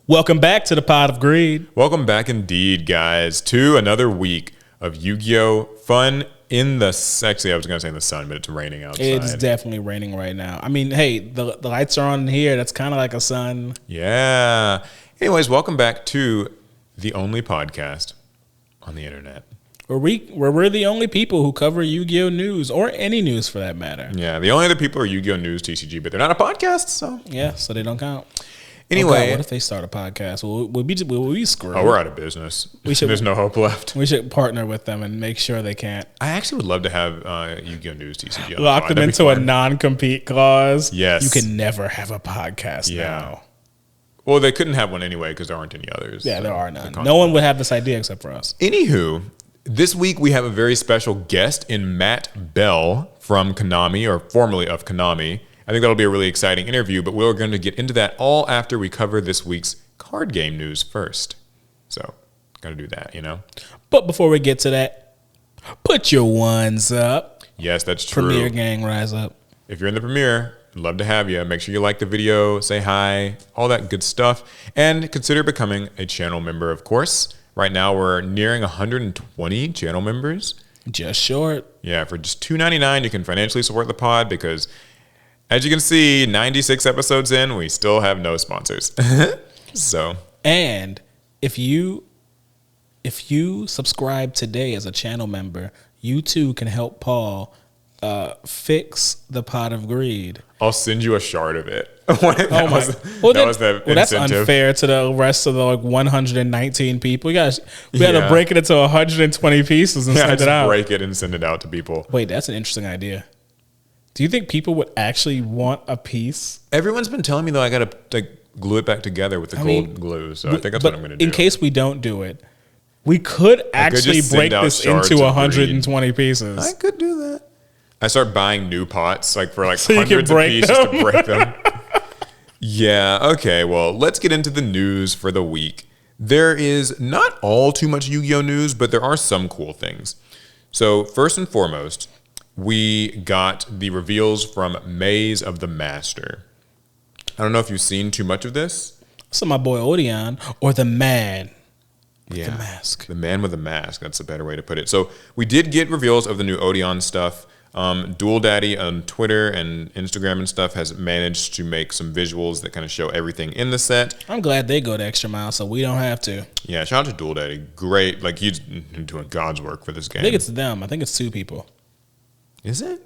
Welcome back to the Pot of Greed. Welcome back indeed, guys, to another week of Yu-Gi-Oh fun in the... Actually, I was going to say in the sun, but it's raining outside. It's definitely raining right now. I mean, hey, the lights are on here. That's kind of like a sun. Yeah. Anyways, welcome back to the only podcast on the internet. Where we're the only people who cover Yu-Gi-Oh news, or any news for that matter. Yeah, the only other people are Yu-Gi-Oh News TCG, but they're not a podcast, so... Yeah, so they don't count. Anyway... Oh God, what if they start a podcast? We'll be screwed. Oh, we're out of business. There's no hope left. We should partner with them and make sure they can't. I actually would love to have Yu-Gi-Oh News TCG on Lock them into a non-compete clause. Yes. You can never have a podcast now. Well, they couldn't have one anyway because there aren't any others. Yeah, there are none. No one would have this idea except for us. Anywho, this week we have a very special guest in Matt Bell from Konami, or formerly of Konami. I think that'll be a really exciting interview, but we're going to get into that all after we cover this week's card game news first. So, got to do that, you know? But before we get to that, put your ones up. Yes, that's true. Premiere gang, rise up. If you're in the premiere, I'd love to have you. Make sure you like the video, say hi, all that good stuff, and consider becoming a channel member, of course. Right now, we're nearing 120 channel members. Just short. Yeah, for just $2.99, you can financially support the pod because... as you can see, 96 episodes in, we still have no sponsors. So, and if you subscribe today as a channel member, you too can help Paul fix the Pot of Greed. I'll send you a shard of it. That's unfair to the rest of the 119 people. We got to break it into 120 pieces and send it out. Break it and send it out to people. Wait, that's an interesting idea. Do you think people would actually want a piece? Everyone's been telling me, though, I got to glue it back together with the gold glue. So I think that's what I'm going to do. In case we don't do it, we could actually break this into 120 pieces. I could do that. I start buying new pots, for so hundreds of pieces to break them. Yeah, okay. Well, let's get into the news for the week. There is not all too much Yu-Gi-Oh news, but there are some cool things. So first and foremost... we got the reveals from Maze of the Master. I don't know if you've seen too much of this. So my boy Odeon, or the man with the mask. The man with the mask. That's a better way to put it. So we did get reveals of the new Odeon stuff. Duel Daddy on Twitter and Instagram and stuff has managed to make some visuals that kind of show everything in the set. I'm glad they go the extra mile so we don't have to. Yeah, shout out to Duel Daddy. Great. He's doing God's work for this game. I think it's them. I think it's two people. Is it?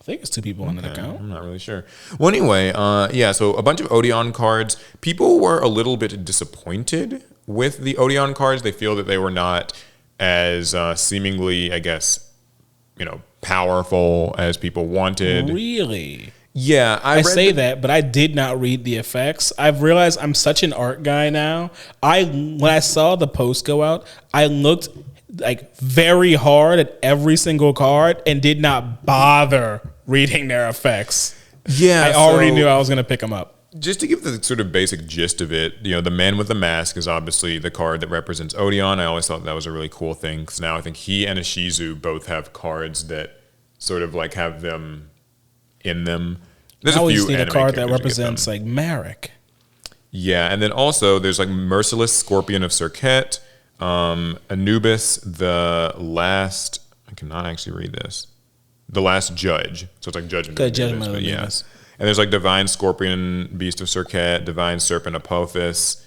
I think it's two people on the account. I'm not really sure. Well, anyway, so a bunch of Odeon cards. People were a little bit disappointed with the Odeon cards. They feel that they were not as seemingly, I guess, powerful as people wanted. Really? Yeah. I say that, but I did not read the effects. I've realized I'm such an art guy now. When I saw the post go out, I looked... very hard at every single card and did not bother reading their effects. Yeah, I already knew I was going to pick them up. Just to give the sort of basic gist of it, the man with the mask is obviously the card that represents Odeon. I always thought that was a really cool thing because now I think he and Ishizu both have cards that sort of have them in them. There's a few need a card that represents Marek. Yeah, and then also there's Merciless Scorpion of Serket. Anubis, I cannot actually read this. The Last Judge. So it's Judgment of Anubis. But yeah. And there's Divine Scorpion, Beast of Serket, Divine Serpent Apophis,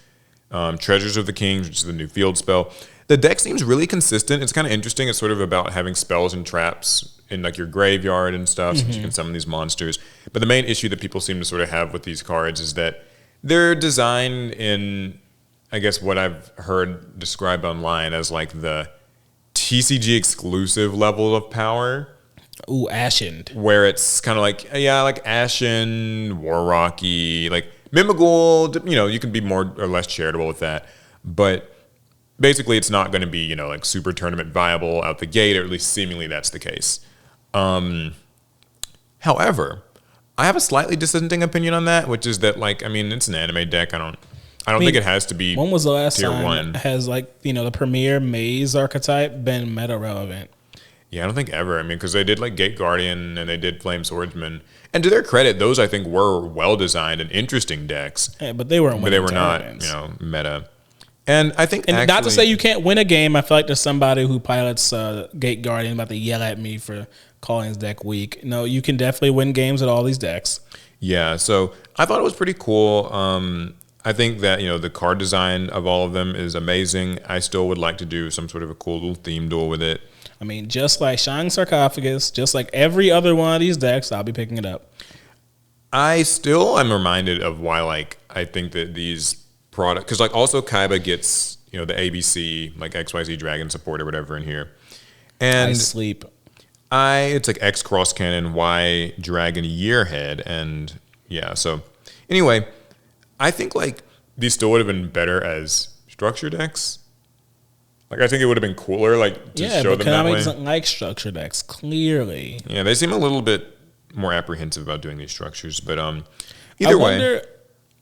Treasures of the Kings, which is the new field spell. The deck seems really consistent. It's kind of interesting. It's sort of about having spells and traps in your graveyard and stuff, so you can summon these monsters. But the main issue that people seem to sort of have with these cards is that they're designed in... I guess what I've heard described online as the TCG exclusive level of power. Ooh, Ashened. Where it's kind of Ashen, War Rocky, Mimigul, you can be more or less charitable with that. But basically it's not going to be, super tournament viable out the gate, or at least seemingly that's the case. However, I have a slightly dissenting opinion on that, which is that it's an anime deck. I don't think it has to be. When was the last tier time one. Has the premier Maze archetype been meta relevant? Yeah, I don't think ever. I mean, because they did like Gate Guardian and they did Flame Swordsman. And to their credit, those I think were well designed and interesting decks. Yeah, but they weren't. But they winning were not, tournaments. meta. And I think, And actually, not to say you can't win a game. I feel like there's somebody who pilots Gate Guardian about to yell at me for calling his deck weak. No, you can definitely win games with all these decks. yeah. So I thought it was pretty cool. I think that the card design of all of them is amazing. I still would like to do some sort of a cool little theme duel with it. I mean, just like Shining Sarcophagus, just like every other one of these decks, I'll be picking it up. I still am reminded of why, I think that these products, because also Kaiba gets the ABC XYZ Dragon support or whatever in here, and I sleep. it's like X Cross Cannon, Y Dragon Yearhead, and yeah. So anyway, I think these still would have been better as structure decks. I think it would have been cooler to show them that Konami way. doesn't like structure decks, clearly. Yeah, they seem a little bit more apprehensive about doing these structures, but either way.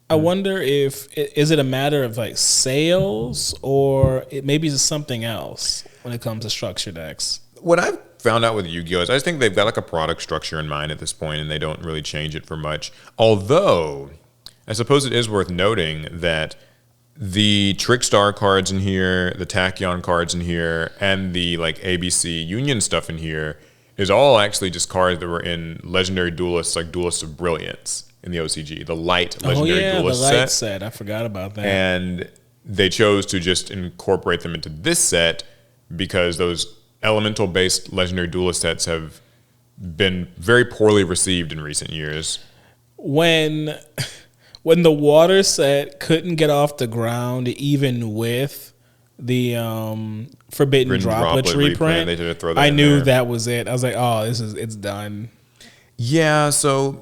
I wonder if is it a matter of sales or maybe it's something else when it comes to structure decks. What I've found out with Yu-Gi-Oh is I just think they've got a product structure in mind at this point, and they don't really change it for much. Although, I suppose it is worth noting that the Trickstar cards in here, the Tachyon cards in here, and the ABC Union stuff in here is all actually just cards that were in Legendary Duelists, Duelists of Brilliance in the OCG, the light Legendary Duelist the light set. I forgot about that. And they chose to just incorporate them into this set because those elemental-based Legendary Duelist sets have been very poorly received in recent years. When the water set couldn't get off the ground, even with the Forbidden Droplets reprint, they did throw that I in knew there. that was it. I was like, oh, it's done. Yeah, so,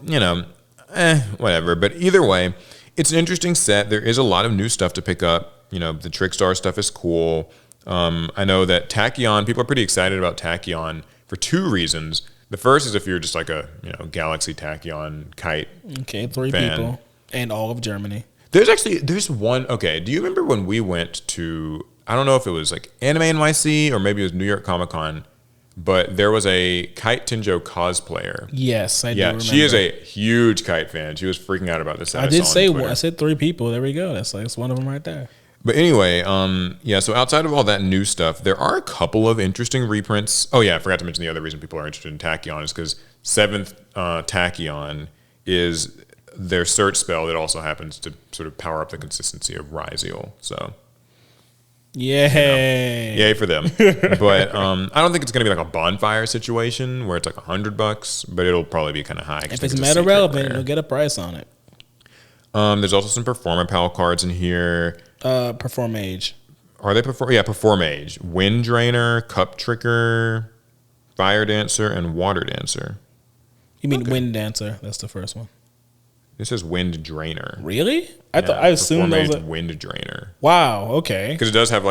whatever. But either way, it's an interesting set. There is a lot of new stuff to pick up. The Trickstar stuff is cool. I know that Tachyon, people are pretty excited about Tachyon for two reasons. The first is if you're just a Galaxy Tachyon kite. Okay, 3 fan. people and all of Germany. There's one. Okay, do you remember when we went to, I don't know if it was Anime NYC or maybe it was New York Comic Con, but there was a Kite Tenjo cosplayer. Yes, I do Yeah, remember. she is a huge Kite fan. She was freaking out about this. I did say one. I said 3 people. There we go. That's one of them right there. But anyway, yeah, so outside of all that new stuff, there are a couple of interesting reprints. Oh yeah, I forgot to mention the other reason people are interested in Tachyon is because 7th Tachyon is their search spell that also happens to sort of power up the consistency of Ryziel. So yay for them. But I don't think it's going to be a bonfire situation where it's $100, but it'll probably be kind of high. If it's meta relevant, you'll get a price on it. There's also some Performer Pal cards in here. Perform Age. Are they Perform? Yeah, Perform Age. Wind Drainer, Cup Tricker, Fire Dancer, and Water Dancer. You mean Wind Dancer? That's the first one. This is Wind Drainer. Really? I assumed Perform those. Age Wind Drainer. Wow. Okay. Because it does have a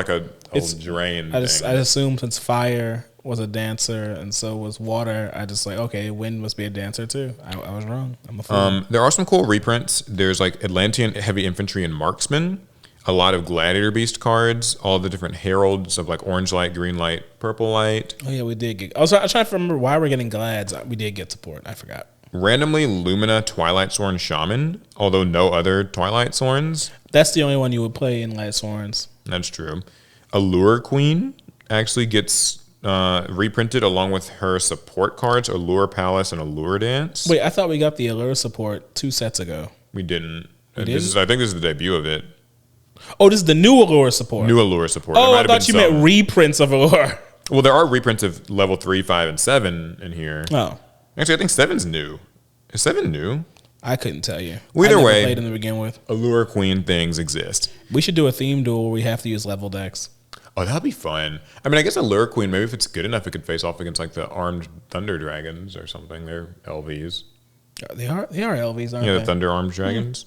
It's- drain. I thing. assumed since fire was a dancer and so was water, I just okay, wind must be a dancer too. I was wrong. I'm a fool. There are some cool reprints. There's Atlantean Heavy Infantry and Marksman. A lot of Gladiator Beast cards. All the different heralds of Orange Light, Green Light, Purple Light. Oh yeah, we did get. I trying to remember why we're getting Glads. We did get support. I forgot. Randomly Lumina Twilight Sworn Shaman, although no other Twilight Sworns. That's the only one you would play in Light Sworns. That's true. Allure Queen actually gets reprinted along with her support cards, Allure Palace and Allure Dance. Wait, I thought we got the Allure support 2 sets ago. We didn't. We I think this is the debut of it. Oh, this is the new Allure support. New Allure support. There Oh, might I have thought been you some. meant reprints of Allure. Well, there are reprints of level 3, 5, and 7 in here. Oh, Actually, I think 7's new. Is 7 new? I couldn't tell you. Well, I either never way- played them to begin with. Allure Queen things exist. We should do a theme duel where we have to use level decks. Oh, that'd be fun. I mean, I guess Allure Queen, maybe if it's good enough, it could face off against the armed Thunder Dragons or something. They're LVs. They are LVs, aren't Yeah, they? the Thunder Armed Dragons.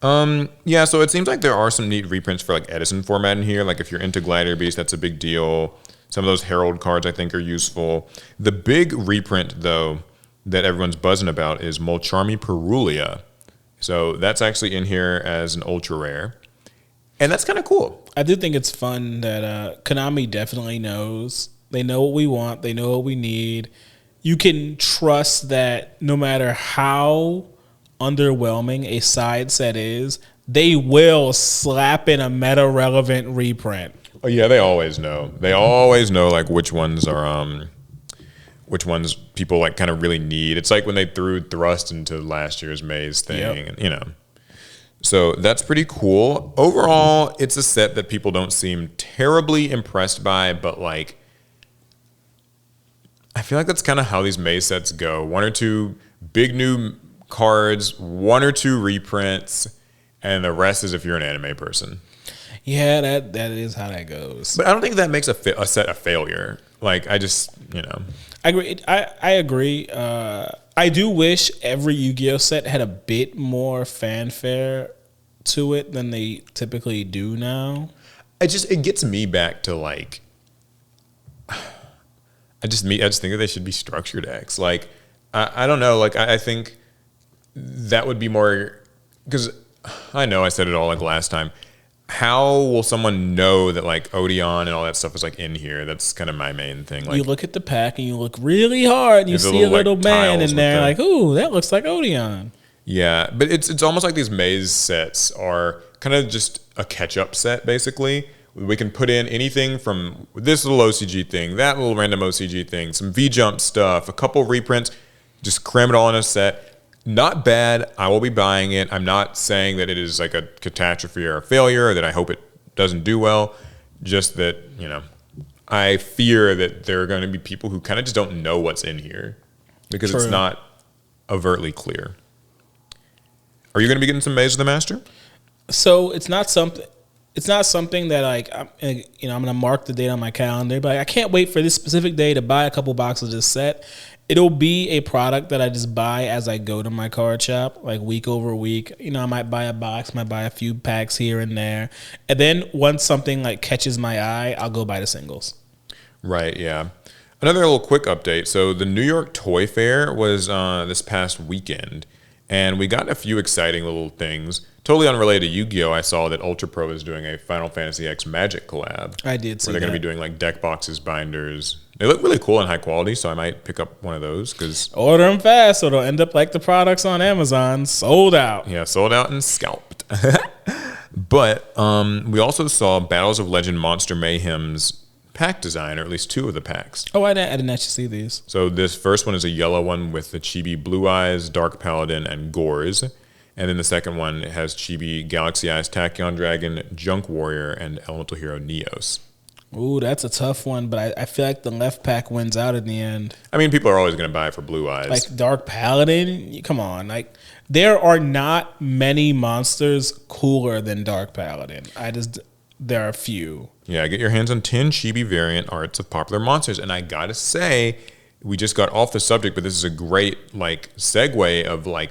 Yeah, so it seems like there are some neat reprints for Edison format in here. If you're into Gladiator Beast, that's a big deal. Some of those Herald cards I think are useful. The big reprint, though, that everyone's buzzing about is Molcharmi Perulia. So that's actually in here as an ultra rare. And that's kind of cool. I do think it's fun that Konami definitely knows They know what we want. They know what we need. You can trust that no matter how underwhelming a side set is, they will slap in a meta relevant reprint. Oh yeah, they always know. They always know like which ones people like kind of really need. It's like when they threw Thrust into last year's Maze thing, and, you know. So that's pretty cool. Overall, it's a set that people don't seem terribly impressed by, but like I feel like that's kind of how these Maze sets go. 1 or 2 big new cards, 1 or 2 reprints, and the rest is if you're an anime person. Yeah, that is how that goes. But I don't think that makes a set a failure. Like, I just, you know. I agree. I agree. I do wish every Yu-Gi-Oh set had a bit more fanfare to it than they typically do now. It gets me back to like, I just think that they should be structured decks. Like, I don't know. Like, I think that would be more, because I know I said it all like last time. How will someone know that like Odeon and all that stuff is like in here? That's kind of my main thing. Like, you look at the pack and you look really hard and you see a little like, man in there like, ooh, that looks like Odeon. Yeah, but it's almost like these Maze sets are kind of just a catch-up set, basically. We can put in anything from this little OCG thing, that little random OCG thing, some V-Jump stuff, a couple reprints, just cram it all in a set. Not bad. I will be buying it. I'm not saying that it is like a catastrophe or a failure, or that I hope it doesn't do well. Just that, you know, I fear that there are going to be people who kind of just don't know what's in here because True. It's not overtly clear. Are you going to be getting some Maze of the Master? So it's not something that like I'm going to mark the date on my calendar, but I can't wait for this specific day to buy a couple boxes of this set. It'll be a product that I just buy as I go to my card shop, like week over week. You know, I might buy a box, might buy a few packs here and there. And then once something like catches my eye, I'll go buy the singles. Right, yeah. Another little quick update. So the New York Toy Fair was this past weekend, and we got a few exciting little things. Totally unrelated to Yu-Gi-Oh! I saw that Ultra Pro is doing a Final Fantasy X Magic collab. I did see that. Where they're going to be doing like deck boxes, binders. They look really cool and high quality, so I might pick up one of those. Order them fast, so they'll end up like the products on Amazon, sold out. Yeah, sold out and scalped. But we also saw Battles of Legend Monster Mayhem's pack design, or at least 2 of the packs. Oh, I didn't actually see these. So this first one is a yellow one with the Chibi Blue Eyes, Dark Paladin, and Gores. And then the second one has Chibi Galaxy Eyes, Tachyon Dragon, Junk Warrior, and Elemental Hero Neos. Ooh, that's a tough one, but I feel like the left pack wins out in the end. I mean, people are always going to buy it for Blue Eyes. Like Dark Paladin, come on. Like, there are not many monsters cooler than Dark Paladin. There are a few. Yeah, get your hands on 10 Chibi variant arts of popular monsters. And I got to say, we just got off the subject, but this is a great like segue of like,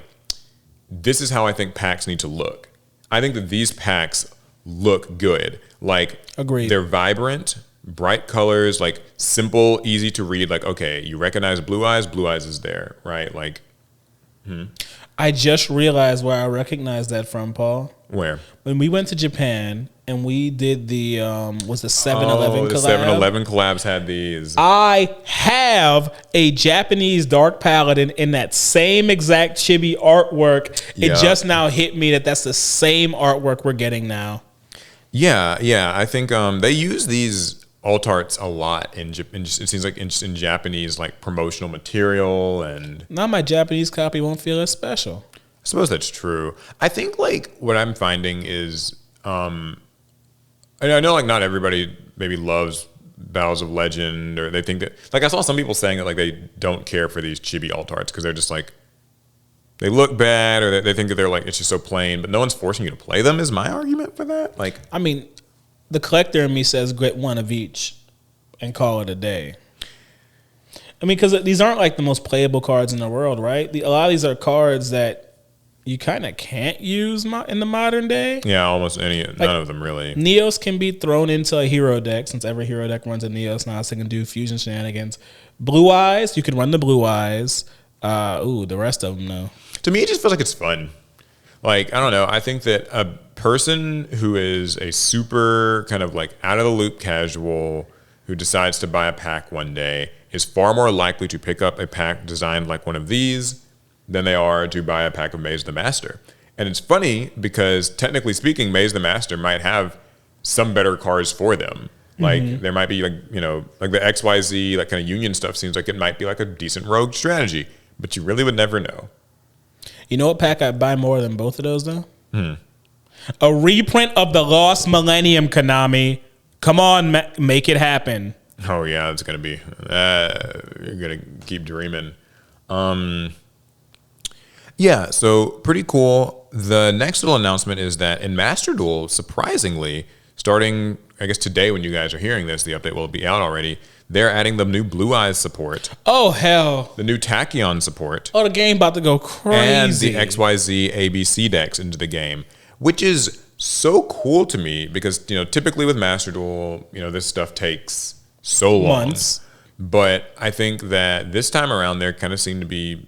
this is how I think packs need to look. I think that these packs look good. Like, agreed. They're vibrant, bright colors, like simple, easy to read. Like, okay, you recognize Blue Eyes is there, right? Like, I just realized where I recognized that from, Paul. Where? When we went to Japan and we did the 7-Eleven collab. The 7-Eleven collabs had these. I have a Japanese Dark Paladin in that same exact chibi artwork. It just now hit me that that's the same artwork we're getting now. Yeah. I think they use these alt arts a lot it seems like in Japanese like promotional material, and now my Japanese copy won't feel as special. I suppose that's true. I think like what I'm finding is I know like not everybody maybe loves Battles of Legend, or they think that like I saw some people saying that like they don't care for these chibi alt arts because they're just like they look bad, or they think that they're like it's just so plain, but no one's forcing you to play them is my argument for that. Like, I mean, the collector in me says get one of each and call it a day. I mean, because these aren't like the most playable cards in the world, right? A lot of these are cards that you kind of can't use in the modern day. Yeah, almost none of them really. Neos can be thrown into a hero deck, since every hero deck runs a Neos now, so they can do fusion shenanigans. Blue Eyes, you can run the Blue Eyes. The rest of them, no. To me, it just feels like it's fun. Like, I don't know. I think that a person who is a super kind of like out of the loop casual who decides to buy a pack one day is far more likely to pick up a pack designed like one of these than they are to buy a pack of Maze the Master. And it's funny because technically speaking, Maze the Master might have some better cards for them. Like there might be like, you know, like the XYZ, like kind of union stuff seems like it might be like a decent rogue strategy, but you really would never know. You know what pack I'd buy more than both of those though? A reprint of the Lost Millennium, Konami. Come on, make it happen. Oh yeah, it's gonna be. You're gonna keep dreaming. Yeah, so pretty cool. The next little announcement is that in Master Duel, surprisingly, starting I guess today when you guys are hearing this, the update will be out already. They're adding the new Blue Eyes support. Oh hell! The new Tachyon support. Oh, the game about to go crazy. And the XYZ ABC decks into the game, which is so cool to me because, you know, typically with Master Duel, you know, this stuff takes so long. Months. But I think that this time around there kind of seemed to be,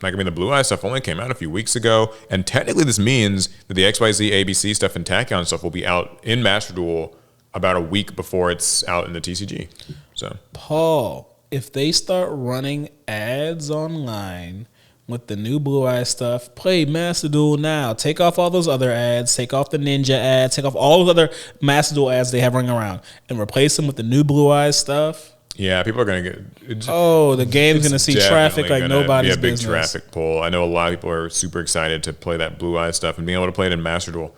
like, I mean, the Blue Eye stuff only came out a few weeks ago. And technically this means that the XYZ ABC stuff and Tachyon stuff will be out in Master Duel about a week before it's out in the TCG. So Paul, if they start running ads online with the new Blue Eye stuff, play Master Duel now. Take off all those other ads. Take off the Ninja ads. Take off all those other Master Duel ads they have running around and replace them with the new Blue Eye stuff. yeah, people are going to get... The game's going to see traffic like nobody's be a big business. traffic pull. I know a lot of people are super excited to play that Blue Eye stuff and being able to play it in Master Duel.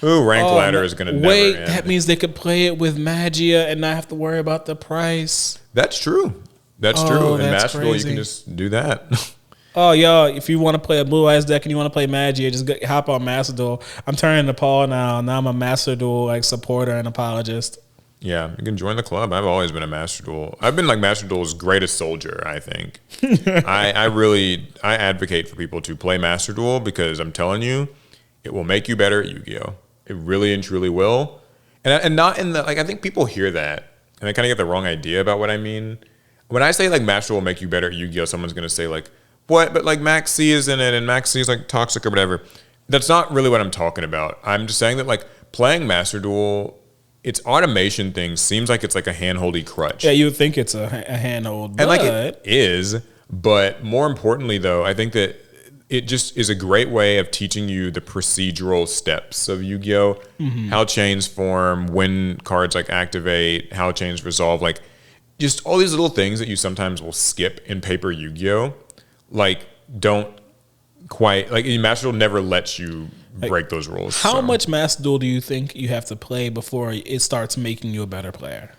Ooh, rank ladder is going to never end. That means they could play it with Magia and not have to worry about the price. That's true. That's true. In that's Master Duel, you crazy. can just do that. Oh, y'all, if you want to play a Blue Eyes deck and you want to play Magia, just hop on Master Duel. I'm turning to Paul now. Now I'm a Master Duel like supporter and apologist. Yeah, you can join the club. I've always been a Master Duel. I've been like Master Duel's greatest soldier, I think. I advocate for people to play Master Duel because I'm telling you, it will make you better at Yu-Gi-Oh! It really and truly will. And not in the, like, I think people hear that and they kind of get the wrong idea about what I mean. When I say like Master Duel will make you better at Yu-Gi-Oh! Someone's going to say like, what? But like Max C is in it and Max C is like toxic or whatever. That's not really what I'm talking about. I'm just saying that like playing Master Duel, its automation thing seems like it's like a handholdy crutch. Yeah, you would think it's a handhold. And like it is, but more importantly though, I think that it just is a great way of teaching you the procedural steps of Yu-Gi-Oh! How chains form, when cards like activate, how chains resolve, like just all these little things that you sometimes will skip in paper Yu-Gi-Oh! Like don't quite, like Master Duel never lets you break those rules. How much Master Duel do you think you have to play before it starts making you a better player?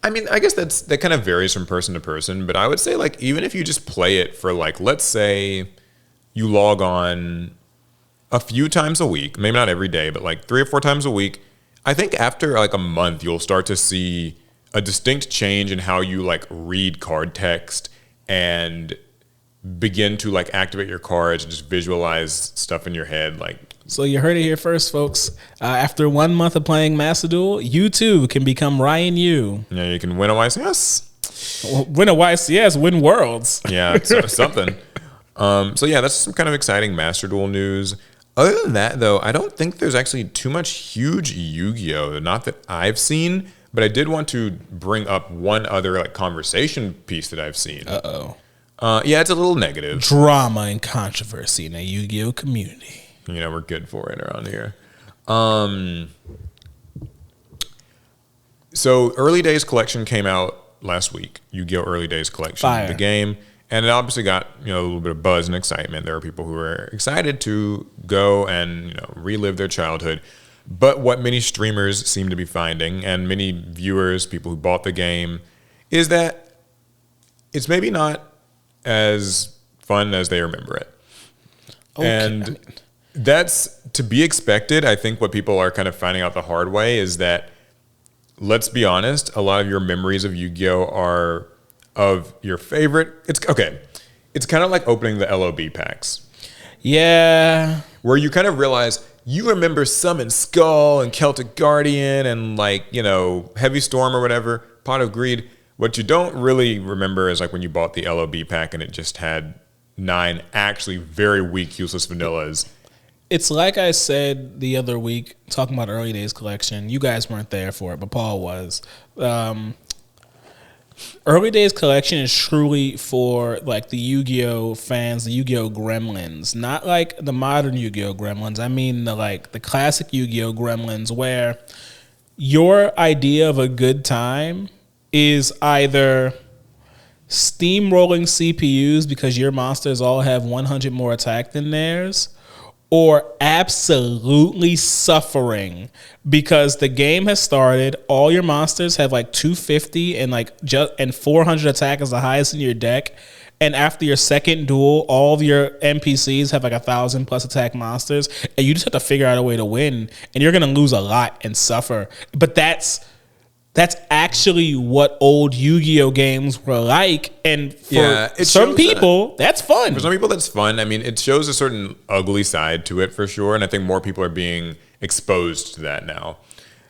I mean, I guess that kind of varies from person to person, but I would say like even if you just play it for like, let's say you log on a few times a week, maybe not every day, but like 3 or 4 times a week, I think after like a month, you'll start to see a distinct change in how you like read card text and begin to like activate your cards and just visualize stuff in your head. Like, so you heard it here first, folks. After 1 month of playing Master Duel, you too can become Ryan Yu. Yeah, you can win a YCS. Win a YCS, win worlds. Yeah, it's something. So yeah, that's some kind of exciting Master Duel news. Other than that, though, I don't think there's actually too much huge Yu-Gi-Oh! Not that I've seen, but I did want to bring up one other like conversation piece that I've seen. Yeah, it's a little negative. Drama and controversy in the Yu-Gi-Oh! Community. You know, we're good for it around here. So Early Days Collection came out last week. Yu-Gi-Oh! Early Days Collection, Fire. The game. And it obviously got, you know, a little bit of buzz and excitement. There were people who were excited to go and, you know, relive their childhood. But what many streamers seem to be finding, and many viewers, people who bought the game, is that it's maybe not as fun as they remember it. Okay. And that's to be expected. I think what people are kind of finding out the hard way is that, let's be honest, a lot of your memories of Yu-Gi-Oh! Are of your favorite. It's okay. It's kind of like opening the LOB packs. Yeah. Where you kind of realize you remember Summon Skull and Celtic Guardian and like, you know, Heavy Storm or whatever, Pot of Greed. What you don't really remember is like when you bought the LOB pack and it just had 9 actually very weak, useless vanillas. It's like I said the other week, talking about Early Days Collection. You guys weren't there for it, but Paul was. Early Days Collection is truly for like the Yu-Gi-Oh fans, the Yu-Gi-Oh gremlins, not like the modern Yu-Gi-Oh gremlins. I mean the classic Yu-Gi-Oh gremlins, where your idea of a good time is either steamrolling CPUs because your monsters all have 100 more attack than theirs, or absolutely suffering because the game has started, all your monsters have like 250 and and 400 attack is the highest in your deck, and after your second duel all of your NPCs have like 1,000 plus attack monsters, and you just have to figure out a way to win, and you're gonna lose a lot and suffer. But that's actually what old Yu-Gi-Oh games were like, and for some people, that's fun. For some people, that's fun. I mean, it shows a certain ugly side to it for sure, and I think more people are being exposed to that now.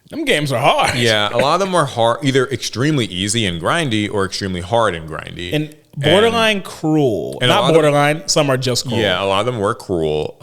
Them games are hard. Yeah, a lot of them are hard, either extremely easy and grindy or extremely hard and grindy. And borderline cruel. And not borderline, some are just cruel. Yeah, a lot of them were cruel.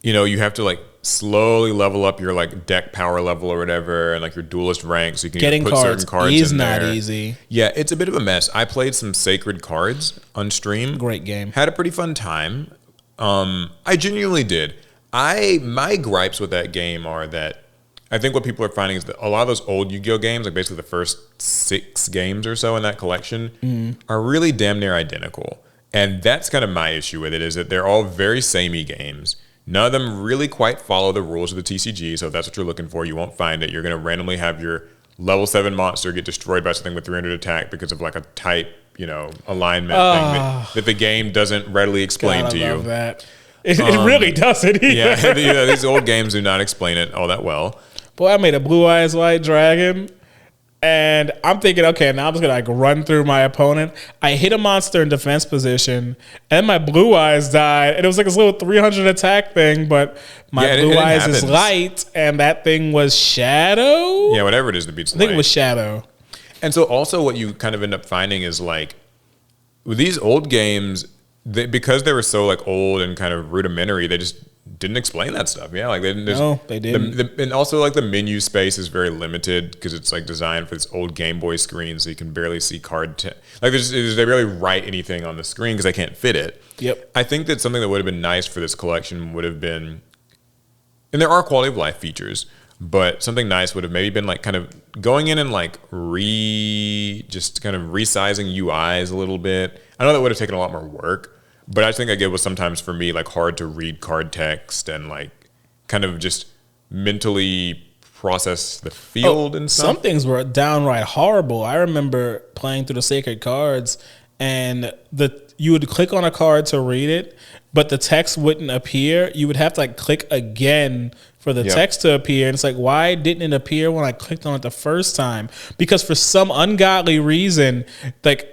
You have to like slowly level up your like deck power level or whatever, and like your duelist rank, so you can put certain cards in there. Not easy. Yeah, it's a bit of a mess. I played some Sacred Cards on stream. Great game. Had a pretty fun time. I genuinely did. My gripes with that game are that I think what people are finding is that a lot of those old Yu-Gi-Oh games, like basically the first 6 games or so in that collection, are really damn near identical. And that's kind of my issue with it, is that they're all very samey games. None of them really quite follow the rules of the TCG, so if that's what you're looking for, you won't find it. You're going to randomly have your level 7 monster get destroyed by something with 300 attack because of like a type, alignment thing that the game doesn't readily explain to you. I love that. It really doesn't either. Yeah, these old games do not explain it all that well. Boy, I made a Blue Eyes White Dragon, and I'm thinking, okay, now I'm just gonna like run through my opponent. I hit a monster in defense position, and my Blue Eyes died, and it was like this little 300 attack thing, but my Blue Eyes is light, and that thing was Shadow. Yeah, whatever it is that beats. I think it was Shadow. And so also what you kind of end up finding is like with these old games, because they were so like old and kind of rudimentary, they just didn't explain that stuff. Yeah, like they didn't. And also like the menu space is very limited because it's like designed for this old Game Boy screen, so you can barely see they barely write anything on the screen because they can't fit it. Yep. I think that something that would have been nice for this collection would have been, and there are quality of life features, but something nice would have maybe been like kind of going in and like just kind of resizing UIs a little bit. I know that would have taken a lot more work. But I think it was sometimes for me like hard to read card text and like kind of just mentally process the field and stuff. Some things were downright horrible. I remember playing through the Sacred Cards, and you would click on a card to read it, but the text wouldn't appear. You would have to like click again for the text to appear. And it's like, why didn't it appear when I clicked on it the first time? Because for some ungodly reason, like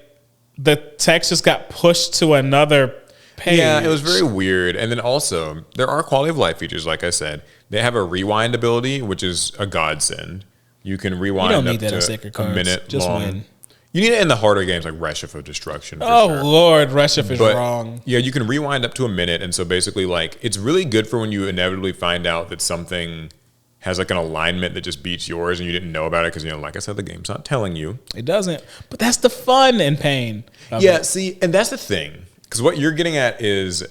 the text just got pushed to another page. Yeah, it was very weird. And then also, there are quality of life features, like I said. They have a rewind ability, which is a godsend. You can rewind up to a minute just long. Win. You need it in the harder games like Reshift of Destruction. Sure. Lord, Reshift is wrong. Yeah, you can rewind up to a minute. And so basically, like, it's really good for when you inevitably find out that something has like an alignment that just beats yours and you didn't know about it because, like I said, the game's not telling you. It doesn't. But that's the fun and pain. Yeah, see, and that's the thing. Because what you're getting at is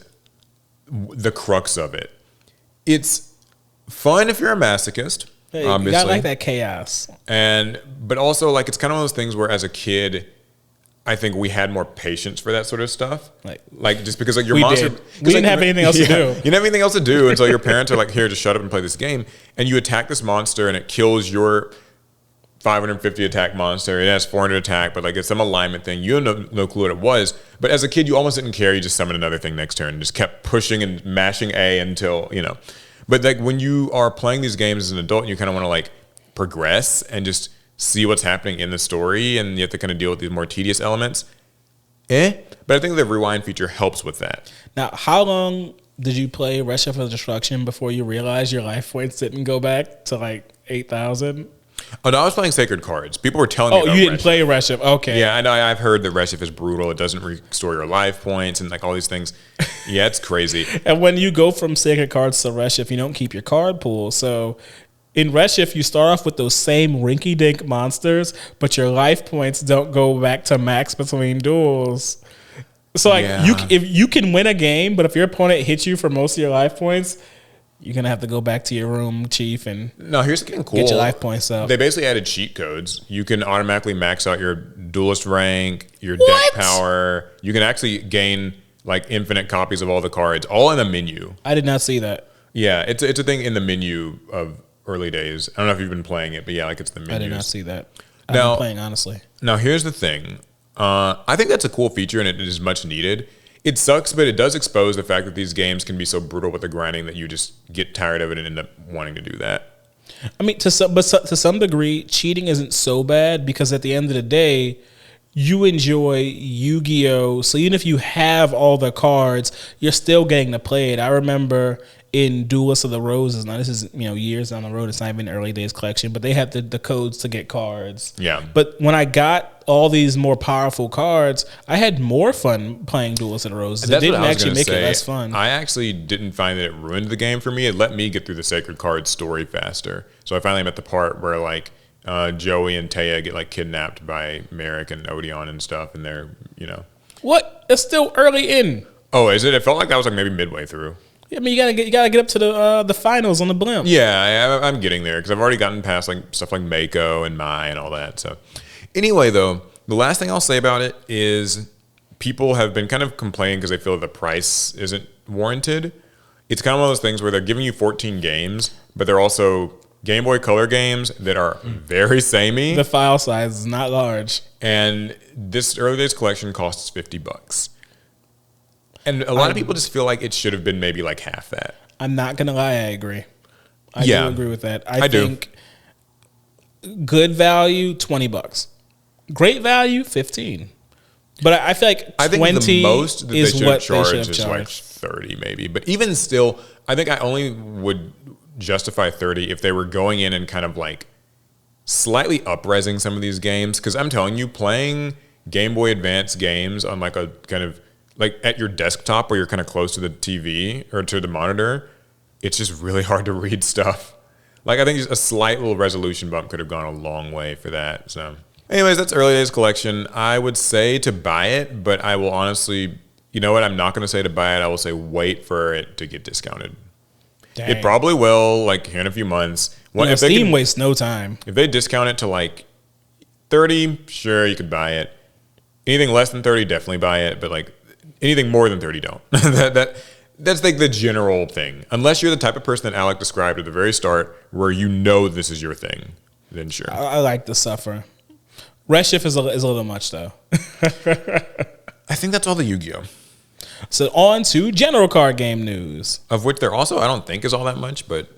the crux of it. It's fun if you're a masochist, obviously. You gotta like that chaos. But also, like, it's kind of one of those things where as a kid, I think we had more patience for that sort of stuff. Like just because like your monster... We didn't have anything else to do. You didn't have anything else to do until your parents are like, here, just shut up and play this game. And you attack this monster and it kills your 550 attack monster. It has 400 attack, but like it's some alignment thing. You have no clue what it was. But as a kid, you almost didn't care. You just summoned another thing next turn and just kept pushing and mashing A until, But like when you are playing these games as an adult, you kind of want to like progress and just see what's happening in the story, and you have to kind of deal with these more tedious elements. But I think the rewind feature helps with that. Now, how long did you play Reshift of Destruction before you realized your life points didn't go back to like 8,000? Oh, no, I was playing Sacred Cards. People were telling me about you didn't play Reshift. Okay. Yeah, I know. I've heard that Reshift is brutal. It doesn't restore your life points and like all these things. Yeah, it's crazy. And when you go from Sacred Cards to Reshift, you don't keep your card pool. So In Redshift, you start off with those same rinky-dink monsters, but your life points don't go back to max between duels. So like if you can win a game, but if your opponent hits you for most of your life points, you're gonna have to go back to your room, Chief, and no. Here's something cool. Get your life points up. They basically added cheat codes. You can automatically max out your duelist rank, your deck power. You can actually gain like infinite copies of all the cards, all in the menu. I did not see that. Yeah, it's a thing in the menu of early days. I don't know if you've been playing it, but yeah, like it's the menu. I did not see that. I've been playing, honestly. Now, here's the thing. I think that's a cool feature, and it is much needed. It sucks, but it does expose the fact that these games can be so brutal with the grinding that you just get tired of it and end up wanting to do that. I mean, to some degree, cheating isn't so bad because at the end of the day, you enjoy Yu-Gi-Oh! So even if you have all the cards, you're still getting to play it. I remember in Duelist of the Roses, now this is years down the road, it's not even early days collection, but they had the codes to get cards. Yeah. But when I got all these more powerful cards, I had more fun playing Duelist of the Roses. It didn't actually make it less fun. I actually didn't find that it ruined the game for me. It let me get through the Sacred Cards story faster. So I finally am at the part where like Joey and Taya get like kidnapped by Merrick and Odeon and stuff, and they're What? It's still early in. Oh, is it? It felt like that was like maybe midway through. I mean, you gotta get up to the finals on the blimp. Yeah, I'm getting there because I've already gotten past like stuff like Mako and Mai and all that. So anyway, though, the last thing I'll say about it is people have been kind of complaining because they feel the price isn't warranted. It's kind of one of those things where they're giving you 14 games, but they're also Game Boy Color games that are very samey. The file size is not large, and this early days collection costs $50. And a lot of people just feel like it should have been maybe like half that. I'm not going to lie, I agree. I do agree with that. I think good value, $20. Great value, $15. But I feel like 20 I think the most that is they should what have charged they should have is like 30 maybe. But even still, I think I only would justify 30 if they were going in and kind of like slightly up-resing some of these games. Because I'm telling you, playing Game Boy Advance games on like a kind of like at your desktop where you're kind of close to the TV or to the monitor, it's just really hard to read stuff. Like I think just a slight little resolution bump could have gone a long way for that. So anyways, that's early days collection. I would say to buy it, but I will honestly, you know what? I'm not going to say to buy it. I will say wait for it to get discounted. Dang. It probably will, like here in a few months. If Steam wastes no time. If they discount it to like 30, sure, you could buy it. Anything less than 30, definitely buy it. But like anything more than 30, don't. That's like the general thing. Unless you're the type of person that Alec described at the very start, where you know this is your thing, then sure. I like to suffer. Redshift is a little much, though. I think that's all the Yu-Gi-Oh. So on to general card game news. Of which there also, I don't think, is all that much, but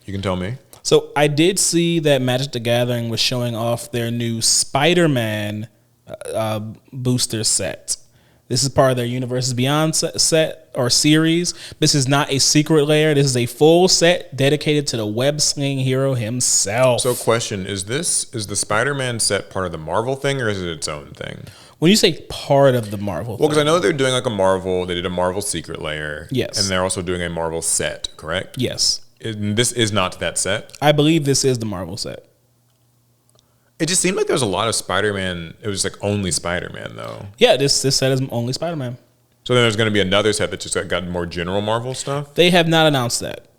you can tell me. So I did see that Magic the Gathering was showing off their new Spiderman booster set. This is part of their Universes Beyond set or series. This is not a secret layer. This is a full set dedicated to the web-slinging hero himself. So question, is the Spider-Man set part of the Marvel thing or is it its own thing? When you say part of the Marvel Well, because I know they're doing like they did a Marvel secret layer. Yes. And they're also doing a Marvel set, correct? Yes. This is not that set? I believe this is the Marvel set. It just seemed like there was a lot of Spider-Man. It was like only Spider-Man, though. Yeah, this set is only Spider-Man. So then there's going to be another set that just got more general Marvel stuff? They have not announced that.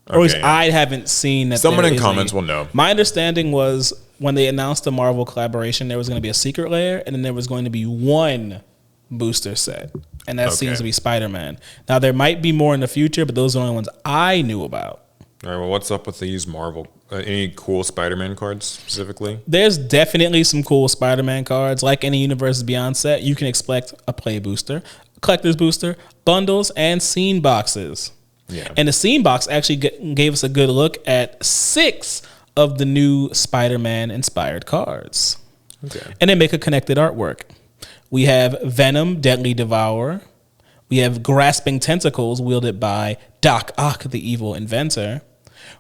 Or at least I haven't seen that. Someone in comments will know. My understanding was when they announced the Marvel collaboration, there was going to be a secret layer, and then there was going to be one booster set. And that seems to be Spider-Man. Now, there might be more in the future, but those are the only ones I knew about. All right, well, what's up with these Marvel? Any cool Spider-Man cards specifically? There's definitely some cool Spider-Man cards. Like any Universes Beyond set, you can expect a play booster, a collector's booster, bundles, and scene boxes. Yeah. And the scene box actually gave us a good look at 6 of the new Spider-Man inspired cards. Okay. And they make a connected artwork. We have Venom, Deadly Devourer. We have Grasping Tentacles wielded by Doc Ock, the evil inventor.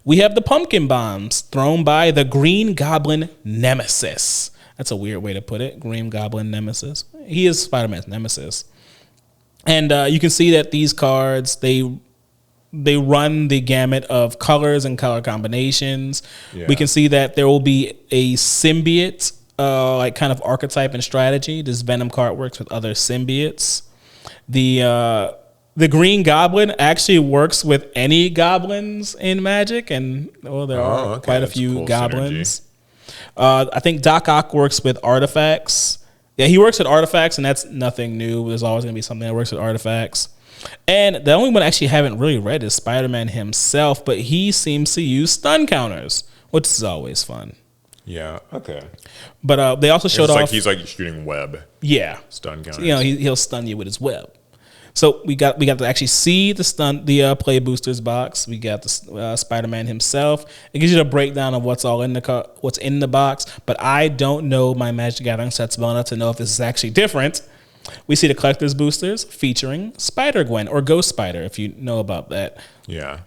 We have the pumpkin bombs thrown by the Green Goblin Nemesis. That's a weird way to put it. Green Goblin Nemesis. He is Spider-Man's nemesis. And you can see that these cards, they they run the gamut of colors and color combinations. Yeah. We can see that there will be a symbiote, like kind of archetype and strategy. This Venom card works with other symbiotes. The Green Goblin actually works with any goblins in Magic, and there are quite a few cool goblins. I think Doc Ock works with artifacts. Yeah, he works with artifacts, and that's nothing new. There's always going to be something that works with artifacts. And the only one I actually haven't really read is Spider-Man himself, but he seems to use stun counters, which is always fun. Yeah, okay. But they also showed off. He's like shooting web. Yeah. Stun counters. So, he'll stun you with his web. So we got to actually see the play boosters box. We got the Spider-Man himself. It gives you a breakdown of what's in the box. But I don't know my Magic the Gathering sets well enough to know if this is actually different. We see the collector's boosters featuring Spider-Gwen or Ghost Spider, if you know about that. Yeah.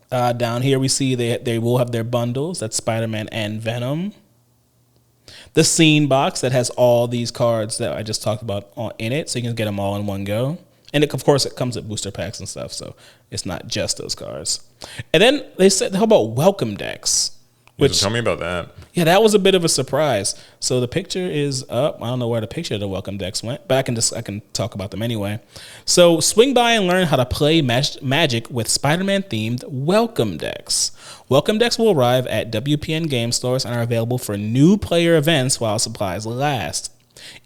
Down here we see they will have their bundles. That's Spider-Man and Venom. The scene box that has all these cards that I just talked about in it, so you can get them all in one go. And of course, it comes with booster packs and stuff, so it's not just those cards. And then they said, how about welcome decks? So tell me about that. Yeah, that was a bit of a surprise. So the picture is up. I don't know where the picture of the welcome decks went, but I can talk about them anyway. So swing by and learn how to play Magic with Spider-Man themed welcome decks. Welcome decks will arrive at WPN game stores and are available for new player events while supplies last.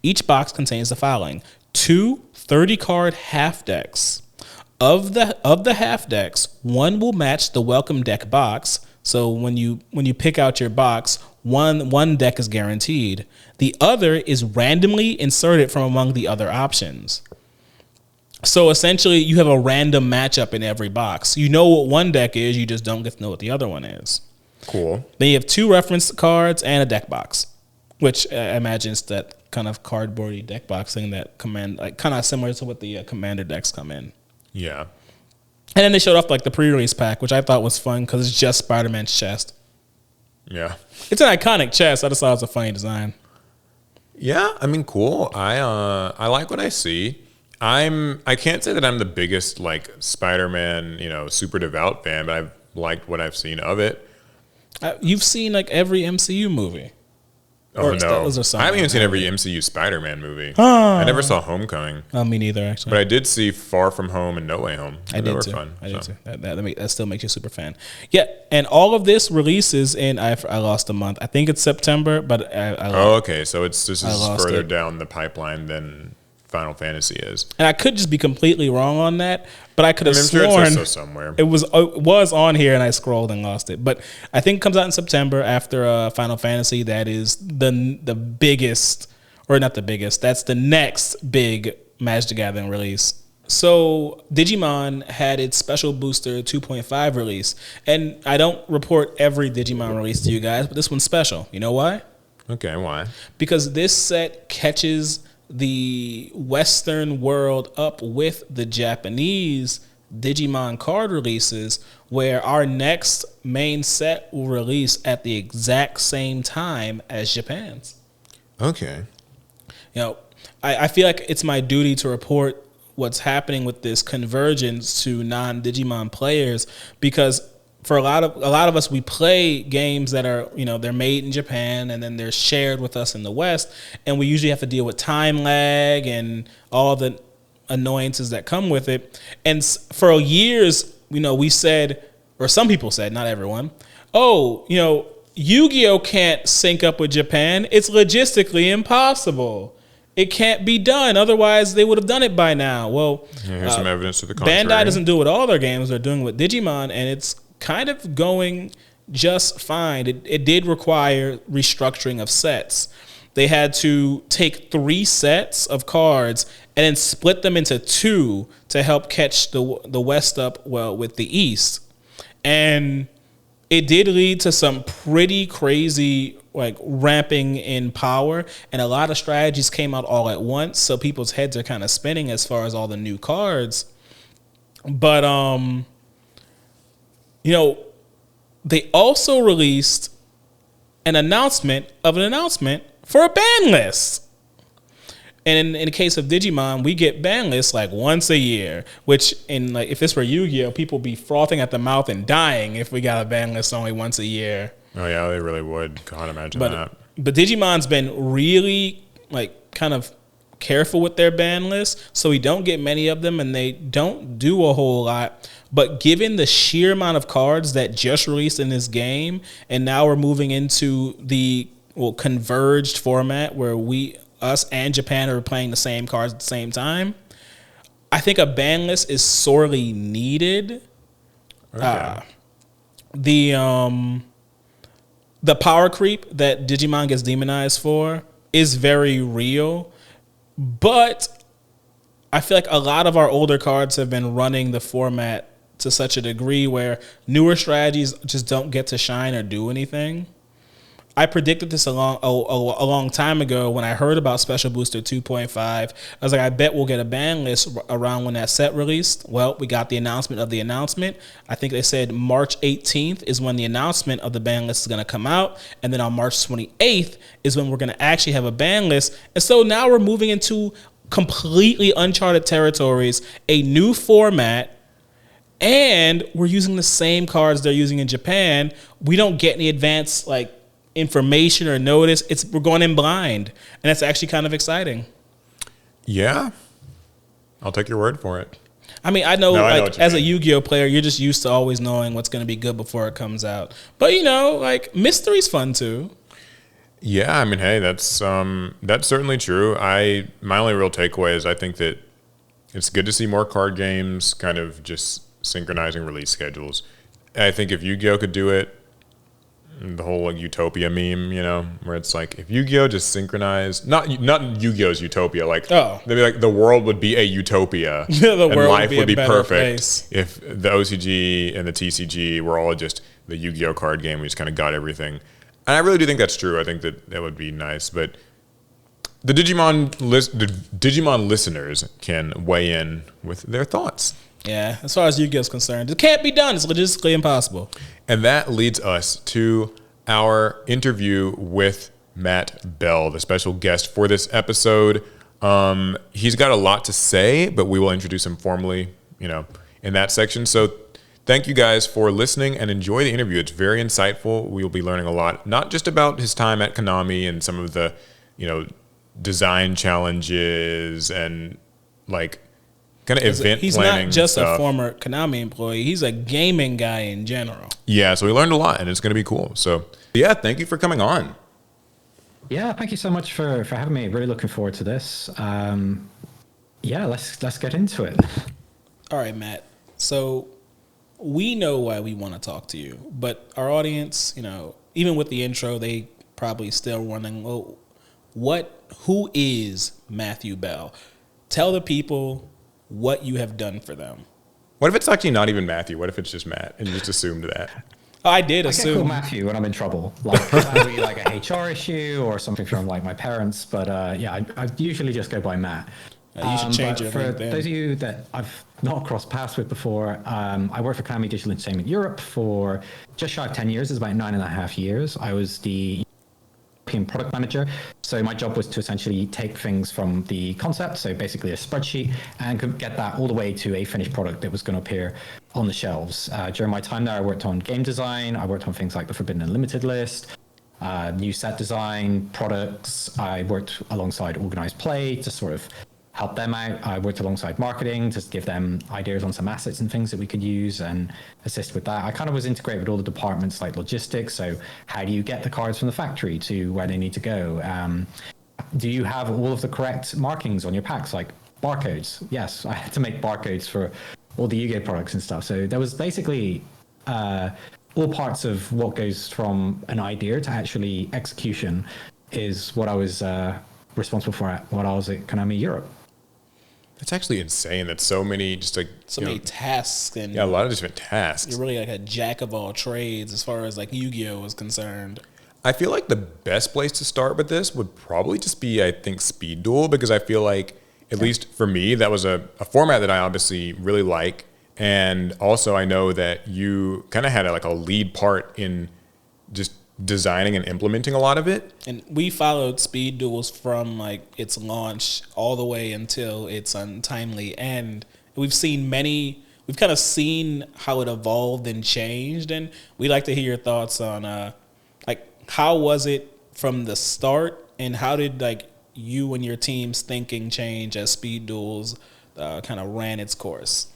Each box contains the following: 2 30-card half decks. Of the half decks, one will match the welcome deck box. So when you pick out your box, one deck is guaranteed. The other is randomly inserted from among the other options. So essentially, you have a random matchup in every box. You know what one deck is, you just don't get to know what the other one is. Cool. Then you have 2 reference cards and a deck box, which I imagine is that kind of cardboardy deck box thing that kind of similar to what the Commander decks come in. Yeah. And then they showed off the pre-release pack, which I thought was fun because it's just Spider-Man's chest. Yeah. It's an iconic chest. I just thought it was a funny design. Yeah, I mean, cool. I like what I see. I can't say that I'm the biggest Spider-Man, super devout fan, but I've liked what I've seen of it. You've seen every MCU movie. Oh, no. I haven't even seen every MCU Spider-Man movie. I never saw Homecoming. Me neither, actually. But I did see Far From Home and No Way Home. I did too. Fun, I did too. That still makes you a super fan. Yeah, and all of this releases in, I lost a month. I think it's September, but okay. So this is further down the pipeline than Final Fantasy is. And I could just be completely wrong on that, but I could have sworn sure it's so somewhere. It was on here and I scrolled and lost it. But I think it comes out in September after Final Fantasy. That is the biggest, or not the biggest. That's the next big Magic the Gathering release. So Digimon had its special booster 2.5 release, and I don't report every Digimon release to you guys, but this one's special. You know why? Okay, why? Because this set catches the Western world up with the Japanese Digimon card releases, where our next main set will release at the exact same time as Japan's. Okay. I feel like it's my duty to report what's happening with this convergence to non-Digimon players, because for a lot of us, we play games that are, they're made in Japan and then they're shared with us in the West, and we usually have to deal with time lag and all the annoyances that come with it. And for years, we said, or some people said, not everyone, Yu-Gi-Oh can't sync up with Japan. It's logistically impossible. It can't be done. Otherwise, they would have done it by now. Well, here's some evidence to the contrary. Bandai doesn't do it with all their games. They're doing it with Digimon, and it's kind of going just fine. It did require restructuring of sets. They had to take 3 sets of cards and then split them into 2 to help catch the West up with the East. And it did lead to some pretty crazy ramping in power, and a lot of strategies came out all at once, so people's heads are kind of spinning as far as all the new cards. But they also released an announcement for a ban list. And in the case of Digimon, we get ban lists like once a year, which in like if this were Yu-Gi-Oh, people be frothing at the mouth and dying if we got a ban list only once a year. Oh yeah, they really would. Can't imagine that. But Digimon's been really like kind of careful with their ban list, so we don't get many of them, and they don't do a whole lot. But given the sheer amount of cards that just released in this game, and now we're moving into the converged format where us and Japan are playing the same cards at the same time, I think a ban list is sorely needed. Okay. The power creep that Digimon gets demonized for is very real, but I feel like a lot of our older cards have been running the format to such a degree where newer strategies just don't get to shine or do anything. I predicted this a long time ago when I heard about Special Booster 2.5. I was like, I bet we'll get a ban list around when that set released. Well, we got the announcement of the announcement. I think they said March 18th is when the announcement of the ban list is going to come out. And then on March 28th is when we're going to actually have a ban list. And so now we're moving into completely uncharted territories, a new format, and we're using the same cards they're using in Japan. We don't get any advanced like information or notice. We're going in blind, and that's actually kind of exciting. Yeah, I'll take your word for it. I mean, I know as a Yu-Gi-Oh player, you're just used to always knowing what's going to be good before it comes out. But like mystery's fun too. Yeah, I mean, hey, that's certainly true. My only real takeaway is I think that it's good to see more card games kind of just synchronizing release schedules. I think if Yu-Gi-Oh could do it, the whole like Utopia meme, where it's like if Yu-Gi-Oh just synchronized, not Yu-Gi-Oh's Utopia, like they'd be like the world would be a utopia, and life would be perfect if the OCG and the TCG were all just the Yu-Gi-Oh card game. We just kind of got everything, and I really do think that's true. I think that would be nice, but the Digimon listeners can weigh in with their thoughts. Yeah, as far as Yu-Gi-Oh is concerned, it can't be done. It's logistically impossible. And that leads us to our interview with Matt Bell, the special guest for this episode. He's got a lot to say, but we will introduce him formally, in that section. So thank you guys for listening and enjoy the interview. It's very insightful. We will be learning a lot, not just about his time at Konami and some of the, design challenges and like kind of event he's planning. He's not just stuff. A former Konami employee. He's a gaming guy in general. Yeah, so we learned a lot, and it's going to be cool. So, yeah, thank you for coming on. Yeah, thank you so much for having me. Really looking forward to this. Yeah, let's get into it. All right, Matt. So we know why we want to talk to you, but our audience, even with the intro, they probably still wondering, well, who is Matthew Bell? Tell the people what you have done for them. What if it's actually not even Matthew? What if it's just Matt and you just assumed that? I did assume. I get called Matthew when I'm in trouble. Like that would be like a HR issue or something from like my parents. But yeah, I usually just go by Matt. You should change it. For those of you that I've not crossed paths with before, I worked for Konami Digital Entertainment Europe for just shy of 10 years. It's about 9.5 years. I was the European product manager. So my job was to essentially take things from the concept, so basically a spreadsheet, and could get that all the way to a finished product that was going to appear on the shelves. During my time there, I worked on game design. I worked on things like the Forbidden Unlimited list, new set design, products. I worked alongside organized play to sort of help them out. I worked alongside marketing to give them ideas on some assets and things that we could use and assist with that. I kind of was integrated with all the departments like logistics. So how do you get the cards from the factory to where they need to go? Do you have all of the correct markings on your packs, like barcodes? Yes, I had to make barcodes for all the Yu-Gi-Oh products and stuff. So there was basically all parts of what goes from an idea to actually execution is what I was responsible for while I was at Konami Europe. That's actually insane. That's so many, many tasks, and a lot of different tasks. You're really like a jack of all trades as far as like Yu-Gi-Oh is concerned. I feel like the best place to start with this would probably just be, I think, Speed Duel, because I feel like, at least for me, that was a format that I obviously really like, and also I know that you kind of had a lead part in just designing and implementing a lot of it. And we followed Speed Duels from like its launch all the way until its untimely end. We've kind of seen how it evolved and changed, and we'd like to hear your thoughts on like how was it from the start, and how did like you and your team's thinking change as Speed Duels kind of ran its course?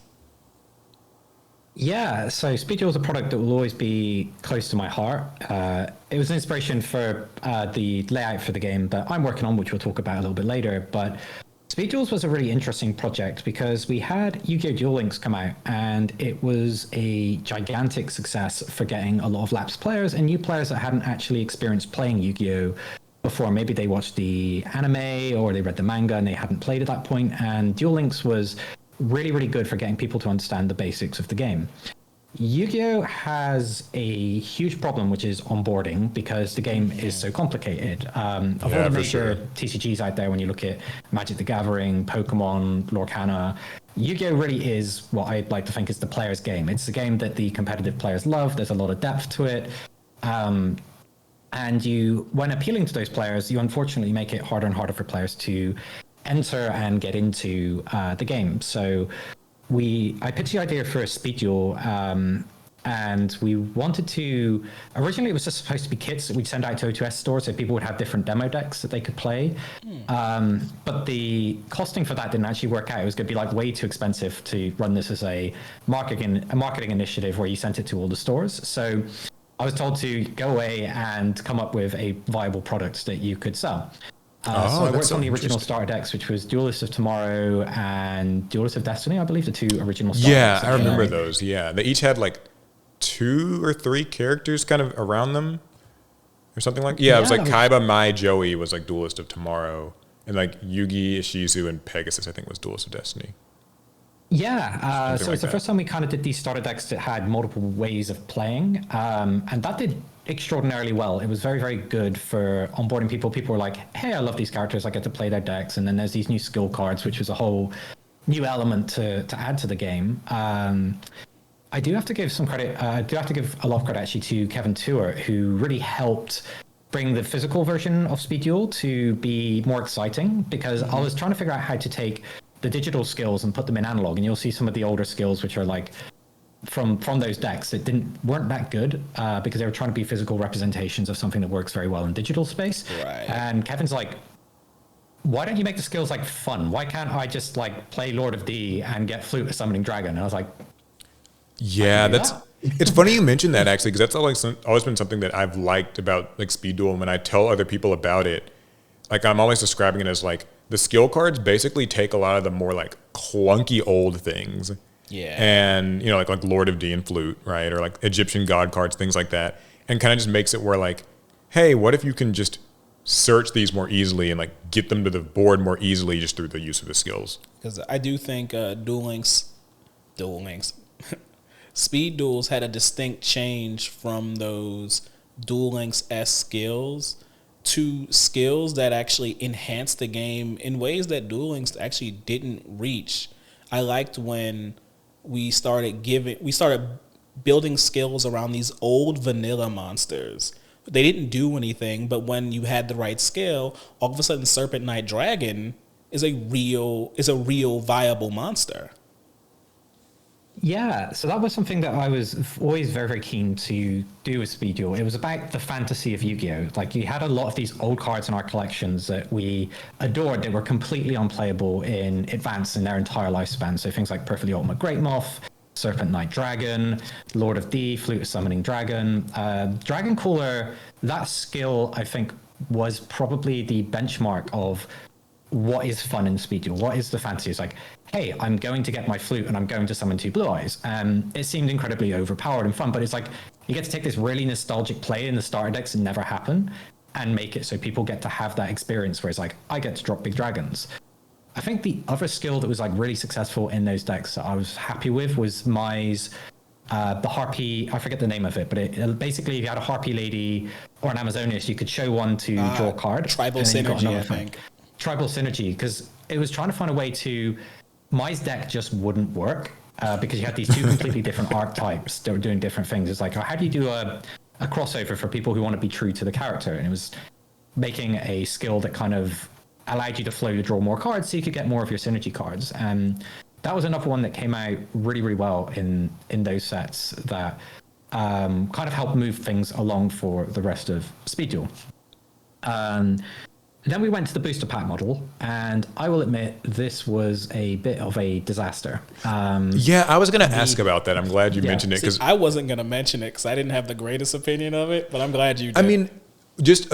Yeah, so Speed Duel is a product that will always be close to my heart. It was an inspiration for the layout for the game that I'm working on, which we'll talk about a little bit later. But Speed Duels was a really interesting project because we had Yu-Gi-Oh Duel Links come out, and it was a gigantic success for getting a lot of lapsed players and new players that hadn't actually experienced playing Yu-Gi-Oh before. Maybe they watched the anime or they read the manga and they hadn't played at that point. And Duel Links was really, really good for getting people to understand the basics of the game. Yu-Gi-Oh has a huge problem, which is onboarding, because the game is so complicated. Of all the major TCGs out there, when you look at Magic the Gathering, Pokemon, Lorcana, Yu-Gi-Oh really is what I'd like to think is the player's game. It's a game that the competitive players love. There's a lot of depth to it. And when appealing to those players, you unfortunately make it harder and harder for players to enter and get into the game. So I pitched the idea for a Speed Duel, and we wanted to, originally it was just supposed to be kits that we'd send out to O2S stores so people would have different demo decks that they could play. But the costing for that didn't actually work out. It was going to be like way too expensive to run this as a marketing initiative where you sent it to all the stores. So I was told to go away and come up with a viable product that you could sell. So I worked on the original starter decks, which was Duelist of Tomorrow and Duelist of Destiny, I believe, the two original starter decks. Yeah, I remember those. Yeah, they each had like 2 or 3 characters kind of around them or something like. Yeah, it was like Kaiba, Mai, Joey was like Duelist of Tomorrow, and like Yugi, Ishizu, and Pegasus, I think, was Duelist of Destiny. Yeah, so it's the first time we kind of did these starter decks that had multiple ways of playing, and that did extraordinarily well. It was very, very good for onboarding people. People were like, hey, I love these characters, I get to play their decks. And then there's these new skill cards, which was a whole new element to add to the game. I do have to give some credit, I do have to give a lot of credit actually to Kevin Tewart, who really helped bring the physical version of Speed Duel to be more exciting, because I was trying to figure out how to take the digital skills and put them in analog, and you'll see some of the older skills which are like from those decks that weren't that good because they were trying to be physical representations of something that works very well in digital space. Right. And Kevin's like, why don't you make the skills like fun? Why can't I just like play Lord of D and get Flute a Summoning Dragon? And I was like, yeah, it's funny you mentioned that actually, because that's always been something that I've liked about like Speed Duel. And when I tell other people about it, like I'm always describing it as like the skill cards basically take a lot of the more like clunky old things. Yeah. And, you know, like Lord of D and Flute, right? Or like Egyptian God cards, things like that. And kind of just makes it where like, hey, what if you can just search these more easily and like get them to the board more easily just through the use of the skills? Because I do think Duel Links, Speed Duels had a distinct change from those Duel Links-esque skills to skills that actually enhanced the game in ways that Duel Links actually didn't reach. I liked when we started building skills around these old vanilla monsters. They didn't do anything, but when you had the right skill, all of a sudden Serpent Knight Dragon is a real viable monster. Yeah, so that was something that I was always very, very keen to do with Speed Duel. It was about the fantasy of Yu-Gi-Oh! Like, you had a lot of these old cards in our collections that we adored that were completely unplayable in Advance in their entire lifespan. So things like Perfectly Ultimate Great Moth, Serpent Knight Dragon, Lord of D, Flute of Summoning Dragon. Dragon Cooler, that skill, I think, was probably the benchmark of what is fun in Speed Duel. What is the fantasy? It's like, hey, I'm going to get my flute and I'm going to summon 2 blue eyes. It seemed incredibly overpowered and fun, but it's like you get to take this really nostalgic play in the starter decks that never happen and make it so people get to have that experience where it's like, I get to drop big dragons. I think the other skill that was like really successful in those decks that I was happy with was Mai's the Harpy, I forget the name of it, but it basically, if you had a Harpy Lady or an Amazoness, you could show one to draw a card. Tribal Synergy, I think. Tribal Synergy, because it was trying to find a way to... Mai's deck just wouldn't work because you had these 2 completely different archetypes that were doing different things. It's like, how do you do a a crossover for people who want to be true to the character, and it was making a skill that kind of allowed you to flow to draw more cards so you could get more of your synergy cards. And that was another one that came out really, really well in those sets that kind of helped move things along for the rest of Speed Duel. Then we went to the booster pack model, and I will admit this was a bit of a disaster. Yeah, I was going to ask about that. I'm glad you mentioned it, because I wasn't going to mention it because I didn't have the greatest opinion of it, but I'm glad you did. I mean, just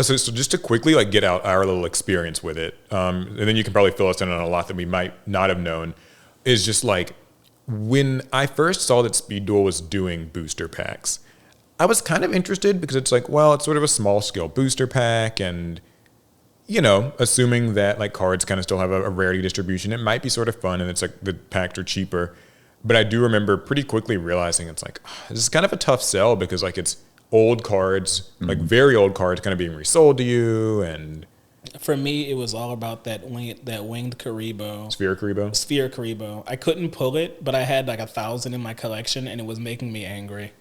to quickly like get out our little experience with it, and then you can probably fill us in on a lot that we might not have known, is just like when I first saw that Speed Duel was doing booster packs, I was kind of interested because it's like, well, it's sort of a small scale booster pack, and you know, assuming that like cards kind of still have a rarity distribution, it might be sort of fun, and it's like the packs are cheaper. But I do remember pretty quickly realizing it's like, this is kind of a tough sell because like it's old cards, like very old cards kind of being resold to you. And for me, it was all about that winged Karibo. Sphere Karibo. I couldn't pull it, but I had like 1,000 in my collection, and it was making me angry.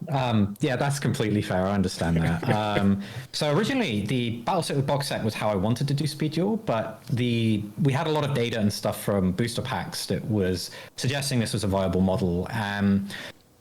Yeah, that's completely fair. I understand that. So originally, the Battle City box set was how I wanted to do Speed Duel, but we had a lot of data and stuff from booster packs that was suggesting this was a viable model.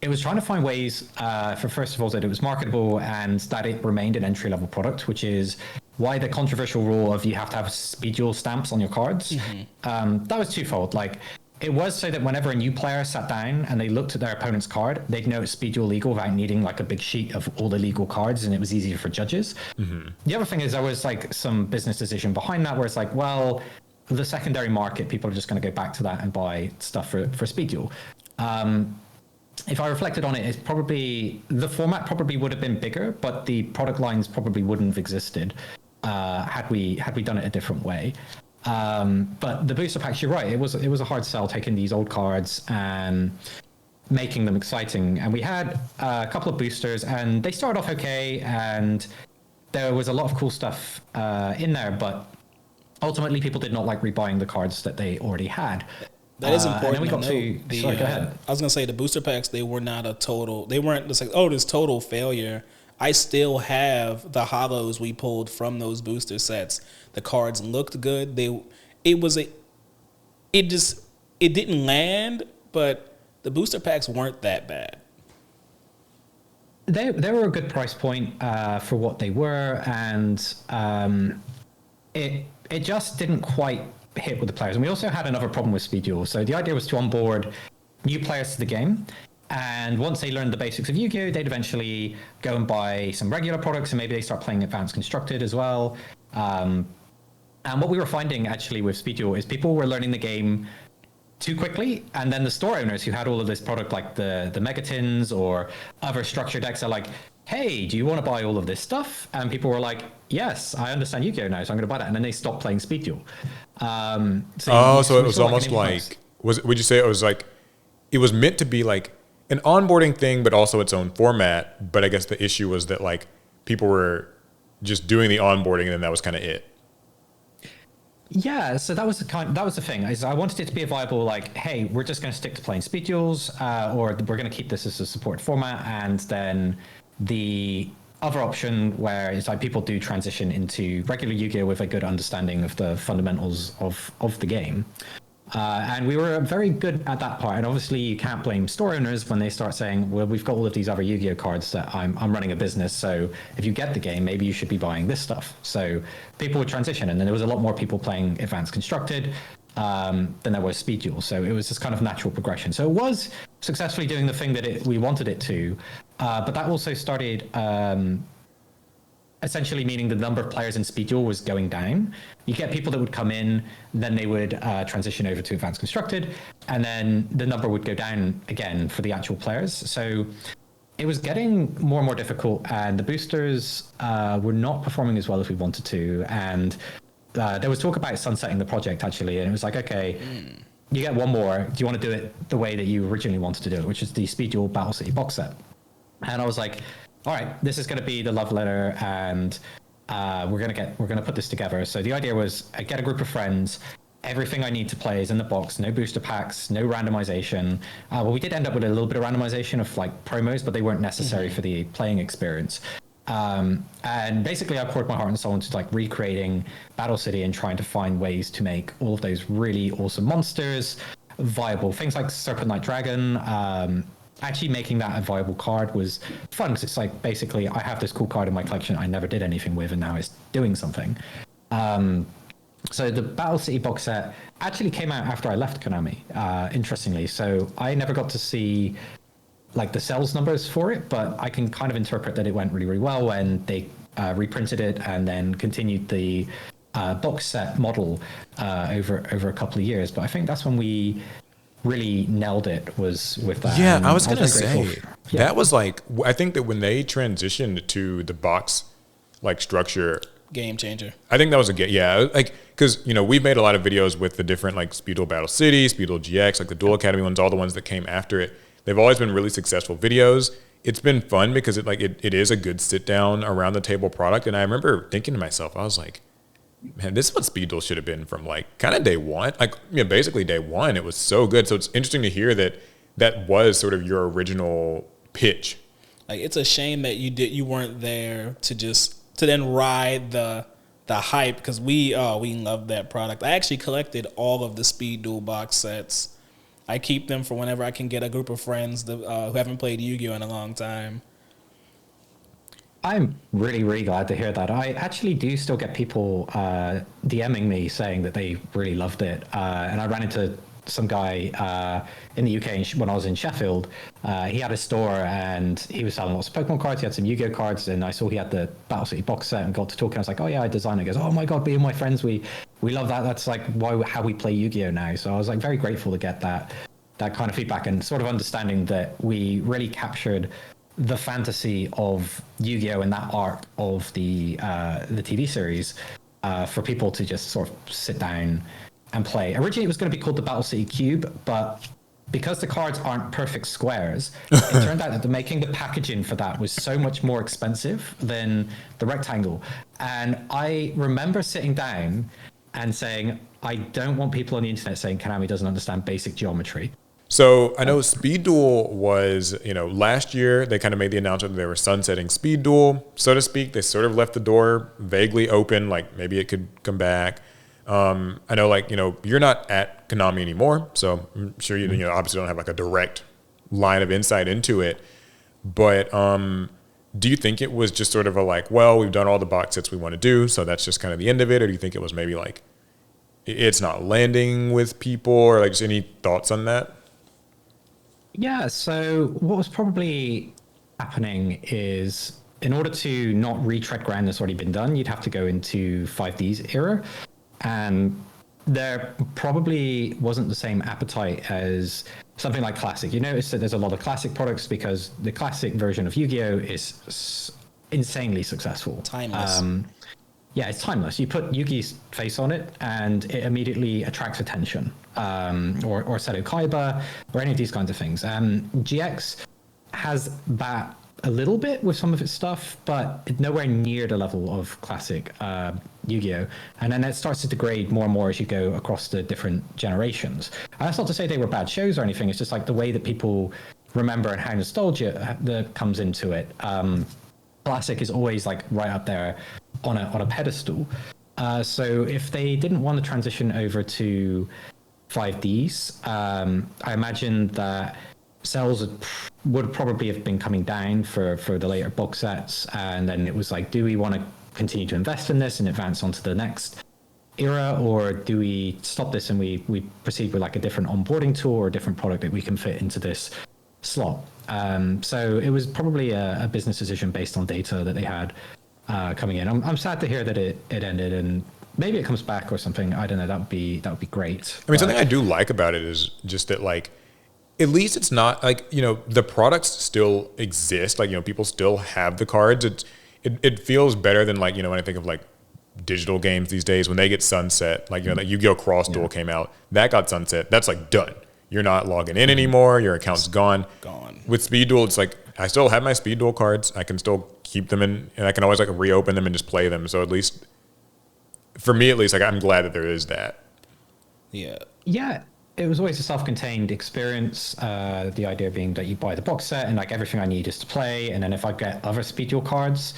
It was trying to find ways for, first of all, that it was marketable and that it remained an entry-level product, which is why the controversial rule of you have to have Speed Duel stamps on your cards. That was twofold. Like, it was so that whenever a new player sat down and they looked at their opponent's card, they'd know it's Speed Duel legal without needing like a big sheet of all the legal cards, and it was easier for judges. The other thing is there was like some business decision behind that where it's like, well, the secondary market, people are just going to go back to that and buy stuff for Speed Duel. If I reflected on it, it's probably the format probably would have been bigger, but the product lines probably wouldn't have existed had we done it a different way. But the booster packs, you're right, it was a hard sell taking these old cards and making them exciting. And we had a couple of boosters, and they started off okay, and there was a lot of cool stuff in there, but ultimately people did not like rebuying the cards that they already had. That is important. And then we got to sorry, go ahead. I was gonna say the booster packs, they were not a total. They weren't just like, oh, this total failure. I still have the holos we pulled from those booster sets. The cards looked good. It didn't land, but the booster packs weren't that bad. They were a good price point for what they were, and it just didn't quite hit with the players. And we also had another problem with Speed Duel. So the idea was to onboard new players to the game, and once they learned the basics of Yu-Gi-Oh, they'd eventually go and buy some regular products, and maybe they start playing Advanced Constructed as well. And what we were finding actually with Speed Duel is people were learning the game too quickly, and then the store owners who had all of this product, like the Megatins or other structured decks, are like, hey, do you want to buy all of this stuff? And people were like, yes, I understand Yu-Gi-Oh now, so I'm going to buy that. And then they stopped playing Speed Duel. So it was almost like, would you say it was like, it was meant to be like an onboarding thing, but also its own format. But I guess the issue was that like people were just doing the onboarding, and then that was kind of it. Yeah, so that was the thing. Is I wanted it to be a viable, like, hey, we're just going to stick to playing Speed Duels, or we're going to keep this as a support format, and then the other option where it's like people do transition into regular Yu-Gi-Oh with a good understanding of the fundamentals of the game. And we were very good at that part. And obviously you can't blame store owners when they start saying, well, we've got all of these other Yu-Gi-Oh cards that I'm running a business. So if you get the game, maybe you should be buying this stuff. So people would transition. And then there was a lot more people playing Advanced Constructed than there was Speed Duel. So it was this kind of natural progression. So it was successfully doing the thing that we wanted it to. But that also started essentially meaning the number of players in Speed Duel was going down. You get people that would come in, then they would transition over to Advanced Constructed, and then the number would go down again for the actual players. So it was getting more and more difficult, and the boosters were not performing as well as we wanted to. And there was talk about sunsetting the project, actually, and it was like, okay, you get one more. Do you want to do it the way that you originally wanted to do it, which is the Speed Duel Battle City box set? And I was like, all right, this is going to be the love letter, and we're going to put this together. So the idea was get a group of friends, everything I need to play is in the box. No booster packs, no randomization. Well, we did end up with a little bit of randomization of like promos, but they weren't necessary for the playing experience. And basically, I poured my heart and soul into like recreating Battle City and trying to find ways to make all of those really awesome monsters viable. Things like Serpent Knight Dragon. Actually, making that a viable card was fun because it's like basically I have this cool card in my collection I never did anything with, and now it's doing something. So the Battle City box set actually came out after I left Konami, interestingly. So I never got to see like the sales numbers for it, but I can kind of interpret that it went really, really well when they reprinted it and then continued the box set model over a couple of years. But I think that's when we really nailed it, was with that. Yeah, And I was gonna very say that was like, I think that when they transitioned to the box like structure, Game changer. I think that was like, because we've made a lot of videos with the different like Speed Duel Battle City, Speed Duel GX, like the Duel Academy ones, all the ones that came after it. They've always been really successful videos. It's been fun because it is a good sit down around the table product. And I remember thinking to myself, I was like, man, this is what Speed Duel should have been from like kind of day one, like basically day one. It was so good. So it's interesting to hear that was sort of your original pitch. Like, it's a shame that you weren't there to then ride the hype, because we love that product. I actually collected all of the Speed Duel box sets. I keep them for whenever I can get a group of friends who haven't played Yu-Gi-Oh in a long time. I'm really, really glad to hear that. I actually do still get people DMing me saying that they really loved it. And I ran into some guy in the UK when I was in Sheffield. He had a store and he was selling lots of Pokemon cards. He had some Yu-Gi-Oh cards, and I saw he had the Battle City box set and got to talking. I was like, oh yeah, I designed it. He goes, oh my God, being my friends, we love that. That's like how we play Yu-Gi-Oh now. So I was like very grateful to get that kind of feedback and sort of understanding that we really captured the fantasy of Yu-Gi-Oh and that arc of the TV series for people to just sort of sit down and play. Originally, it was going to be called the Battle City Cube, but because the cards aren't perfect squares, it turned out that making the packaging for that was so much more expensive than the rectangle. And I remember sitting down and saying, I don't want people on the internet saying Konami doesn't understand basic geometry. So I know Speed Duel was, last year they kind of made the announcement that they were sunsetting Speed Duel, so to speak. They sort of left the door vaguely open, like maybe it could come back. I know, like, you're not at Konami anymore, so I'm sure you obviously don't have like a direct line of insight into it. But do you think it was just sort of a like, well, we've done all the box sets we want to do, so that's just kind of the end of it? Or do you think it was maybe like it's not landing with people, or like just any thoughts on that? Yeah, so what was probably happening is in order to not retread ground that's already been done, you'd have to go into 5D's era. And there probably wasn't the same appetite as something like Classic. You notice that there's a lot of Classic products because the Classic version of Yu-Gi-Oh is insanely successful. Timeless. Yeah, it's timeless. You put Yugi's face on it, and it immediately attracts attention. Or Seto Kaiba, or any of these kinds of things. GX has that a little bit with some of its stuff, but nowhere near the level of classic Yu-Gi-Oh! And then it starts to degrade more and more as you go across the different generations. And that's not to say they were bad shows or anything. It's just like the way that people remember and how nostalgia that comes into it. Classic is always like right up there on a pedestal. So if they didn't want to transition over to 5Ds, I imagine that sales would probably have been coming down for the later box sets, and then it was like, do we want to continue to invest in this and advance onto the next era, or do we stop this and we proceed with like a different onboarding tool or a different product that we can fit into this slot? So it was probably a business decision based on data that they had coming in. I'm sad to hear that it ended, and maybe it comes back or something. I don't know. That would be great. I mean, something I do like about it is just that, like, at least it's not like, the products still exist. Like, people still have the cards. It feels better than, like, when I think of like digital games these days, when they get sunset, like, like Yu-Gi-Oh Cross Duel came out, that got sunset. That's like done. You're not logging in anymore. Your account's gone. With Speed Duel, it's like, I still have my Speed Duel cards. I can still keep them in, and I can always like reopen them and just play them. So at least, for me at least, like, I'm glad that there is that. Yeah. Yeah, it was always a self-contained experience. The idea being that you buy the box set and like everything I need is to play, and then if I get other Speed Duel cards,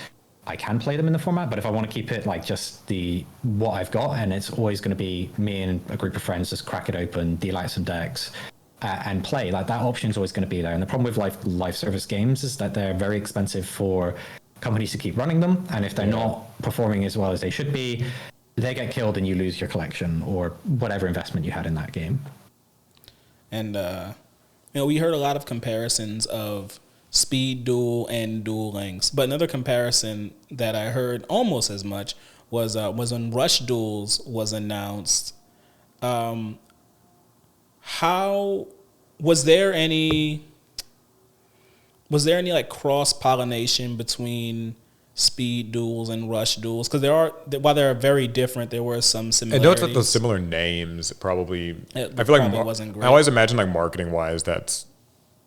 I can play them in the format. But if I want to keep it like just the what I've got, and it's always going to be me and a group of friends just crack it open, deal out some decks, and play. Like that option is always going to be there. And the problem with live service games is that they're very expensive for companies to keep running them, and if they're not performing as well as they should be, they get killed and you lose your collection or whatever investment you had in that game. And we heard a lot of comparisons of Speed Duel and Duel Links, but another comparison that I heard almost as much was when Rush Duels was announced. How was there any like cross pollination between Speed Duels and Rush Duels? Because while they're very different, there were some I similarities. know it's like those similar names. Probably, I feel like wasn't great. I always imagine like marketing wise, that's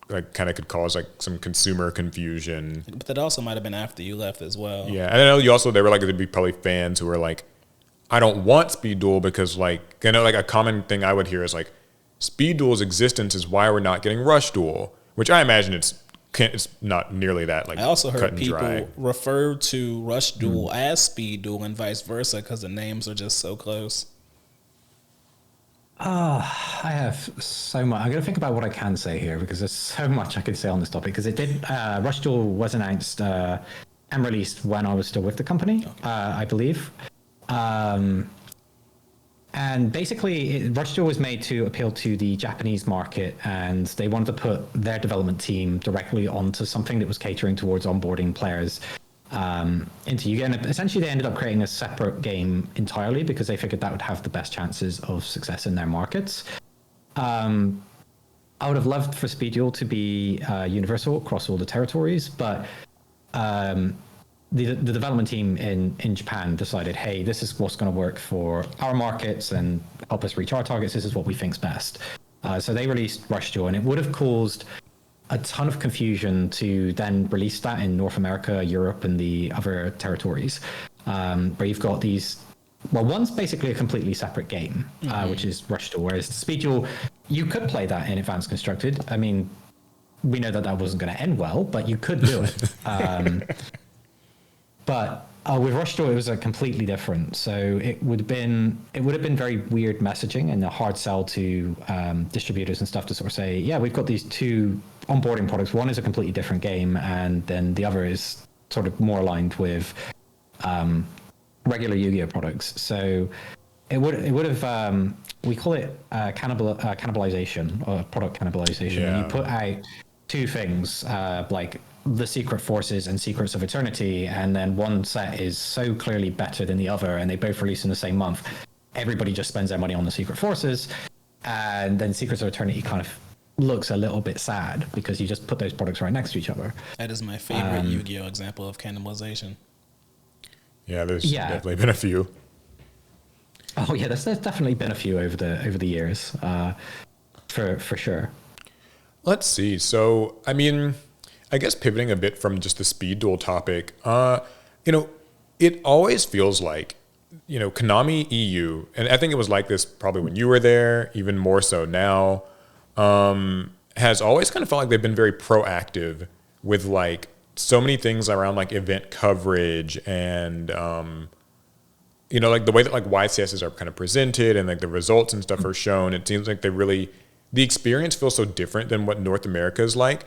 like kind of could cause like some consumer confusion. But that also might have been after you left as well. Yeah, and I know there were like there'd be probably fans who were like, I don't want Speed Duel because like like a common thing I would hear is like Speed Duel's existence is why we're not getting Rush Duel, which I imagine it's not nearly that like. I also cut heard and people dry. refer to Rush Duel as Speed Duel and vice versa because the names are just so close. I have so much. I'm going to think about what I can say here because there's so much I can say on this topic. Because it did. Rush Duel was announced and released when I was still with the company, I believe. And basically, Rush Duel was made to appeal to the Japanese market, and they wanted to put their development team directly onto something that was catering towards onboarding players into Yu-Gi-Oh! And essentially, they ended up creating a separate game entirely because they figured that would have the best chances of success in their markets. I would have loved for Speed Duel to be universal across all the territories, but the development team in Japan decided, hey, this is what's going to work for our markets and help us reach our targets. This is what we think's best. So they released Rush Duel, and it would have caused a ton of confusion to then release that in North America, Europe, and the other territories, where you've got these. Well, one's basically a completely separate game, which is Rush Duel, whereas Speed Duel, you could play that in Advanced Constructed. I mean, we know that wasn't going to end well, but you could do it. But with Rush Duel, it was completely different. So it would have been very weird messaging and a hard sell to distributors and stuff to sort of say, yeah, we've got these two onboarding products. One is a completely different game, and then the other is sort of more aligned with regular Yu-Gi-Oh products. So it would have we call it cannibalization or product cannibalization. Yeah. When you put out two things like the Secret Forces and Secrets of Eternity, and then one set is so clearly better than the other, and they both release in the same month. Everybody just spends their money on the Secret Forces, and then Secrets of Eternity kind of looks a little bit sad because you just put those products right next to each other. That is my favorite Yu-Gi-Oh example of cannibalization. Yeah, there's definitely been a few. Oh yeah, there's definitely been a few over the years, for sure. Let's see. So, I mean, I guess pivoting a bit from just the Speed Duel topic, it always feels like, Konami EU, and I think it was like this probably when you were there, even more so now, has always kind of felt like they've been very proactive with like so many things around like event coverage and, like the way that like YCSs are kind of presented and like the results and stuff are shown. It seems like the experience feels so different than what North America is like.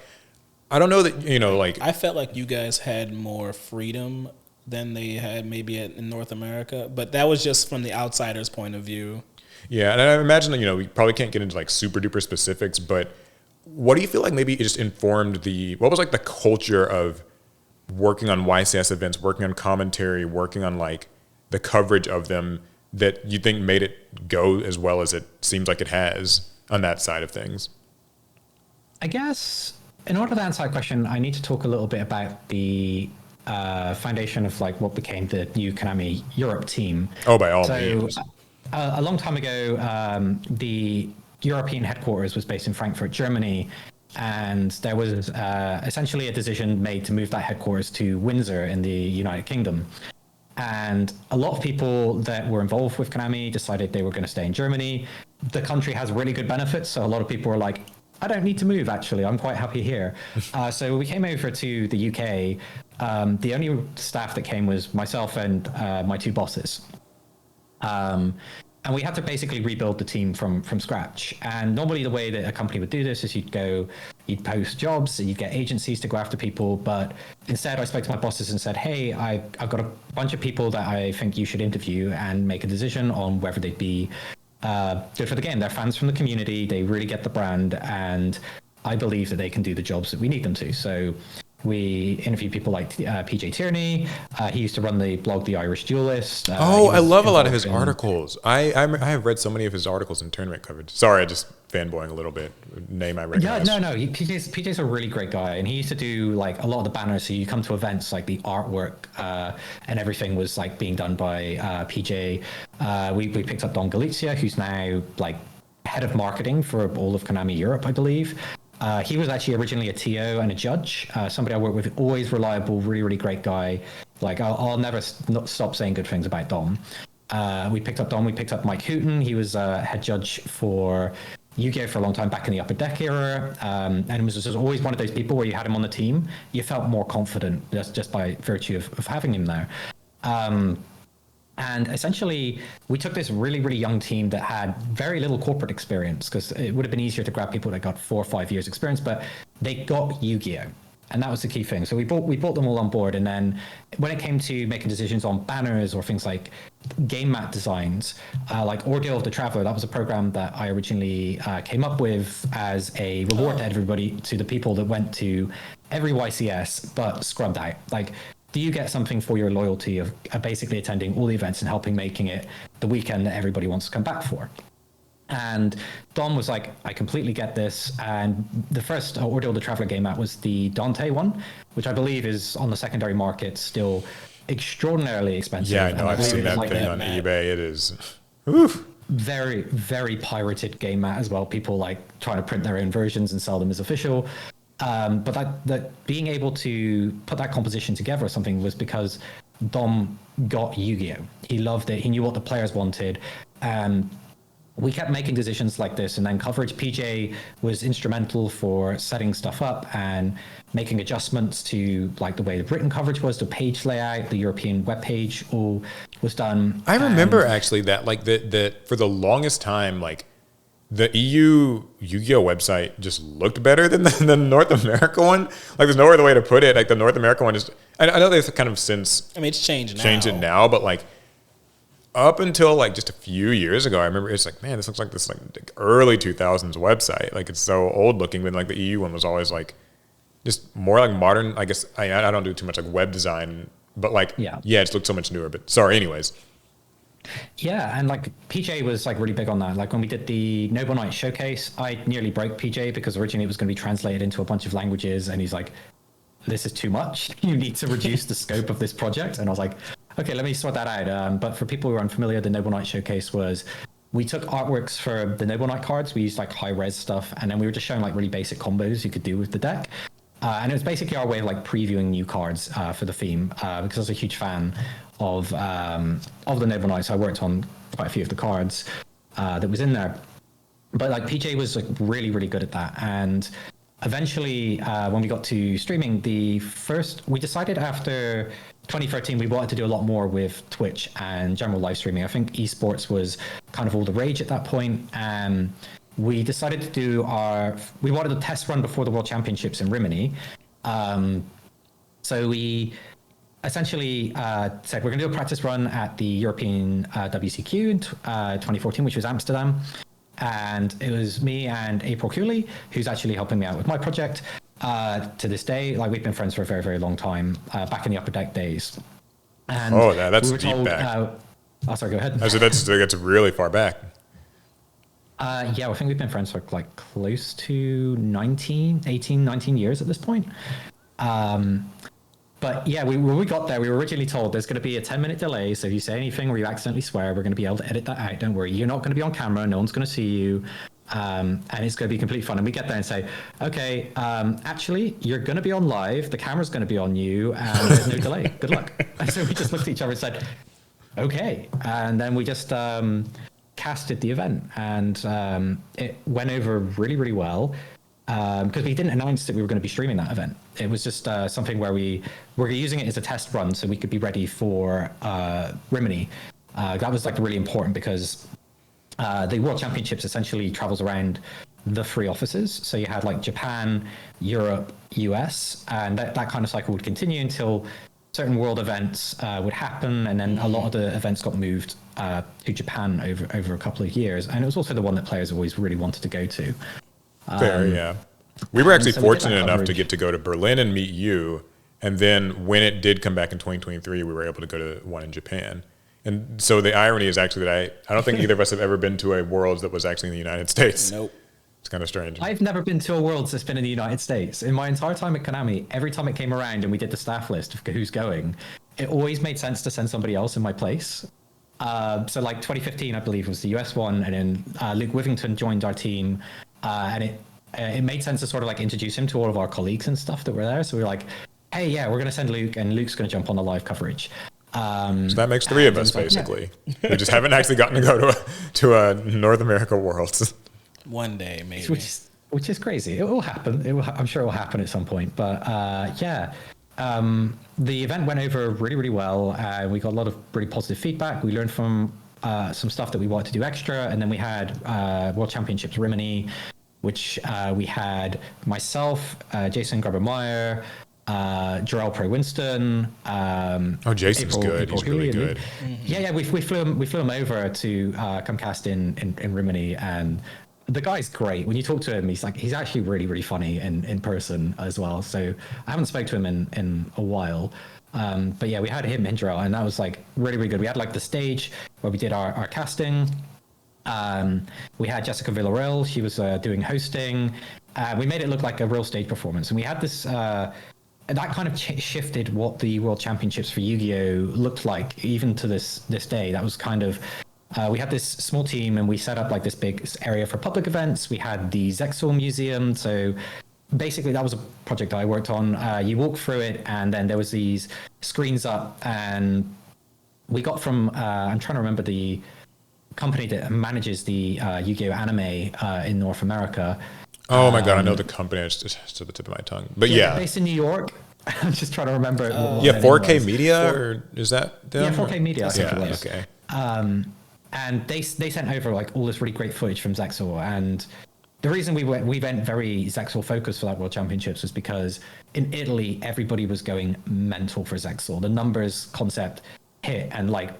I don't know that, like... I felt like you guys had more freedom than they had maybe in North America, but that was just from the outsider's point of view. Yeah, and I imagine that, we probably can't get into like super duper specifics, but what do you feel like maybe it just informed what was like the culture of working on YCS events, working on commentary, working on like the coverage of them that you think made it go as well as it seems like it has on that side of things? I guess in order to answer that question, I need to talk a little bit about the foundation of like what became the new Konami Europe team. Oh, by all means. A long time ago, the European headquarters was based in Frankfurt, Germany, and there was essentially a decision made to move that headquarters to Windsor in the United Kingdom. And a lot of people that were involved with Konami decided they were going to stay in Germany. the country has really good benefits. So a lot of people are like, I don't need to move, actually. I'm quite happy here. So we came over to the UK. The only staff that came was myself and my two bosses. And we had to basically rebuild the team from scratch. And normally the way that a company would do this is you'd post jobs, you'd get agencies to go after people. But instead, I spoke to my bosses and said, hey, I've got a bunch of people that I think you should interview and make a decision on whether they'd be good for the game. They're fans from the community. They really get the brand. And I believe that they can do the jobs that we need them to. So we interviewed people like PJ Tierney. He used to run the blog The Irish Duelist. I love a lot of his articles. I have read so many of his articles in tournament coverage. Sorry, I just fanboying a little bit. Name I recognize. Yeah, no. PJ's a really great guy, and he used to do like a lot of the banners. So you come to events, like the artwork and everything was like being done by PJ. We picked up Don Galizia, who's now like head of marketing for all of Konami Europe, I believe. He was actually originally a TO and a judge, somebody I worked with, always reliable, really, really great guy. Like, I'll never stop saying good things about Dom. We picked up Dom, we picked up Mike Hooton. He was head judge for Yu-Gi-Oh for a long time back in the Upper Deck era. And was just always one of those people where you had him on the team, you felt more confident just by virtue of having him there. And essentially, we took this really, really young team that had very little corporate experience, because it would have been easier to grab people that got 4 or 5 years experience, but they got Yu-Gi-Oh! And that was the key thing. So we brought them all on board. And then when it came to making decisions on banners or things like game mat designs, like Ordeal of the Traveler, that was a program that I originally came up with as a reward to everybody, to the people that went to every YCS, but scrubbed out. Like, do you get something for your loyalty of basically attending all the events and helping making it the weekend that everybody wants to come back for? And Dom was like, I completely get this. And the first Ordeal the Traveler game out was the Dante one, which I believe is on the secondary market still extraordinarily expensive. Yeah, I know. I've seen that thing on eBay. It is very, very pirated game mat as well. People like trying to print their own versions and sell them as official. But that being able to put that composition together or something was because Dom got Yu-Gi-Oh! He loved it. He knew what the players wanted. We kept making decisions like this, and then coverage. PJ was instrumental for setting stuff up and making adjustments to like the way the written coverage was, the page layout, the European webpage all was done. I remember actually that like that for the longest time, like the EU Yu-Gi-Oh website just looked better than the North America one. Like, there's no other way to put it. Like, the North America one is, I know they've kind of since it's changed it now, but like up until like just a few years ago, I remember it's like, man, this looks like this like early 2000s website. Like, it's so old looking, but like the EU one was always like just more like modern. I guess I don't do too much like web design, but like yeah, it just looked so much newer. But sorry, anyways. Yeah, and like PJ was like really big on that. Like when we did the Noble Knight showcase, I nearly broke PJ because originally it was going to be translated into a bunch of languages, and he's like, "This is too much. You need to reduce the scope of this project." And I was like, "Okay, let me sort that out." But for people who are unfamiliar, the Noble Knight showcase was we took artworks for the Noble Knight cards. We used like high res stuff, and then we were just showing like really basic combos you could do with the deck. And it was basically our way of like previewing new cards for the theme because I was a huge fan of the Noble Knight, so I worked on quite a few of the cards that was in there. But like PJ was like really, really good at that. And eventually, when we got to streaming, we decided after 2013 we wanted to do a lot more with Twitch and general live streaming. I think esports was kind of all the rage at that point. We decided to do we wanted a test run before the World Championships in Rimini. So we essentially said we're going to do a practice run at the European WCQ in 2014, which was Amsterdam. And it was me and April Cooley, who's actually helping me out with my project to this day. Like, we've been friends for a very, very long time, back in the Upper Deck days. And that's deep back. Sorry, go ahead. That's really far back. Yeah, I think we've been friends for like close to 19 years at this point. But yeah, when we got there, we were originally told there's going to be a 10-minute delay. So if you say anything or you accidentally swear, we're going to be able to edit that out. Don't worry. You're not going to be on camera. No one's going to see you. And it's going to be completely fun. And we get there and say, okay, actually, you're going to be on live. The camera's going to be on you. And there's no delay. Good luck. And so we just looked at each other and said, okay. And then we just casted the event, and it went over really, really well. Because we didn't announce that we were going to be streaming that event. It was just something where we were using it as a test run so we could be ready for Rimini. That was like really important because the World Championships essentially travels around the 3 offices. So you had like Japan, Europe, US, and that kind of cycle would continue until certain world events would happen, and then a lot of the events got moved to Japan over a couple of years. And it was also the one that players always really wanted to go to. Fair, yeah. We were actually so fortunate enough to get to go to Berlin and meet you. And then when it did come back in 2023, we were able to go to one in Japan. And so the irony is actually that I don't think either of us have ever been to a Worlds that was actually in the United States. Nope. It's kind of strange. I've never been to a Worlds that's been in the United States. In my entire time at Konami, every time it came around and we did the staff list of who's going, it always made sense to send somebody else in my place. So like 2015, I believe, was the US one, and then Luke Withington joined our team, and it made sense to sort of like introduce him to all of our colleagues and stuff that were there. So we were like, hey, yeah, we're going to send Luke, and Luke's going to jump on the live coverage. So that makes 3 of us, basically. We just haven't actually gotten to go to a North America Worlds. One day, maybe. Which is crazy. It will happen. I'm sure it will happen at some point. But yeah, the event went over really, really well. We got a lot of really positive feedback. We learned from some stuff that we wanted to do extra. And then we had World Championships Rimini, which we had myself, Jason Garber-Meyer, Jarrell Pro-Winston. Jason's good. He's really good. Mm-hmm. Yeah, we flew him over to come cast in Rimini, and the guy's great. When you talk to him, he's actually really, really funny in person as well. So I haven't spoke to him in a while. But yeah, we had him in Jarrell, and that was like really, really good. We had like the stage where we did our casting. We had Jessica Villarreal. She was doing hosting. We made it look like a real stage performance, and we had this. That kind of shifted what the World Championships for Yu-Gi-Oh looked like, even to this day. That was kind of we had this small team, and we set up like this big area for public events. We had the Zexal Museum, so basically that was a project I worked on. You walk through it, and then there was these screens up, and we got from I'm trying to remember the company that manages the Yu-Gi-Oh anime in North America. Oh my god, I know the company. It's just to the tip of my tongue. But yeah. Based in New York. I'm just trying to remember. Yeah, 4K Media, or is that them? Yeah, 4K Media, I think it was. Okay. And they sent over like all this really great footage from Zexal. And the reason we went very Zexal focused for that World Championships was because in Italy, everybody was going mental for Zexal. The numbers concept hit, and like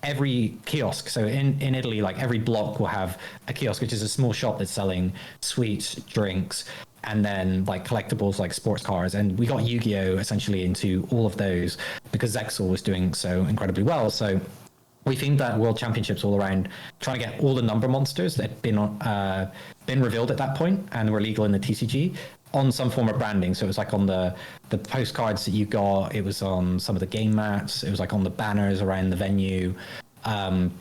every kiosk, so in Italy, like every block will have a kiosk, which is a small shop that's selling sweets, drinks, and then like collectibles like sports cars. And we got Yu-Gi-Oh essentially into all of those because Zexal was doing so incredibly well. So we themed that World Championships all around trying to get all the number monsters that had been revealed at that point and were legal in the TCG on some form of branding. So it was like on the postcards that you got, it was on some of the game mats, it was like on the banners around the venue. And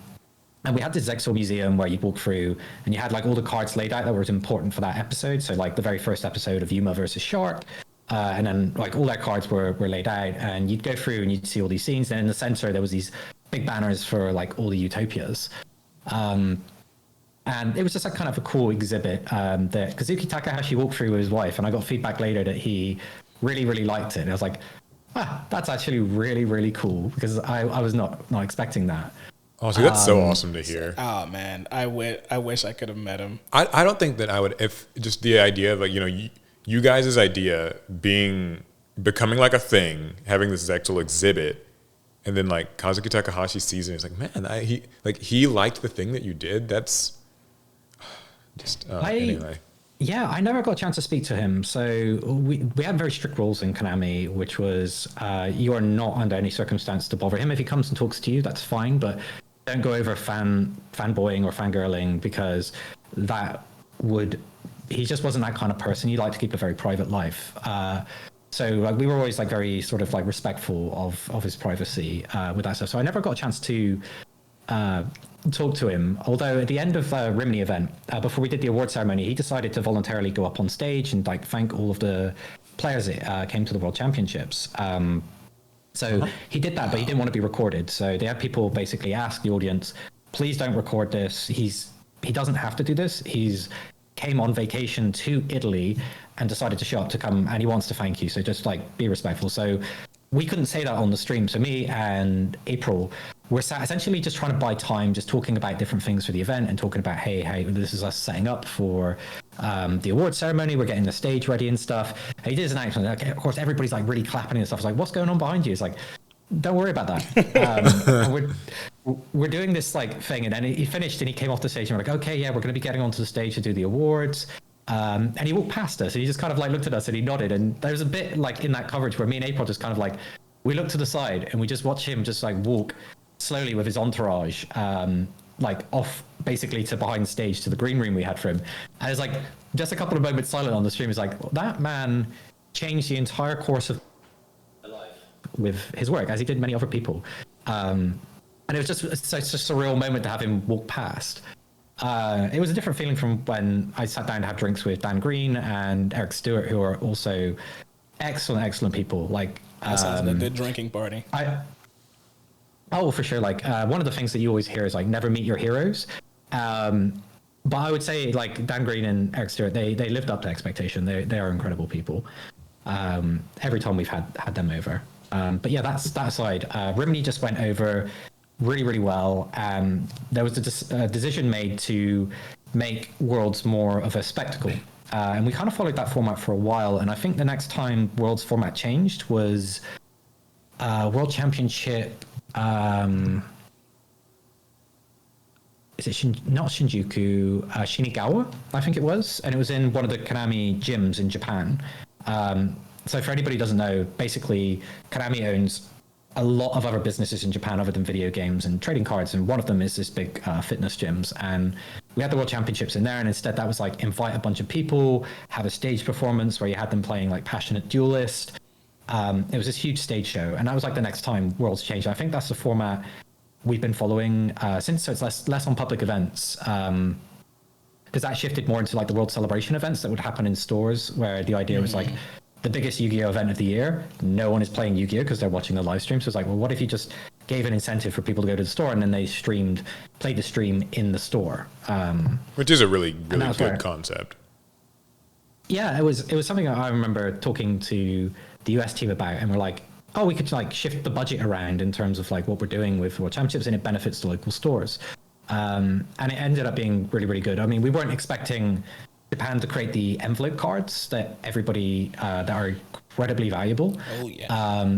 we had this Zexal museum where you'd walk through and you had like all the cards laid out that were important for that episode. So like the very first episode of Yuma versus Shark. And then like all their cards were laid out, and you'd go through and you'd see all these scenes. And in the center, there was these big banners for like all the Utopias. And it was just a kind of a cool exhibit that Kazuki Takahashi walked through with his wife, and I got feedback later that he really, really liked it. And I was like, that's actually really, really cool, because I was not expecting that. Oh, see, that's so awesome to hear. Oh man, I wish I could have met him. I don't think that I would, if just the idea of like, you guys' idea becoming like a thing, having this Zexal exhibit, and then like Kazuki Takahashi sees it, and he's like, man, he liked the thing that you did. That's just anyway. Yeah, I never got a chance to speak to him. So we had very strict rules in Konami, which was you are not under any circumstance to bother him. If he comes and talks to you, that's fine, but don't go over fanboying or fangirling, because he just wasn't that kind of person. He liked to keep a very private life. So like we were always like very sort of like respectful of his privacy with that stuff. So I never got a chance to talk to him. Although at the end of Rimini event, before we did the award ceremony, he decided to voluntarily go up on stage and like thank all of the players that came to the World Championships. So he did that, but he didn't want to be recorded. So they had people basically ask the audience please don't record this. He doesn't have to do this. He's came on vacation to Italy and decided to show up to come, and he wants to thank you. So just like be respectful. So we couldn't say that on the stream. So me and April were sat essentially just trying to buy time, just talking about different things for the event and talking about, hey, this is us setting up for the award ceremony. We're getting the stage ready and stuff. And he did his announcement. Okay, of course, everybody's like really clapping and stuff. It's like, what's going on behind you? It's like, don't worry about that. We're doing this like thing, and then he finished and he came off the stage and we're like, okay, yeah, we're going to be getting onto the stage to do the awards. And he walked past us and he just kind of like looked at us and he nodded. And there was a bit like in that coverage where me and April just kind of like, we looked to the side and we just watch him just like walk slowly with his entourage, like off basically to behind stage to the green room we had for him. And it's like just a couple of moments silent on the stream. Is like, that man changed the entire course of life with his work, as he did many other people. And it was just such a surreal moment to have him walk past. It was a different feeling from when I sat down to have drinks with Dan Green and Eric Stewart, who are also excellent people. Like, that sounds like a good drinking party. Oh, for sure. Like, one of the things that you always hear is like, never meet your heroes. But I would say like Dan Green and Eric Stewart, they lived up to expectation. They are incredible people. Every time we've had them over. But yeah, that aside, Rimini just went over really well. There was a decision made to make Worlds more of a spectacle. And we kind of followed that format for a while. And I think the next time Worlds format changed was World Championship. Is it not Shinjuku? Shinagawa, I think it was. And it was in one of the Konami gyms in Japan. So for anybody who doesn't know, basically Konami owns a lot of other businesses in Japan other than video games and trading cards, and one of them is this big fitness gyms. And we had the World Championships in there, and instead that was like invite a bunch of people, have a stage performance where you had them playing like passionate duelist. It was this huge stage show, and that was like the next time Worlds changed. I think that's the format we've been following since. So it's less on public events, because that shifted more into like the World Celebration events that would happen in stores, where the idea was like, the biggest Yu-Gi-Oh event of the year, no one is playing Yu-Gi-Oh because they're watching the live stream. So it's like, well, what if you just gave an incentive for people to go to the store, and then they played the stream in the store? Which is a really good concept. Yeah, it was something I remember talking to the US team about, and we're like, oh, we could like shift the budget around in terms of like what we're doing with World Championships, and it benefits the local stores. And it ended up being really good. I mean, we weren't expecting Japan to create the envelope cards that everybody that are incredibly valuable. Oh yeah.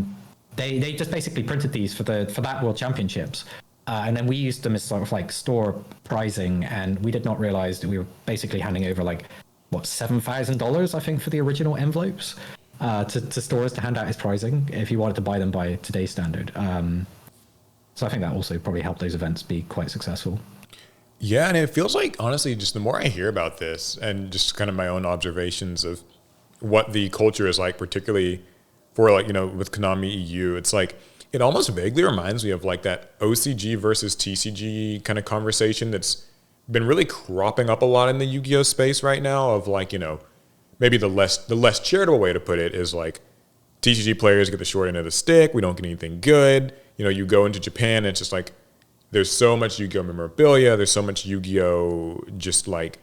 They just basically printed these for that World Championships, and then we used them as sort of like store pricing, and we did not realize that we were basically handing over like what $7,000 I think for the original envelopes to stores to hand out as pricing if you wanted to buy them by today's standard. So I think that also probably helped those events be quite successful. Yeah, and it feels like, honestly, just the more I hear about this and just kind of my own observations of what the culture is like, particularly for like, with Konami EU, it's like, it almost vaguely reminds me of like that OCG versus TCG kind of conversation that's been really cropping up a lot in the Yu-Gi-Oh space right now of like, maybe the less charitable way to put it is like TCG players get the short end of the stick. We don't get anything good. You go into Japan and it's just like, there's so much Yu-Gi-Oh memorabilia. There's so much Yu-Gi-Oh just like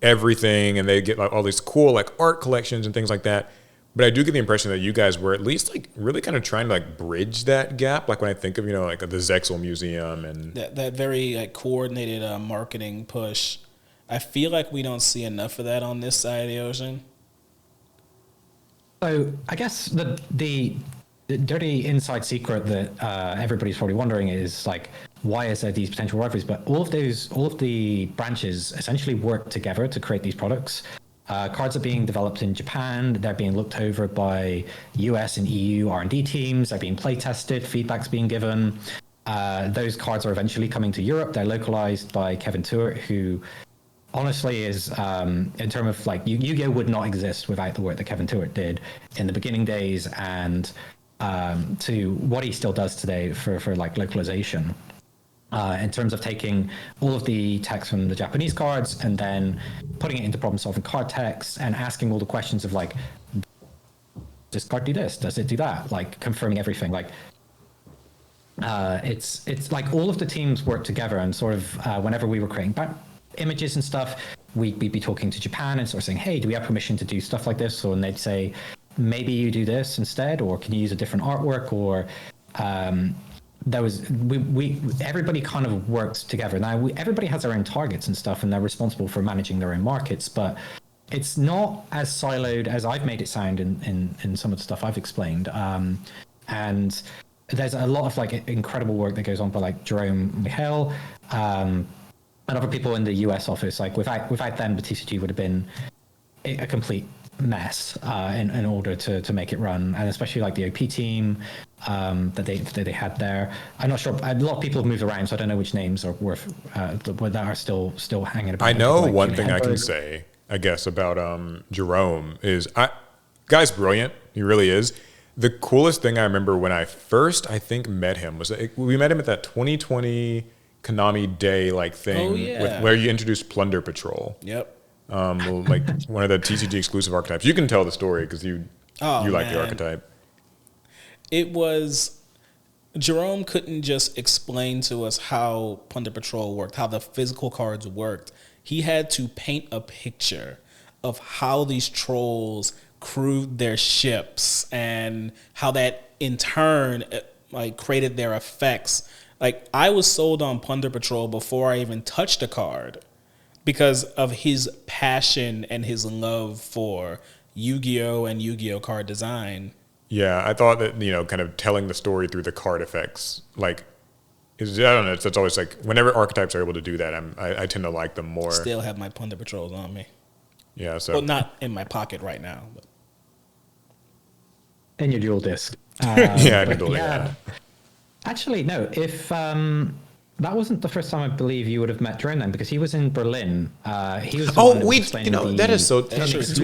everything. And they get like all these cool like art collections and things like that. But I do get the impression that you guys were at least like really kind of trying to like bridge that gap. Like when I think of, like the Zexel Museum and that very like coordinated marketing push. I feel like we don't see enough of that on this side of the ocean. So I guess the dirty inside secret that everybody's probably wondering is like, why is there these potential rivalries? But all of the branches essentially work together to create these products. Cards are being developed in Japan. They're being looked over by US and EU R&D teams. They're being play tested. Feedback's being given. Those cards are eventually coming to Europe. They're localized by Kevin Tuert, who honestly is, in terms of like, Yu-Gi-Oh would not exist without the work that Kevin Tuert did in the beginning days, and to what he still does today for like localization. In terms of taking all of the text from the Japanese cards and then putting it into problem-solving card text and asking all the questions of like, does this card do this? Does it do that? Like confirming everything. Like It's like all of the teams work together, and sort of whenever we were creating images and stuff, we'd be talking to Japan and sort of saying, hey, do we have permission to do stuff like this? Or and they'd say, maybe you do this instead, or can you use a different artwork? Or there was we everybody kind of worked together. Now everybody has their own targets and stuff, and they're responsible for managing their own markets, but it's not as siloed as I've made it sound in some of the stuff I've explained. And there's a lot of like incredible work that goes on by like Jerome Michael, and other people in the US office. Like without them, the TCG would have been a complete mess in order to make it run, and especially like the OP team that they had there. I'm not sure. A lot of people have moved around, so I don't know which names are worth that are still hanging about. I know like one thing I can say, I guess, about Jerome is guy's brilliant. He really is. The coolest thing I remember when I first, I think, met him was we met him at that 2020 Konami Day like thing where you introduced Plunder Patrol. Yep. Like one of the TCG exclusive archetypes. You can tell the story because you like the archetype. It was Jerome couldn't just explain to us how Plunder Patrol worked, how the physical cards worked. He had to paint a picture of how these trolls crewed their ships and how that in turn like created their effects. Like I was sold on Plunder Patrol before I even touched a card because of his passion and his love for Yu-Gi-Oh and Yu-Gi-Oh card design. Yeah, I thought that, kind of telling the story through the card effects, like, I don't know, it's always like, whenever archetypes are able to do that, I tend to like them more. Still have my Plunder Patrols on me. Yeah, so. Well, not in my pocket right now. But. In your dual disc. Yeah, I can do that. Actually, no, if that wasn't the first time I believe you would have met Jerome then, because he was in Berlin. He was the one that was explaining that is so,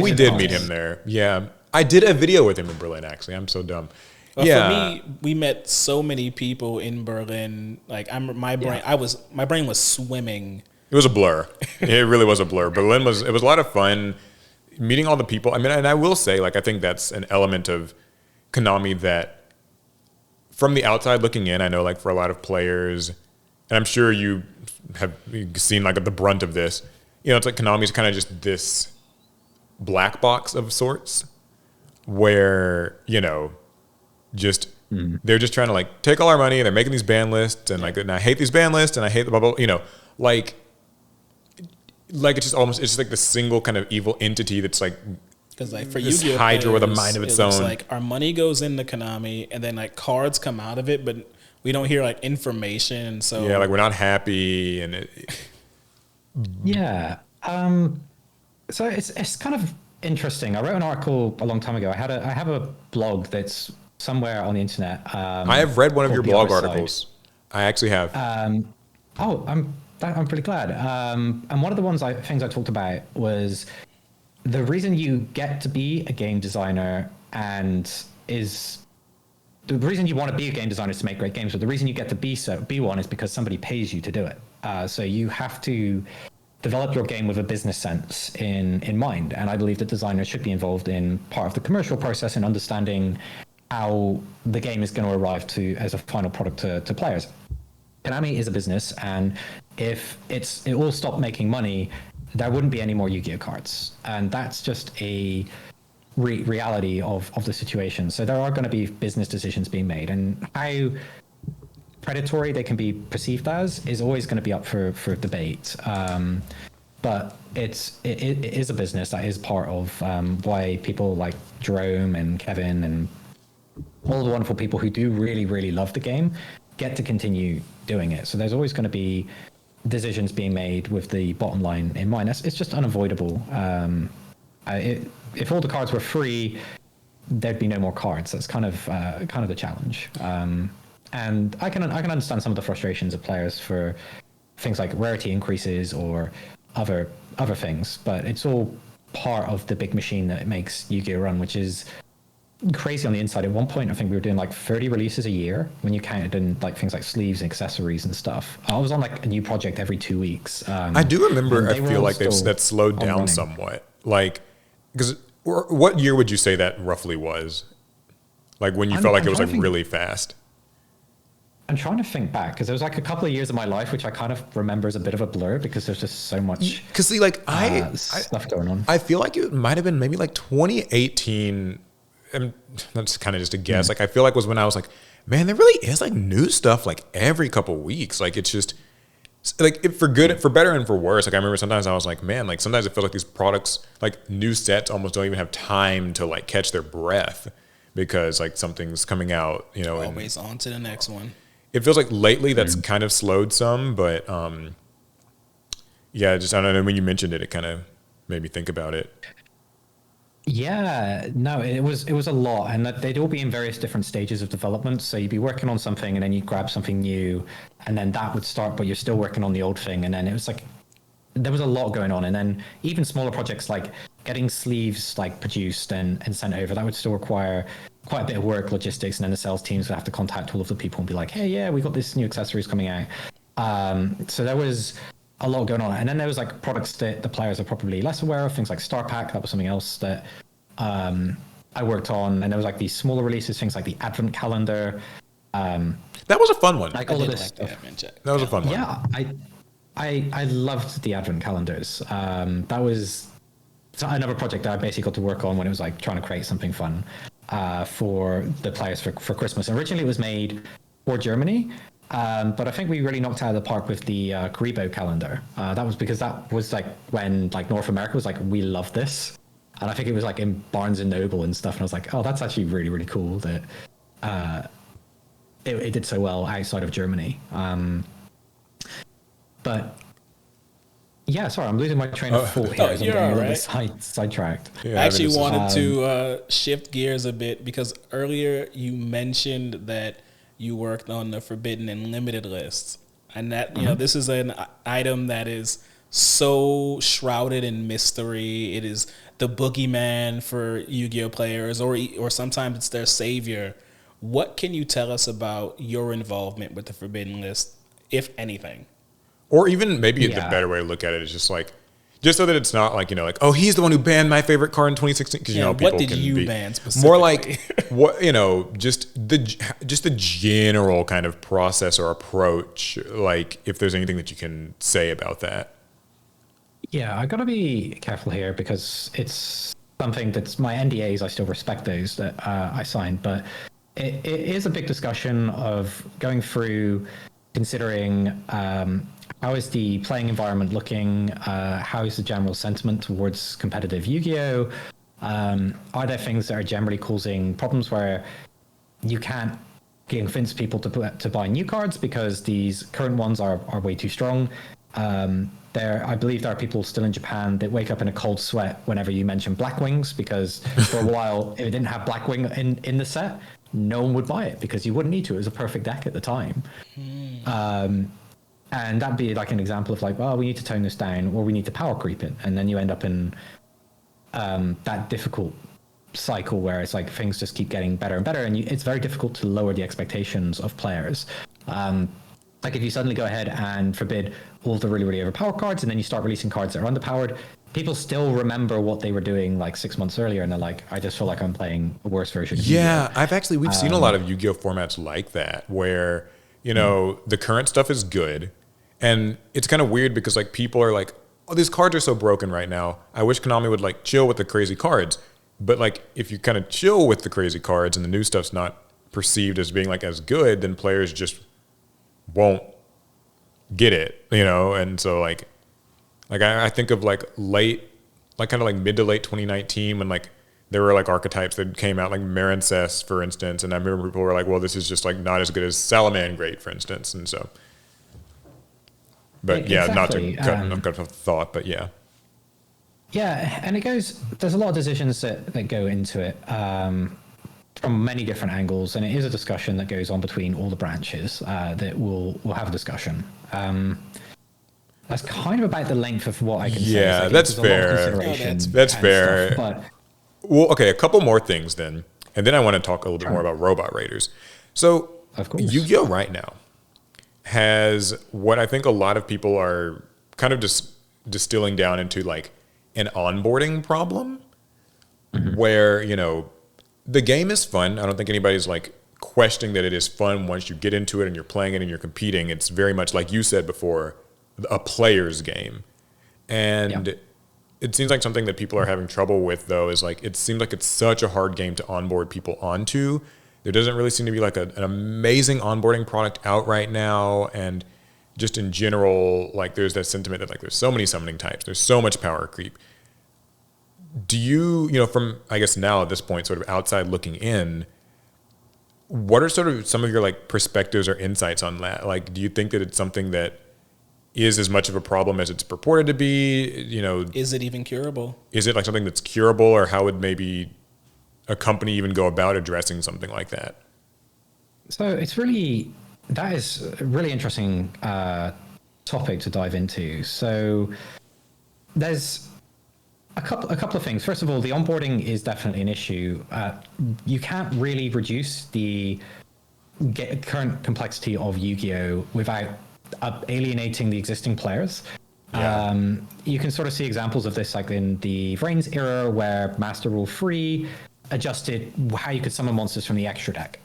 we did meet him there. Yeah. I did a video with him in Berlin, actually. I'm so dumb. Well, for me, we met so many people in Berlin. Like my brain was swimming. It was a blur. It really was a blur. Berlin it was a lot of fun meeting all the people. I mean, and I will say, like, I think that's an element of Konami that from the outside looking in, I know, like, for a lot of players, and I'm sure you have seen like the brunt of this, it's like Konami's kind of just this black box of sorts where, just they're just trying to like take all our money and they're making these ban lists and like, and I hate these ban lists and I hate the bubble, like it's just like the single kind of evil entity that's like, because like for this Yu-Gi-Oh Hydra players, with a mind of its own. Like our money goes into Konami and then like cards come out of it, but we don't hear like information. So yeah, like we're not happy and yeah. So it's kind of interesting. I wrote an article a long time ago. I have a blog that's somewhere on the internet. I have read one of your blog articles. I actually have. I'm pretty glad. And one of the things I talked about was the reason you get to be a game designer the reason you want to be a game designer is to make great games, but the reason you get to be one is because somebody pays you to do it. So you have to develop your game with a business sense in mind. And I believe that designers should be involved in part of the commercial process and understanding how the game is going to arrive as a final product to players. Konami is a business, and if it all stopped making money, there wouldn't be any more Yu-Gi-Oh cards. And that's just a reality of the situation. So there are going to be business decisions being made, and how predatory they can be perceived as is always going to be up for debate. But it is a business that is part of why people like Jerome and Kevin and all the wonderful people who do really, really love the game get to continue doing it. So there's always going to be decisions being made with the bottom line in mind. It's just unavoidable. If all the cards were free, there'd be no more cards. That's kind of the challenge. And I can understand some of the frustrations of players for things like rarity increases or other things, but it's all part of the big machine that makes Yu-Gi-Oh run, which is crazy on the inside. At one point, I think we were doing like 30 releases a year when you counted in like things like sleeves and accessories and stuff. I was on like a new project every 2 weeks. I do remember. I feel like that's slowed down somewhat. Like, because what year would you say that roughly was? Like when you felt like it was like really fast? I'm trying to think back because there was like a couple of years of my life which I kind of remember as a bit of a blur because there's just so much Because see, like stuff going on. I feel like it might have been maybe like 2018. And that's kind of just a guess. Like I feel like was when I was like, man, there really is like new stuff like every couple weeks. Like it's just like for good, for better and for worse. Like I remember sometimes I was like, man, like sometimes it feels like these products, like new sets, almost don't even have time to like catch their breath because like something's coming out, you know. Always on to the next one. It feels like lately that's kind of slowed some, but yeah, just I don't know. When you mentioned it, it kind of made me think about it. Yeah, no, it was a lot, and that they'd all be in various different stages of development. So you'd be working on something, and then you'd grab something new, and then that would start, but you're still working on the old thing, and then it was like there was a lot going on, and then even smaller projects like getting sleeves like produced and sent over, that would still require quite a bit of work, logistics, and then the sales teams would have to contact all of the people and be like, hey, yeah, we got this new accessories coming out. So there was a lot going on, and then there was like products that the players are probably less aware of, things like Star Pack. That was something else that I worked on, and there was like these smaller releases, things like the Advent Calendar. That was a fun one. Like all of this stuff. That was a fun one. Yeah, I loved the Advent calendars. That was another project that I basically got to work on when it was like trying to create something fun for the players for Christmas. Originally, it was made for Germany, but I think we really knocked it out of the park with the Karibo calendar. That was because that was like when like North America was like, we love this, and I think it was like in Barnes and Noble and stuff. And I was like, oh, that's actually really really cool that it did so well outside of Germany. But yeah, sorry, I'm losing my train of thought here. As I'm getting a little bit sidetracked. I actually wanted to shift gears a bit because earlier you mentioned that you worked on the Forbidden and Limited lists, and that you know this is an item that is so shrouded in mystery. It is the boogeyman for Yu-Gi-Oh players, or sometimes it's their savior. What can you tell us about your involvement with the Forbidden list, if anything? Or even maybe the better way to look at it is just like, just so that it's not like, you know, like, oh, he's the one who banned my favorite card in 2016. Because, you know, people what did can you be ban specifically? more like, what, you know, just the general kind of process or approach. Like, if there's anything that you can say about that. Yeah, I got to be careful here because it's something that's my NDAs. I still respect those that I signed, but it is a big discussion of going through, considering how is the playing environment looking? How is the general sentiment towards competitive Yu-Gi-Oh? Are there things that are generally causing problems where you can't convince people to buy new cards because these current ones are way too strong? I believe there are people still in Japan that wake up in a cold sweat whenever you mention Blackwings, because for a while, if it didn't have Blackwing in the set, no one would buy it because you wouldn't need to. It was a perfect deck at the time. And that'd be like an example of like, well, we need to tone this down, or we need to power creep it. And then you end up in that difficult cycle where it's like things just keep getting better and better. And it's very difficult to lower the expectations of players. Like if you suddenly go ahead and forbid all the really, really overpowered cards, and then you start releasing cards that are underpowered, people still remember what they were doing like 6 months earlier, and they're like, I just feel like I'm playing a worse version of Yu-Gi-Oh. We've seen a lot of Yu-Gi-Oh formats like that, where, you know, the current stuff is good, and it's kind of weird because like people are like, oh, these cards are so broken right now. I wish Konami would like chill with the crazy cards. But like if you kind of chill with the crazy cards and the new stuff's not perceived as being like as good, then players just won't get it, you know? And so like I think of like kind of like mid to late 2019 when like there were like archetypes that came out, like Marincess, for instance. And I remember people were like, well, this is just like not as good as Salamangreat, for instance. And so, but yeah, exactly. not to cut off the thought, but yeah. Yeah, and there's a lot of decisions that go into it from many different angles, and it is a discussion that goes on between all the branches that we'll have a discussion. That's kind of about the length of what I can say. Yeah, that's fair. That's fair. But well, okay, a couple more things then, and then I want to talk a little bit more about Robot Raiders. So, of course, Yu-Gi-Oh right now has what I think a lot of people are kind of just distilling down into like an onboarding problem, where, you know, the game is fun. I don't think anybody's like questioning that it is fun once you get into it and you're playing it and you're competing. It's very much like you said before, a player's game. And it seems like something that people are having trouble with, though, is like, it seems like it's such a hard game to onboard people onto. There doesn't really seem to be like an amazing onboarding product out right now. And just in general, like there's that sentiment that like there's so many summoning types, there's so much power creep. Do you, from, I guess now at this point, sort of outside looking in, what are sort of some of your like perspectives or insights on that? Like, do you think that it's something that is as much of a problem as it's purported to be? Is it even curable? Is it like something that's curable, or how would maybe a company even go about addressing something like that? So that is a really interesting topic to dive into. So there's a couple of things. First of all, the onboarding is definitely an issue. You can't really reduce the current complexity of Yu-Gi-Oh without alienating the existing players. Yeah. You can sort of see examples of this like in the Vrains era, where Master Rule 3 adjusted how you could summon monsters from the extra deck.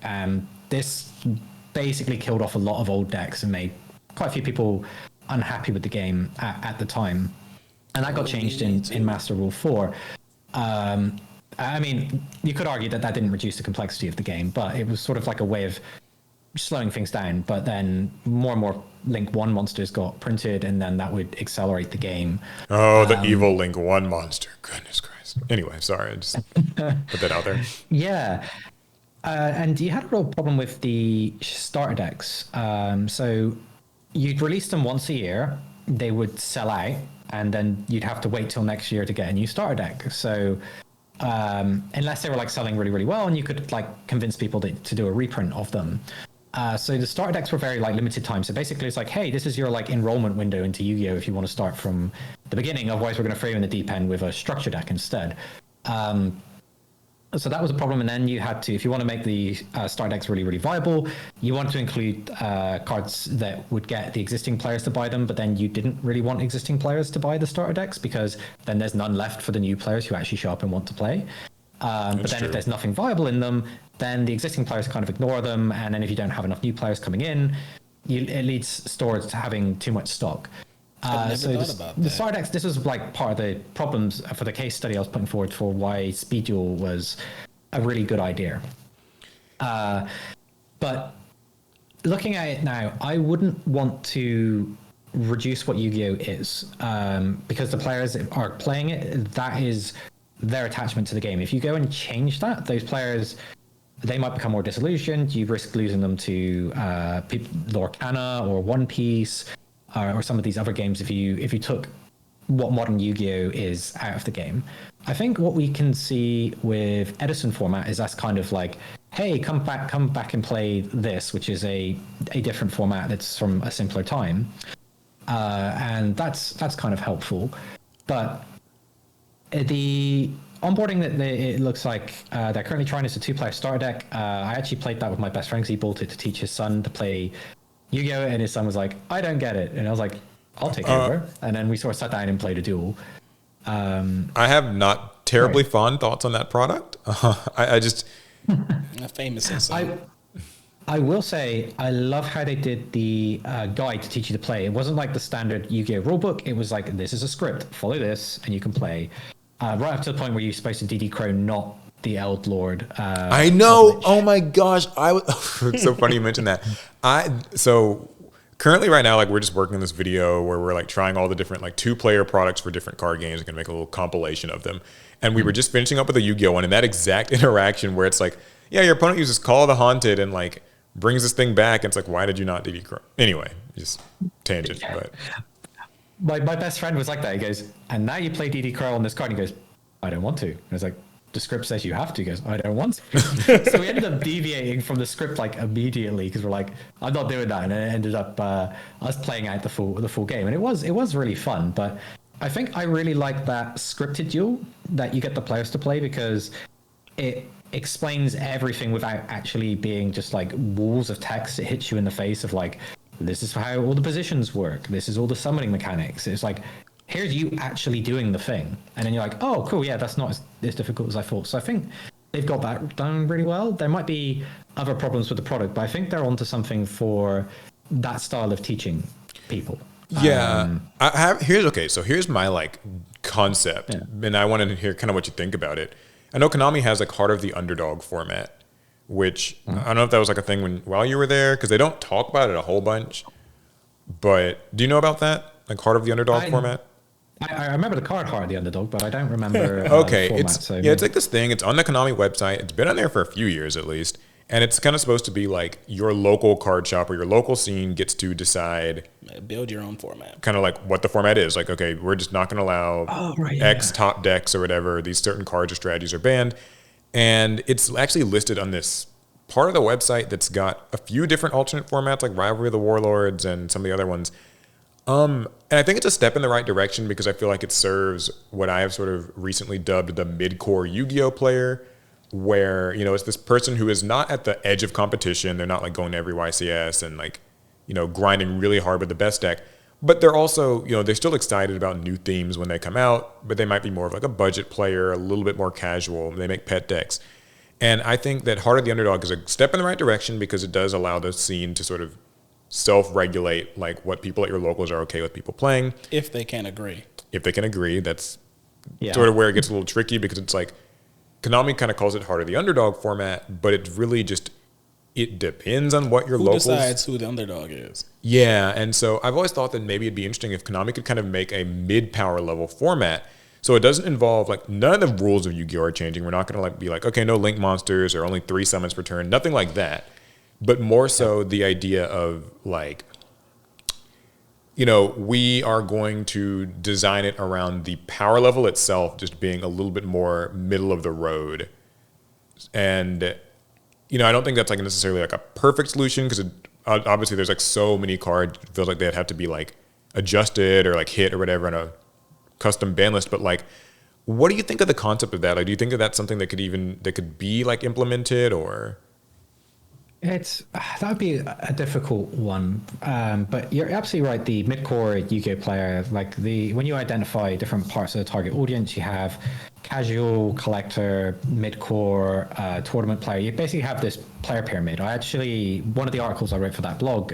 This basically killed off a lot of old decks and made quite a few people unhappy with the game at the time. And that got changed in Master Rule 4. I mean, you could argue that didn't reduce the complexity of the game, but it was sort of like a way of slowing things down. But then more and more Link 1 monsters got printed, and then that would accelerate the game. Oh, the evil Link 1 monster. Goodness Christ. Anyway, sorry. I just put that out there. Yeah. And you had a real problem with the starter decks. So you'd release them once a year. They would sell out, and then you'd have to wait till next year to get a new starter deck. So unless they were like selling really, really well, and you could like convince people to do a reprint of them. So the starter decks were very like limited time. So basically it's like, hey, this is your like enrollment window into Yu-Gi-Oh if you want to start from the beginning. Otherwise we're going to throw you in the deep end with a structure deck instead. So that was a problem. And then you had to, if you want to make the starter decks really, really viable, you wanted to include cards that would get the existing players to buy them, but then you didn't really want existing players to buy the starter decks, because then there's none left for the new players who actually show up and want to play. But then if there's nothing viable in them, then the existing players kind of ignore them. And then if you don't have enough new players coming in, it leads stores to having too much stock. The starter decks, this was like part of the problems for the case study I was putting forward for why Speed Duel was a really good idea. But looking at it now, I wouldn't want to reduce what Yu-Gi-Oh is, because the players that are playing it, that is their attachment to the game. If you go and change that, those players, they might become more disillusioned. You risk losing them to Lorcana or One Piece, or some of these other games if you took what modern Yu-Gi-Oh is out of the game. I think what we can see with Edison format is that's kind of like, hey, come back and play this, which is a different format that's from a simpler time. And that's kind of helpful. But the onboarding that it looks like they're currently trying is a 2-player starter deck. I actually played that with my best friend because he bought it to teach his son to play Yu-Gi-Oh, and his son was like, I don't get it. And I was like, I'll take over. And then we sort of sat down and played a duel. I have not terribly fond thoughts on that product. I just... Famous. I will say, I love how they did the guide to teach you to play. It wasn't like the standard Yu-Gi-Oh rulebook. It was like, this is a script. Follow this, and you can play. Right up to the point where you're supposed to DD Crow, not the Eld Lord. I know. Oh my gosh. It's so funny you mentioned that. So currently right now, like we're just working on this video where we're like trying all the different like 2-player products for different card games. We're going to make a little compilation of them. And we were just finishing up with a Yu-Gi-Oh one, and that exact interaction where it's like, yeah, your opponent uses Call of the Haunted and like brings this thing back. And it's like, why did you not DD Crow? Anyway, just tangent. But my best friend was like that. He goes, and now you play DD Crow on this card. And he goes, I don't want to. And I was like, the script says you have to. He goes, I don't want to. So we ended up deviating from the script like immediately because we're like, I'm not doing that. And it ended up us playing out the full game. And it was really fun. But I think I really like that scripted duel that you get the players to play, because it explains everything without actually being just like walls of text. It hits you in the face of like, this is how all the positions work. This is all the summoning mechanics. It's like, here's you actually doing the thing. And then you're like, oh, cool. Yeah, that's not as difficult as I thought. So I think they've got that done really well. There might be other problems with the product, but I think they're onto something for that style of teaching people. Yeah, I have. Here's my like concept, Yeah. and I want to hear kind of what you think about it. I know Konami has like Heart of the Underdog format, which I don't know if that was like a thing while you were there, because they don't talk about it a whole bunch. But do you know about that, like Heart of the Underdog format? I remember the card Heart of the Underdog, but I don't remember Okay, the format. it's like this thing. It's on the Konami website. It's been on there for a few years at least, and it's kind of supposed to be like your local card shop or your local scene gets to decide, Build your own format. kind of like what the format is. Like, okay, we're just not going to allow X top decks or whatever. These certain cards or strategies are banned, and it's actually listed on this part of the website that's got a few different alternate formats, like Rivalry of the Warlords and some of the other ones. And I think it's a step in the right direction because I feel like it serves what I have sort of recently dubbed the mid-core Yu-Gi-Oh player, where, it's this person who is not at the edge of competition. They're not like going to every YCS and like, grinding really hard with the best deck, but they're also, they're still excited about new themes when they come out, but they might be more of like a budget player, a little bit more casual. They make pet decks. And I think that Heart of the Underdog is a step in the right direction because it does allow the scene to sort of self-regulate like what people at your locals are okay with people playing. If they can agree. If they can agree, that's sort of where it gets a little tricky because it's like Konami kind of calls it Heart of the Underdog format, but it really just, it depends on what your Who locals... decides who the underdog is? Yeah, and so I've always thought that maybe it'd be interesting if Konami could kind of make a mid-power level format so it doesn't involve, like, none of the rules of Yu-Gi-Oh are changing. We're not going to like be like, okay, no link monsters or only 3 summons per turn, nothing like that. But more so the idea of like, we are going to design it around the power level itself just being a little bit more middle of the road. And, I don't think that's like necessarily like a perfect solution because obviously there's like so many cards, it feels like they'd have to be like adjusted or like hit or whatever on a custom ban list. But like, what do you think of the concept of that? Like, do you think that that's something that could be like implemented or... That would be a difficult one, but you're absolutely right. The mid-core Yu-Gi-Oh player, like when you identify different parts of the target audience, you have casual, collector, mid-core, tournament player. You basically have this player pyramid. One of the articles I wrote for that blog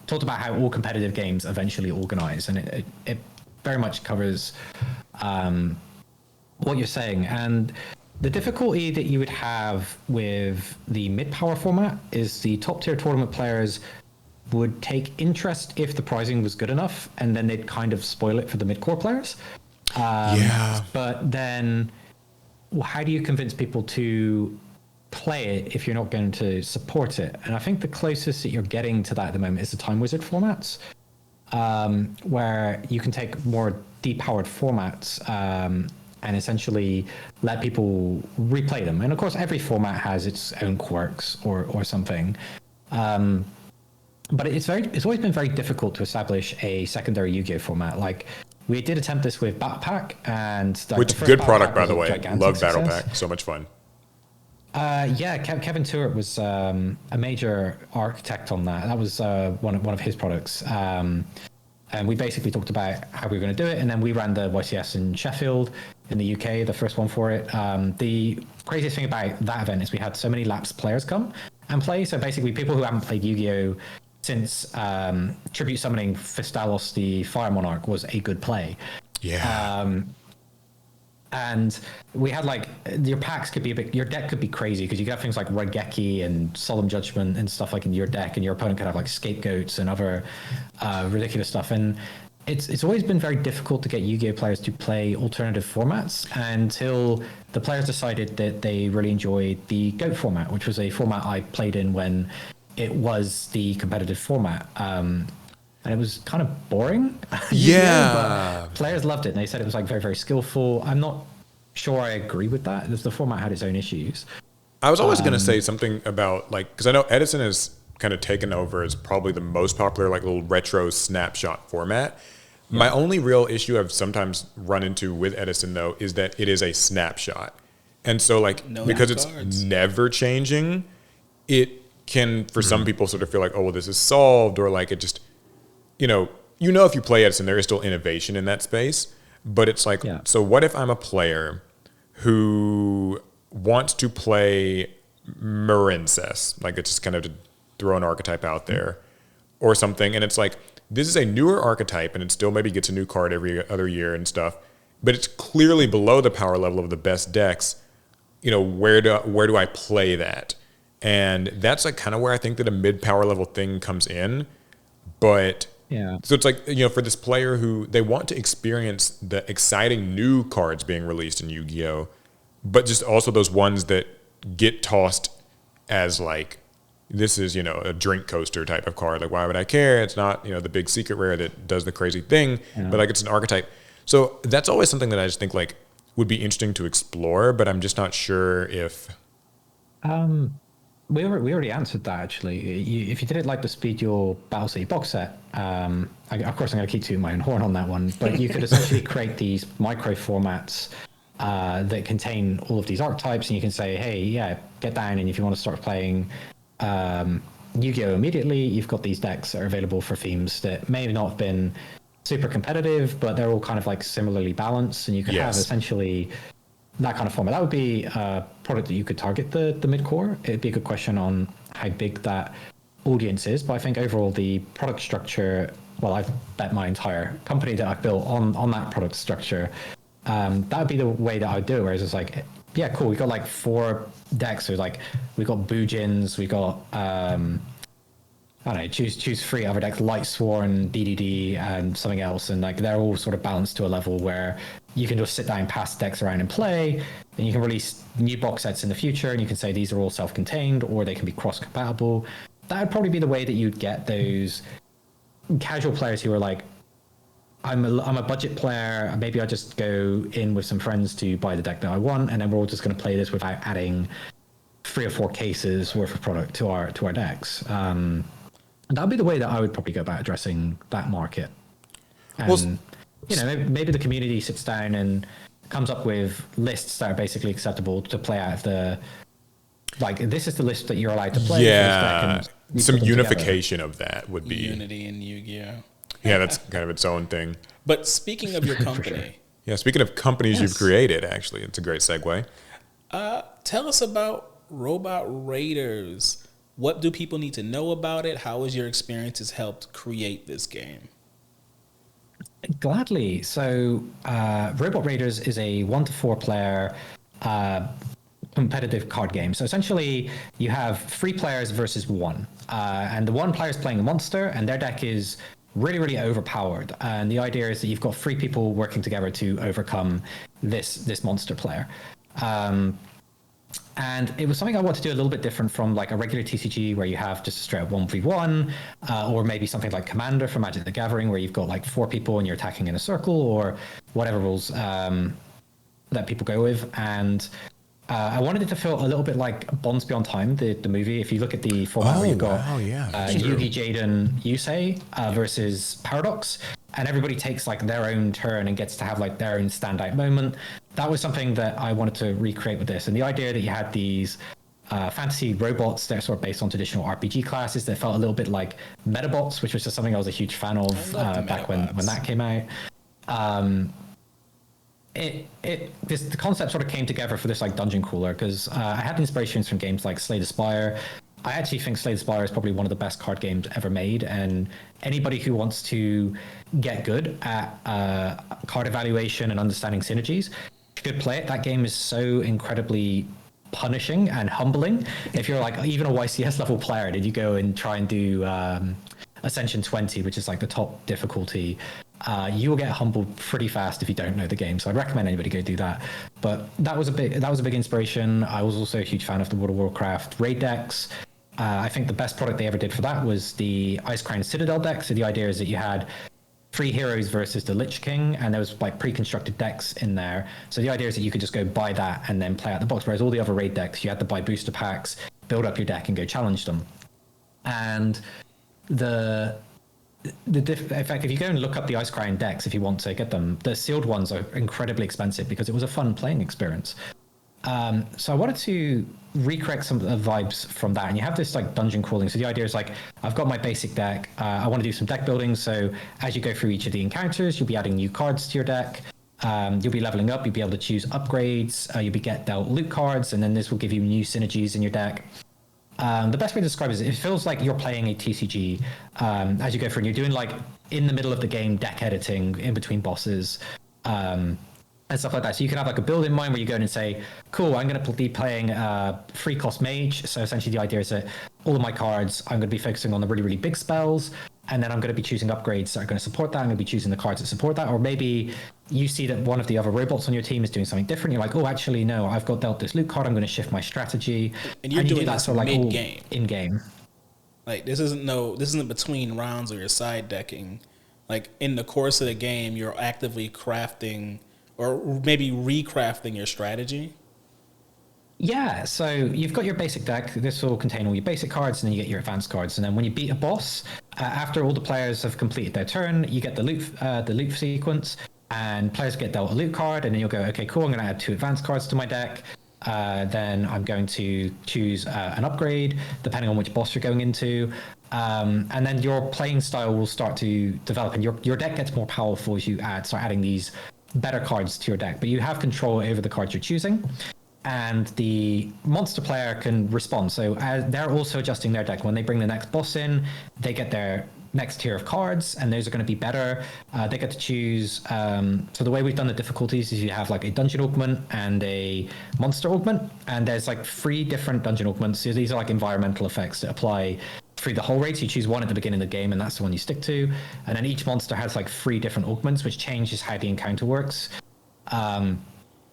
talked about how all competitive games eventually organize, and it very much covers what you're saying. And the difficulty that you would have with the mid-power format is the top-tier tournament players would take interest if the pricing was good enough, and then they'd kind of spoil it for the mid-core players. But then how do you convince people to play it if you're not going to support it? And I think the closest that you're getting to that at the moment is the Time Wizard formats, where you can take more depowered formats and essentially let people replay them. And of course, every format has its own quirks or something. But it's always been very difficult to establish a secondary Yu-Gi-Oh format. Like, we did attempt this with Battle Pack, and which good product, by the way. Love Battle Pack, so much fun. Kevin Stewart was a major architect on that. That was one of his products. And we basically talked about how we were going to do it, and then we ran the YCS in Sheffield in the UK, the first one for it. The craziest thing about that event is we had so many lapsed players come and play. So basically, people who haven't played Yu-Gi-Oh since Tribute Summoning Fistalos, the Fire Monarch, was a good play. Yeah. And we had your packs could be your deck could be crazy because you could have things like Raigeki and Solemn Judgment and stuff like in your deck, and your opponent could have like Scapegoats and other ridiculous stuff. And it's always been very difficult to get Yu-Gi-Oh players to play alternative formats until the players decided that they really enjoyed the GOAT format, which was a format I played in when it was the competitive format. And it was kind of boring. But players loved it. And they said it was very, very skillful. I'm not sure I agree with that. The format had its own issues. I was always going to say something about because I know Edison has kind of taken over as probably the most popular little retro snapshot format. Yeah. My only real issue I've sometimes run into with Edison though is that it is a snapshot. And so because it's never changing, it can for some people sort of feel like, oh, well, this is solved, or it just if you play Edison, there is still innovation in that space, but it's so what if I'm a player who wants to play Marincess, like it's just kind of to throw an archetype out there or something, and it's like, this is a newer archetype and it still maybe gets a new card every other year and stuff, but it's clearly below the power level of the best decks. You know, where do I play that? And that's like kind of where I think that a mid power level thing comes in. But Yeah. so it's like, you know, for this player who they want to experience the exciting new cards being released in Yu-Gi-Oh, but just also those ones that get tossed as like, this is, you know, a drink coaster type of card. Like, why would I care? It's not, you know, the big secret rare that does the crazy thing, but like it's an archetype. So that's always something that I just think like would be interesting to explore, but I'm just not sure if. We already answered that actually. If you did it like the Speed Your Battle City box set, of course I'm going to keep tooting my own horn on that one, but you could essentially create these micro formats that contain all of these archetypes, and you can say, hey, yeah, get down, and if you want to start playing Yu-Gi-Oh immediately, you've got these decks that are available for themes that may have not have been super competitive, but they're all kind of like similarly balanced, and you could have essentially that kind of format. That would be a product that you could target the mid-core. It'd be a good question on how big that audience is, but I think overall the product structure, well, I've bet my entire company that I've built on that product structure. That would be the way that I would do it, whereas it's like, yeah, cool, we got like 4 decks. So like we got Boojins, we got I don't know, choose 3 other decks, Light Sworn, DDD, and something else, and like they're all sort of balanced to a level where you can just sit down, pass decks around, and play. And you can release new box sets in the future, and you can say these are all self-contained, or they can be cross-compatible. That would probably be the way that you'd get those casual players who are like, I'm a budget player. Maybe I just go in with some friends to buy the deck that I want, and then we're all just going to play this without adding 3 or 4 cases worth of product to our decks. That would be the way that I would probably go about addressing that market. And, well, you know, maybe the community sits down and comes up with lists that are basically acceptable to play out of the, like, this is the list that you're allowed to play. Yeah, some unification together. Of that would be. Unity in Yu-Gi-Oh! Yeah, that's kind of its own thing. But speaking of your company. Sure. Yeah, speaking of companies you've created, actually, it's a great segue. Tell us about Robot Raiders. What do people need to know about it? How has your experiences helped create this game? Gladly. So, Robot Raiders is a 1 to 4 player competitive card game. So essentially, you have 3 players versus 1, and the 1 player is playing a monster, and their deck is really, really overpowered. And the idea is that you've got 3 people working together to overcome this monster player. And it was something I wanted to do a little bit different from like a regular TCG where you have just a straight up 1v1, or maybe something like Commander from Magic the Gathering where you've got like 4 people and you're attacking in a circle, or whatever rules that people go with. And I wanted it to feel a little bit like Bonds Beyond Time, the movie. If you look at the format where you've got Yugi, Jaden, Yusei versus Paradox, and everybody takes like their own turn and gets to have like their own standout moment. That was something that I wanted to recreate with this. And the idea that you had these fantasy robots that are sort of based on traditional RPG classes that felt a little bit like Metabots, which was just something I was a huge fan of back when that came out. The concept sort of came together for this like dungeon crawler because I had inspirations from games like Slay the Spire. I actually think Slay the Spire is probably one of the best card games ever made, and anybody who wants to get good at card evaluation and understanding synergies should play it. That game is so incredibly punishing and humbling. If you're like even a YCS level player, did you go and try and do Ascension 20, which is like the top difficulty, you will get humbled pretty fast if you don't know the game. So I'd recommend anybody go do that. But that was a big inspiration. I was also a huge fan of the World of Warcraft raid decks. I think the best product they ever did for that was the Ice Crown Citadel deck. So the idea is that you had 3 heroes versus the Lich King, and there was like pre-constructed decks in there. So the idea is that you could just go buy that and then play out the box. Whereas all the other raid decks, you had to buy booster packs, build up your deck, and go challenge them. And in fact, if you go and look up the Ice Crown decks, if you want to get them, the sealed ones are incredibly expensive because it was a fun playing experience. So I wanted to recreate some of the vibes from that, and you have this like dungeon crawling. So the idea is like, I've got my basic deck. I want to do some deck building. So as you go through each of the encounters, you'll be adding new cards to your deck. You'll be leveling up. You'll be able to choose upgrades. You'll be get dealt loot cards, and then this will give you new synergies in your deck. The best way to describe it is it feels like you're playing a TCG as you go through, and you're doing like in the middle of the game deck editing in between bosses and stuff like that. So you can have like a build in mind where you go in and say, cool, I'm going to be playing free cost mage. So essentially the idea is that all of my cards, I'm going to be focusing on the really, really big spells. And then I'm going to be choosing upgrades that are going to support that. I'm going to be choosing the cards that support that. Or maybe you see that one of the other robots on your team is doing something different. You're like, oh, actually, no, I've got dealt this loot card. I'm going to shift my strategy. And you're doing that sort of like mid-game. In-game. Like, this isn't between rounds or you're side decking. Like, in the course of the game, you're actively crafting or maybe recrafting your strategy. Yeah, so you've got your basic deck. This will contain all your basic cards, and then you get your advanced cards. And then when you beat a boss, after all the players have completed their turn, you get the loot sequence, and players get dealt a loot card, and then you'll go, okay, cool, I'm going to add 2 advanced cards to my deck. Then I'm going to choose an upgrade, depending on which boss you're going into. And then your playing style will start to develop, and your deck gets more powerful as you start adding these better cards to your deck. But you have control over the cards you're choosing. And the monster player can respond. So they're also adjusting their deck. When they bring the next boss in, they get their next tier of cards, and those are going to be better. They get to choose. So the way we've done the difficulties is you have like a dungeon augment and a monster augment, and there's like 3 different dungeon augments. So these are like environmental effects that apply through the whole raid. So you choose one at the beginning of the game, and that's the one you stick to. And then each monster has like 3 different augments, which changes how the encounter works.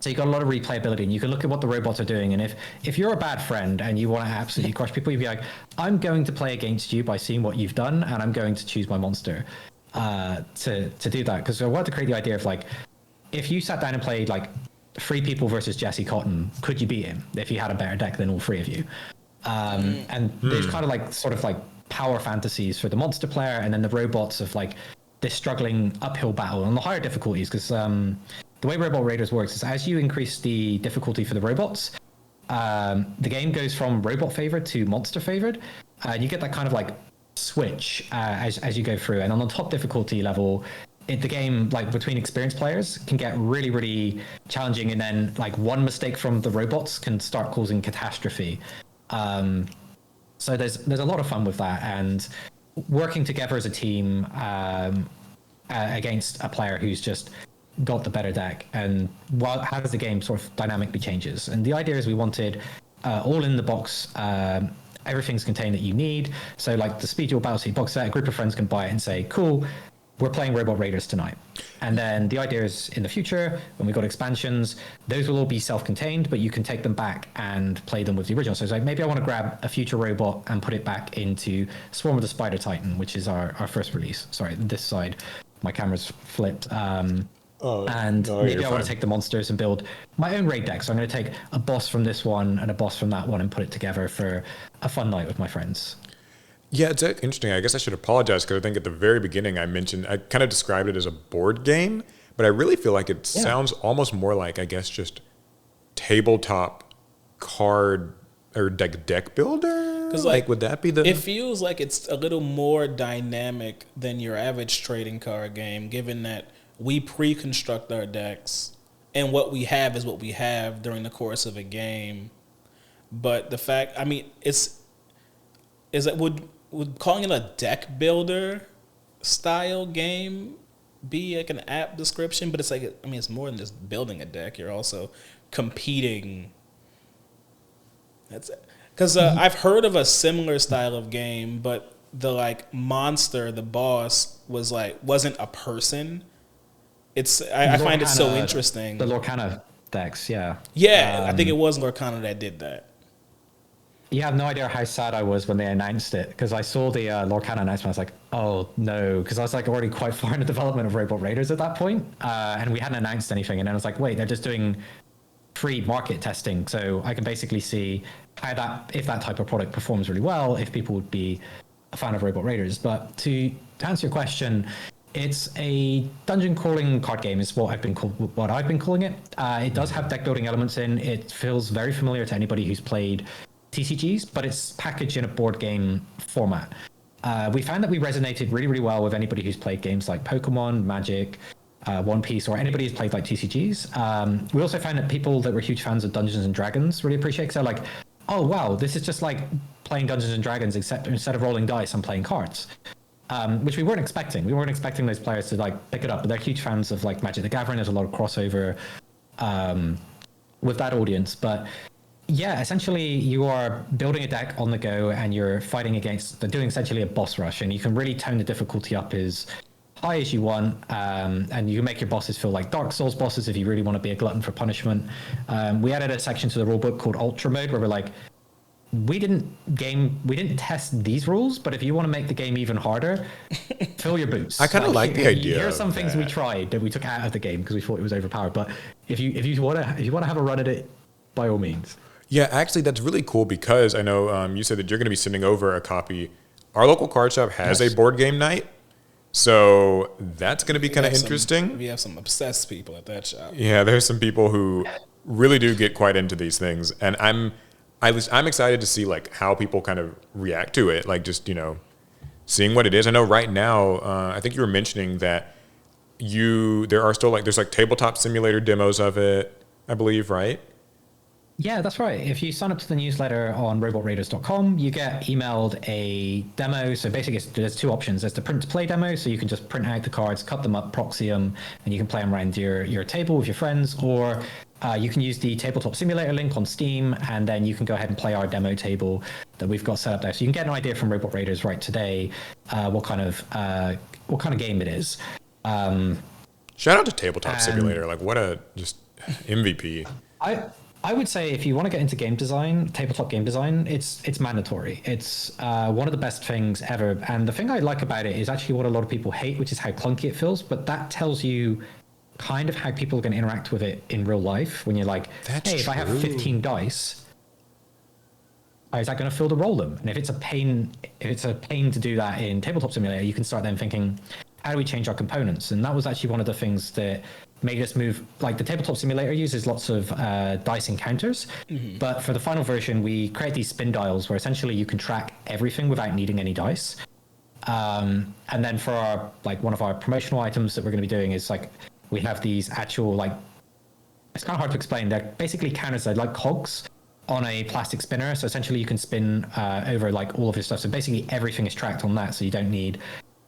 So you got a lot of replayability, and you can look at what the robots are doing. And if you're a bad friend and you want to absolutely crush people, you'd be like, I'm going to play against you by seeing what you've done, and I'm going to choose my monster to do that. Because I wanted to create the idea of like, if you sat down and played like 3 people versus Jesse Cotton, could you beat him if he had a better deck than all 3 of you? And there's kind of like sort of like power fantasies for the monster player, and then the robots of like this struggling uphill battle on the higher difficulties. Because the way Robot Raiders works is as you increase the difficulty for the robots, the game goes from robot favored to monster favored. And you get that kind of like switch as you go through. And on the top difficulty level, the game, like between experienced players, can get really, really challenging. And then like one mistake from the robots can start causing catastrophe. So there's a lot of fun with that. And working together as a team against a player who's just got the better deck, and how does the game sort of dynamically changes. And the idea is we wanted all in the box, everything's contained that you need. So like the Speed Duel Battle Seat box set, a group of friends can buy it and say, cool, we're playing Robot Raiders tonight. And then the idea is in the future, when we've got expansions, those will all be self-contained, but you can take them back and play them with the original. So it's like, maybe I want to grab a future robot and put it back into Swarm of the Spider Titan, which is our first release. Sorry, this side, my camera's flipped. Maybe I want to take the monsters and build my own raid deck. So I'm going to take a boss from this one and a boss from that one and put it together for a fun night with my friends. Yeah, it's interesting. I guess I should apologize because I think at the very beginning I kind of described it as a board game, but I really feel like it sounds almost more like, I guess, just tabletop card or deck builder. Because like, would that be the? It feels like it's a little more dynamic than your average trading card game, given that we pre-construct our decks, and what we have is what we have during the course of a game. But the fact, I mean, is that would calling it a deck builder style game be like an apt description? But it's like, I mean, it's more than just building a deck. You're also competing. That's because I've heard of a similar style of game, but the like monster, the boss wasn't a person. I find it so interesting. The Lorcana decks, yeah. Yeah, I think it was Lorcana that did that. You have no idea how sad I was when they announced it, because I saw the Lorcana announcement. I was like, oh no, because I was like already quite far in the development of Robot Raiders at that point, and we hadn't announced anything. And then I was like, wait, they're just doing free market testing, so I can basically see how if that type of product performs really well, if people would be a fan of Robot Raiders. But to answer your question, it's a dungeon crawling card game is what I've been calling it. It does have deck building elements in. It feels very familiar to anybody who's played TCGs, but it's packaged in a board game format. We found that we resonated really, really well with anybody who's played games like Pokemon, Magic, One Piece, or anybody who's played like TCGs. We also found that people that were huge fans of Dungeons and Dragons really appreciate it. So like, oh wow, this is just like playing Dungeons and Dragons, except instead of rolling dice, I'm playing cards. Which we weren't expecting. We weren't expecting those players to like pick it up, but they're huge fans of like Magic the Gathering. There's a lot of crossover with that audience. But yeah, essentially you are building a deck on the go and you're fighting against, they're doing essentially a boss rush, and you can really tone the difficulty up as high as you want, and you can make your bosses feel like Dark Souls bosses if you really want to be a glutton for punishment. We added a section to the rulebook called Ultra Mode, where we're like, we didn't test these rules, but if you want to make the game even harder, fill your boots. I kind of like the idea. Here are some things we tried that we took out of the game because we thought it was overpowered. But if you want to have a run at it, by all means. Yeah, actually, that's really cool because I know you said that you're going to be sending over a copy. Our local card shop has a board game night, so that's going to be kind of interesting. We have some obsessed people at that shop. Yeah, there's some people who really do get quite into these things, and I'm excited to see like how people kind of react to it, like just seeing what it is. I know right now, I think you were mentioning that there are still there's tabletop simulator demos of it, I believe, right? Yeah, that's right. If you sign up to the newsletter on robotraiders.com, you get emailed a demo. So basically, there's two options. There's the print-to-play demo, so you can just print out the cards, cut them up, proxy them, and you can play them around your table with your friends. Or you can use the Tabletop Simulator link on Steam, and then you can go ahead and play our demo table that we've got set up there. So you can get an idea from Robot Raiders right today what kind of game it is. Shout out to Tabletop Simulator. Like, what a just MVP. I would say if you want to get into game design, tabletop game design, it's mandatory. It's one of the best things ever. And the thing I like about it is actually what a lot of people hate, which is how clunky it feels. But that tells you kind of how people are going to interact with it in real life. When you're like, hey, if I have 15 dice, is that going to feel to roll them? And if it's a pain to do that in Tabletop Simulator, you can start then thinking, how do we change our components? And that was actually one of the things that made us move. Like the Tabletop Simulator uses lots of dice encounters, but for the final version, we create these spin dials where essentially you can track everything without needing any dice. And then for our one of our promotional items that we're going to be doing is we have these actual it's kind of hard to explain. They're basically counters. They're like cogs on a plastic spinner. So essentially you can spin over all of your stuff. So basically everything is tracked on that. So you don't need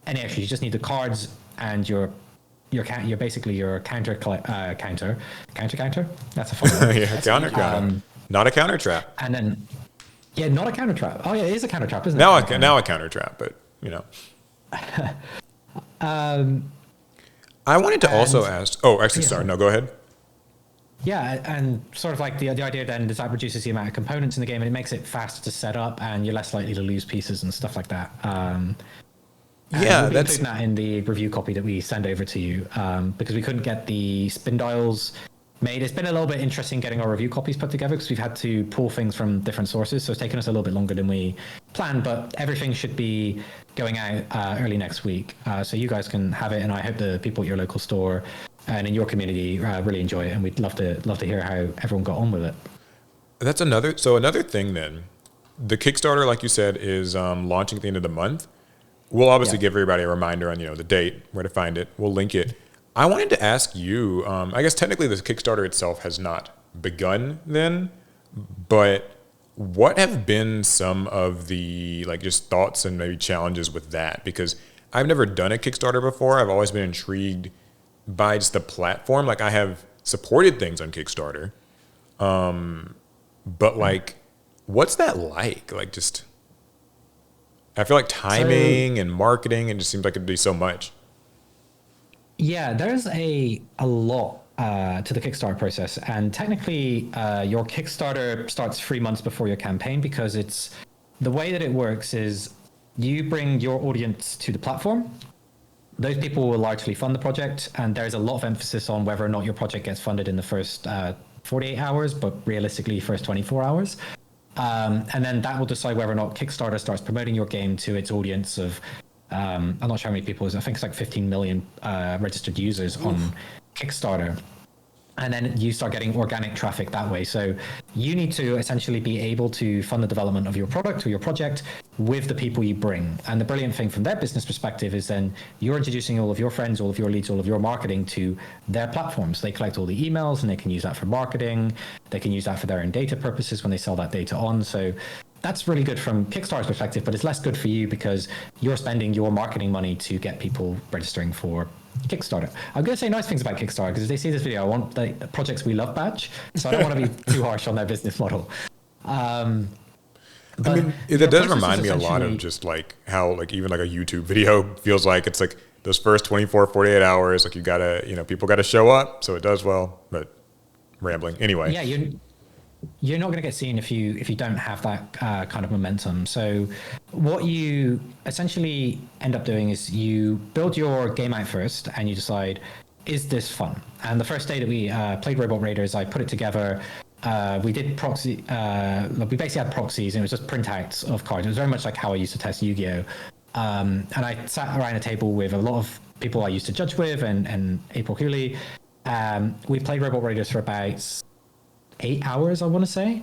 any extra. You just need the cards and your basically your counter. That's a fun one. Yeah, counter. Not a counter trap. And then, yeah, not a counter trap. Oh yeah, it is a counter trap, isn't now it? Now a counter trap, but I wanted to also ask. Oh, actually, sorry. No, go ahead. Yeah, and sort of the idea then is that reduces the amount of components in the game, and it makes it faster to set up, and you're less likely to lose pieces and stuff like that. We'll be including that in the review copy that we send over to you, because we couldn't get the spin dials made. It's been a little bit interesting getting our review copies put together because we've had to pull things from different sources, so it's taken us a little bit longer than we planned, but everything should be going out early next week, so you guys can have it, and I hope the people at your local store and in your community really enjoy it, and we'd love to hear how everyone got on with it. That's another thing then. The Kickstarter, like you said, is launching at the end of the month. We'll obviously give everybody a reminder on the date, where to find it. We'll link it. I wanted to ask you, I guess technically the Kickstarter itself has not begun then, but what have been some of the just thoughts and maybe challenges with that? Because I've never done a Kickstarter before. I've always been intrigued by just the platform. I have supported things on Kickstarter, but what's that like? I feel like timing and marketing, it just seems like it'd be so much. Yeah, there's a lot to the Kickstarter process, and technically your Kickstarter starts 3 months before your campaign, because it's the way that it works is you bring your audience to the platform. Those people will largely fund the project, and there's a lot of emphasis on whether or not your project gets funded in the first 48 hours, but realistically first 24 hours. And then that will decide whether or not Kickstarter starts promoting your game to its audience of, I'm not sure how many people, I think it's 15 million registered users on Kickstarter. and then you start getting organic traffic that way. So you need to essentially be able to fund the development of your product or your project with the people you bring. And the brilliant thing from their business perspective is then you're introducing all of your friends, all of your leads, all of your marketing to their platforms. They collect all the emails and they can use that for marketing. They can use that for their own data purposes when they sell that data on. So that's really good from Kickstarter's perspective, but it's less good for you because you're spending your marketing money to get people registering for Kickstarter. I'm going to say nice things about Kickstarter because if they see this video, I want the projects we love badge, so I don't want to be too harsh on their business model. I mean, it does remind me a lot of just like how like even like a YouTube video feels like. It's like those first 24, 48 hours, like you gotta, people gotta show up, so it does well, but rambling. Anyway. Yeah, you're not going to get seen if you don't have that kind of momentum. So what you essentially end up doing is you build your game out first and you decide, is this fun? And the first day that we played Robot Raiders, I put it together. We did proxy. We basically had proxies, and it was just printouts of cards. It was very much like how I used to test Yu-Gi-Oh. And I sat around a table with a lot of people I used to judge with, and April Cooley. We played Robot Raiders for about 8 hours, I want to say,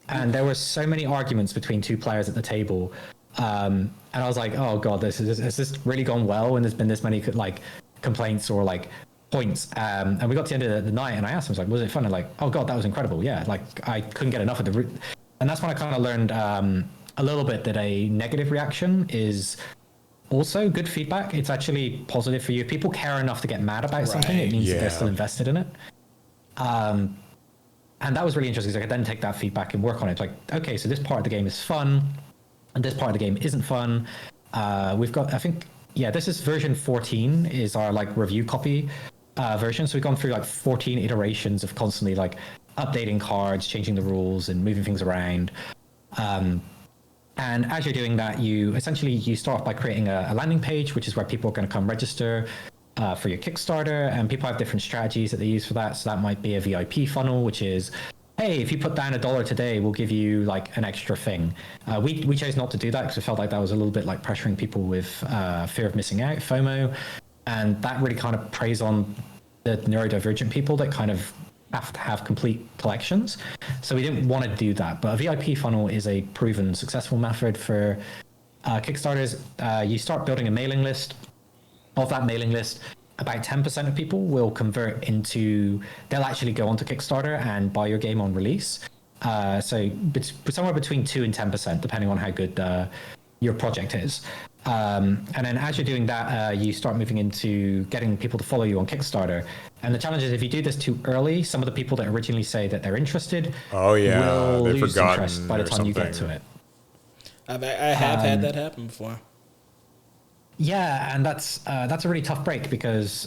and there were so many arguments between two players at the table, and I was like, oh god, has this really gone well? And there's been this many like complaints or like points, and we got to the end of the night, and I asked him, I was like, was it fun? And like, oh god, that was incredible. Yeah, like I couldn't get enough of the and that's when I kind of learned a little bit that a negative reaction is also good feedback. It's actually positive for you. If people care enough to get mad about something, it means that they're still invested in it. And that was really interesting. So I could then take that feedback and work on it. Like, okay, so this part of the game is fun, and this part of the game isn't fun. We've got, I think, this is version 14 is our like review copy version. So we've gone through like 14 iterations of constantly like updating cards, changing the rules, and moving things around. And as you're doing that, you start off by creating a landing page, which is where people are going to come register for your Kickstarter, and people have different strategies that they use for that. So that might be a VIP funnel, which is, hey, if you put down $1 today, we'll give you like an extra thing. We chose not to do that because we felt like that was a little bit like pressuring people with fear of missing out, FOMO, and that really kind of preys on the neurodivergent people that kind of have to have complete collections. So we didn't want to do that. But a VIP funnel is a proven successful method for Kickstarters. You start building a mailing list. Of that mailing list, about 10% of people will convert into, they'll actually go onto Kickstarter and buy your game on release. So somewhere between 2 and 10%, depending on how good your project is. And then as you're doing that, you start moving into getting people to follow you on Kickstarter. And the challenge is if you do this too early, some of the people that originally say that they're interested will lose interest by the time you get to it. I have had that happen before. Yeah, and that's a really tough break because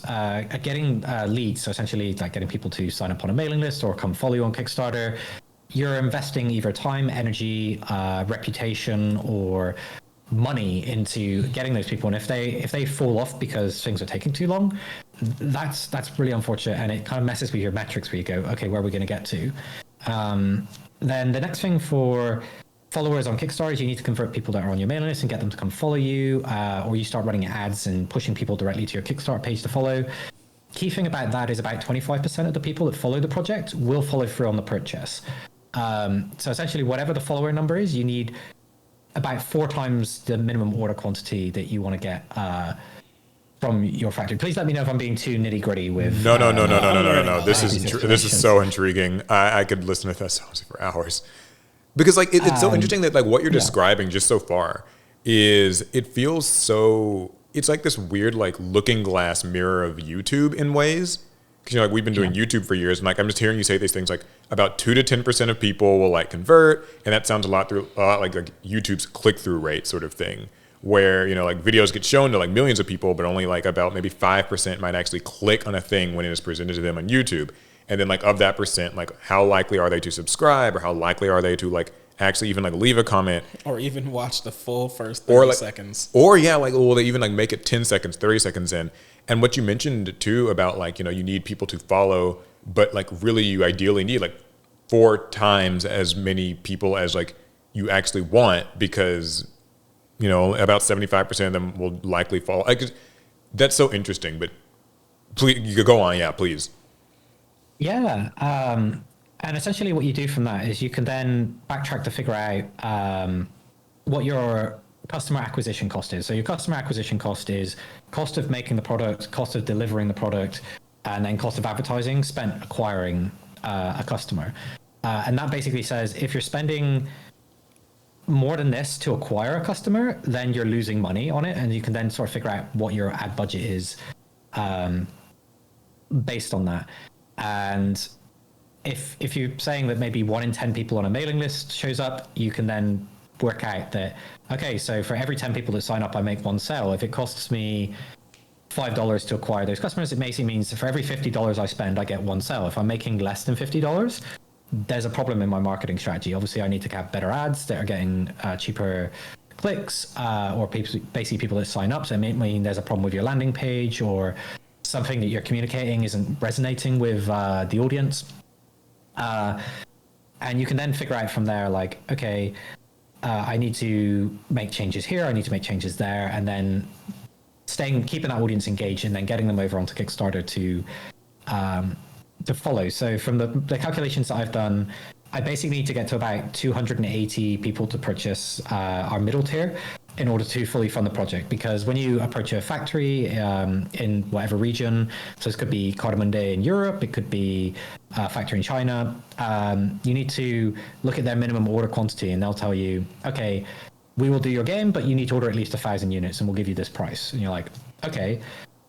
getting leads, so essentially like getting people to sign up on a mailing list or come follow you on Kickstarter, you're investing either time, energy, reputation, or money into getting those people. And if they fall off because things are taking too long, that's really unfortunate, and it kind of messes with your metrics where you go, okay, where are we going to get to? Then the next thing for followers on Kickstarter, you need to convert people that are on your mailing list and get them to come follow you, or you start running ads and pushing people directly to your Kickstarter page to follow. Key thing about that is about 25% of the people that follow the project will follow through on the purchase. So essentially, whatever the follower number is, you need about 4 times the minimum order quantity that you want to get from your factory. Please let me know if I'm being too nitty gritty with. No. This is so intriguing. I could listen to this for hours. Because like it's so interesting that like what you're describing just so far is it feels so, it's like this weird like looking glass mirror of YouTube in ways. Because like we've been doing YouTube for years, and like I'm just hearing you say these things like about 2 to 10% of people will like convert, and that sounds a lot like YouTube's click-through rate sort of thing, where like videos get shown to like millions of people, but only like about maybe 5% might actually click on a thing when it is presented to them on YouTube. And then like of that percent, like how likely are they to subscribe, or how likely are they to like actually even like leave a comment, or even watch the full first 30 seconds, or will they even like make it 10 seconds, 30 seconds in? And what you mentioned too about like you need people to follow, but like really you ideally need like 4 times as many people as like you actually want, because about 75% of them will likely follow. Like, that's so interesting. But please, you could go on, please. Yeah. And essentially what you do from that is you can then backtrack to figure out what your customer acquisition cost is. So your customer acquisition cost is cost of making the product, cost of delivering the product, and then cost of advertising spent acquiring a customer. And that basically says if you're spending more than this to acquire a customer, then you're losing money on it, and you can then sort of figure out what your ad budget is based on that. And if you're saying that maybe 1 in 10 people on a mailing list shows up, you can then work out that, okay, so for every 10 people that sign up, I make 1 sale. If it costs me $5 to acquire those customers, it basically means for every $50 I spend, I get 1 sale. If I'm making less than $50, there's a problem in my marketing strategy. Obviously, I need to have better ads that are getting cheaper clicks, or basically people that sign up. So it may mean there's a problem with your landing page, or something that you're communicating isn't resonating with the audience. And you can then figure out from there, like, okay, I need to make changes here, I need to make changes there, and then keeping that audience engaged, and then getting them over onto Kickstarter to follow. So from the calculations that I've done, I basically need to get to about 280 people to purchase our middle tier in order to fully fund the project. Because when you approach a factory in whatever region, so this could be Cardamonde in Europe, it could be a factory in China, you need to look at their minimum order quantity, and they'll tell you, okay, we will do your game, but you need to order at least 1,000 units, and we'll give you this price. And you're like, okay,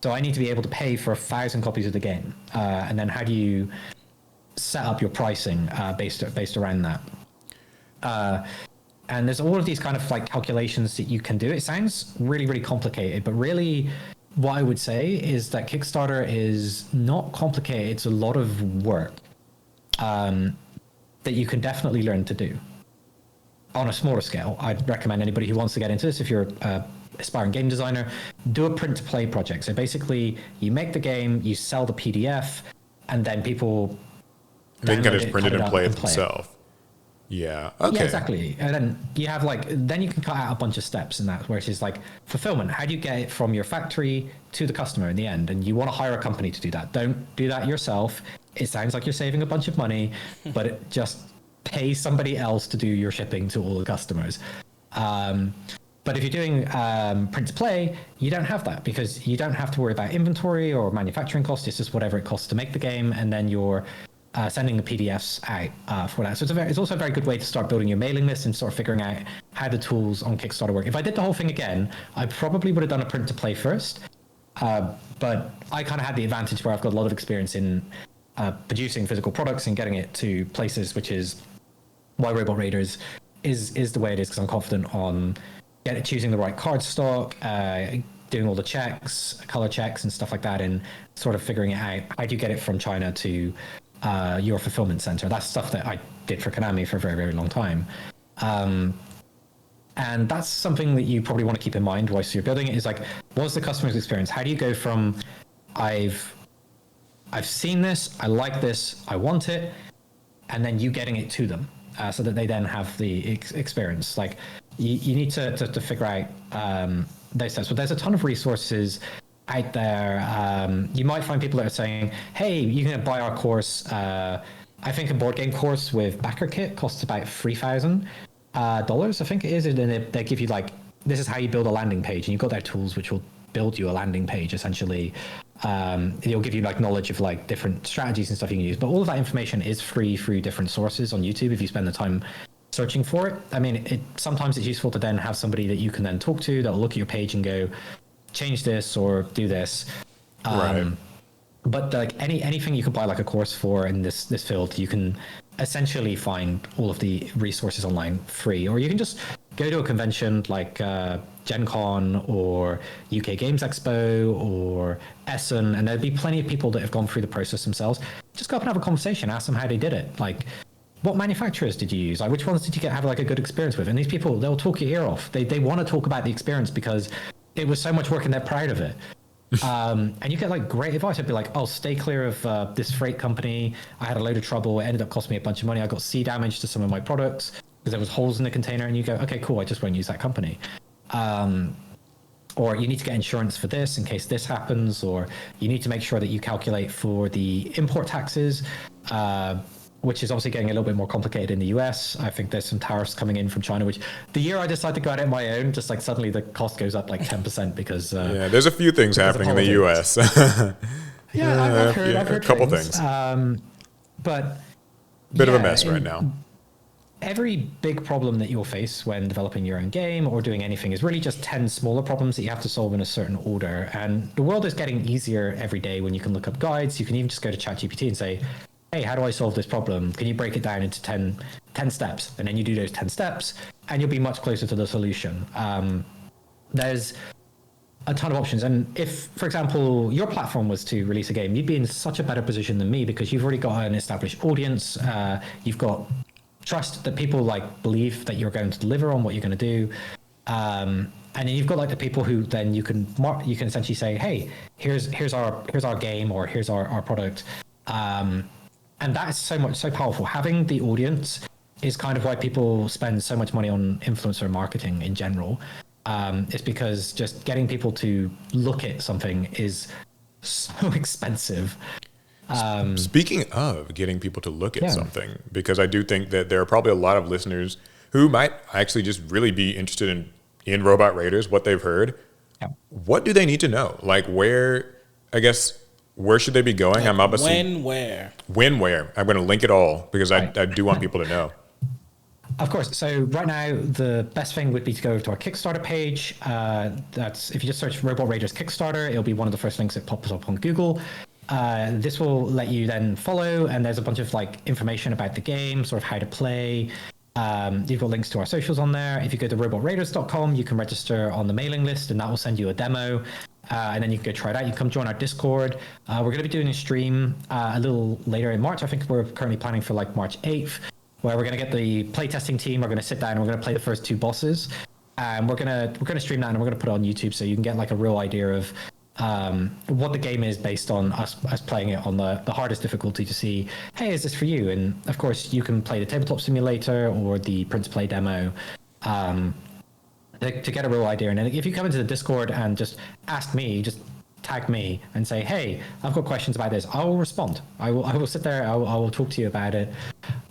so I need to be able to pay for 1,000 copies of the game. And then how do you set up your pricing based around that? And there's all of these kind of like calculations that you can do. It sounds really, really complicated, but really what I would say is that Kickstarter is not complicated. It's a lot of work that you can definitely learn to do on a smaller scale. I'd recommend anybody who wants to get into this, if you're aspiring game designer, do a print to play project. So basically you make the game, you sell the PDF, and then people they can kind of print it and play it play themselves. Yeah. Okay. Yeah, exactly. And then you have then you can cut out a bunch of steps in that, where it's like fulfillment. How do you get it from your factory to the customer in the end? And you want to hire a company to do that. Don't do that yourself. It sounds like you're saving a bunch of money, but just pay somebody else to do your shipping to all the customers. But if you're doing print to play, you don't have that, because you don't have to worry about inventory or manufacturing costs. It's just whatever it costs to make the game, and then you're sending the PDFs out for that. So it's also a very good way to start building your mailing list and start figuring out how the tools on Kickstarter work. If I did the whole thing again, I probably would have done a print to play first. But I kind of had the advantage where I've got a lot of experience in producing physical products and getting it to places, which is why Robot Raiders is the way it is, because I'm confident on choosing the right card stock, doing all the checks, color checks and stuff like that, and sort of figuring out how do you get it from China to your fulfillment center. That's stuff that I did for Konami for a very, very long time. And that's something that you probably want to keep in mind whilst you're building it, is like, what's the customer's experience? How do you go from, I've seen this, I like this, I want it, and then you getting it to them, so that they then have the experience. Like, you need to figure out those steps. But there's a ton of resources out there. You might find people that are saying, hey, you can buy our course. I think a board game course with backer kit costs about $3,000, I think it is. And then they give you this is how you build a landing page, and you've got their tools which will build you a landing page essentially. It'll give you knowledge of different strategies and stuff you can use. But all of that information is free through different sources on YouTube if you spend the time searching for it. I mean, sometimes it's useful to then have somebody that you can then talk to that will look at your page and go, change this or do this. Right. But anything you can buy a course for in this field, you can essentially find all of the resources online free, or you can just go to a convention like Gen Con or UK Games Expo or Essen, and there'll be plenty of people that have gone through the process themselves. Just go up and have a conversation, ask them how they did it. What manufacturers did you use? Which ones did you have a good experience with? And these people, they'll talk your ear off. They want to talk about the experience because it was so much work and they're proud of it. And you get great advice. I'd be like, oh, stay clear of this freight company. I had a load of trouble. It ended up costing me a bunch of money. I got sea damage to some of my products because there was holes in the container. And you go, okay, cool. I just won't use that company. or you need to get insurance for this in case this happens, or you need to make sure that you calculate for the import taxes, which is obviously getting a little bit more complicated in the US. I think there's some tariffs coming in from China, which the year I decided to go at it on my own, just like suddenly the cost goes up like 10% because... yeah, there's a few things happening in the US. Yeah, I've heard a couple things. But Bit of a mess right now. Every big problem that you'll face when developing your own game or doing anything is really just 10 smaller problems that you have to solve in a certain order. And the world is getting easier every day when you can look up guides. You can even just go to ChatGPT and say, hey, how do I solve this problem? Can you break it down into 10 steps? And then you do those 10 steps and you'll be much closer to the solution. There's a ton of options. And if, for example, your platform was to release a game, you'd be in such a better position than me because you've already got an established audience. You've got trust that people like believe that you're going to deliver on what you're going to do. And then you've got like the people who then you can essentially say, hey, here's our game, or here's our product. And that is so powerful. Having the audience is kind of why people spend so much money on influencer marketing in general. It's because just getting people to look at something is so expensive. Speaking of getting people to look at something, because I do think that there are probably a lot of listeners who might actually just really be interested in Robot Raiders, what they've heard. Yeah. What do they need to know? Like where should they be going? I'm obviously where. I'm going to link it all because I do want people to know. Of course. So right now, the best thing would be to go over to our Kickstarter page. That's if you just search Robot Raiders Kickstarter, it'll be one of the first links that pops up on Google. This will let you then follow, and there's a bunch of like information about the game, sort of how to play. You've got links to our socials on there. If you go to robotraiders.com, you can register on the mailing list, and that will send you a demo. And then you can go try it out. You can come join our Discord. We're going to be doing a stream a little later in March. I think we're currently planning for like March 8th, where we're going to get the playtesting team. We're going to sit down and we're going to play the first 2 bosses. And we're going to stream that and we're going to put it on YouTube so you can get like a real idea of what the game is based on us playing it on the hardest difficulty to see, hey, is this for you? And of course, you can play the tabletop simulator or the print to play demo to get a real idea. And then if you come into the Discord and just ask me, just tag me and say, hey, I've got questions about this, I will respond. I will sit there, I will talk to you about it.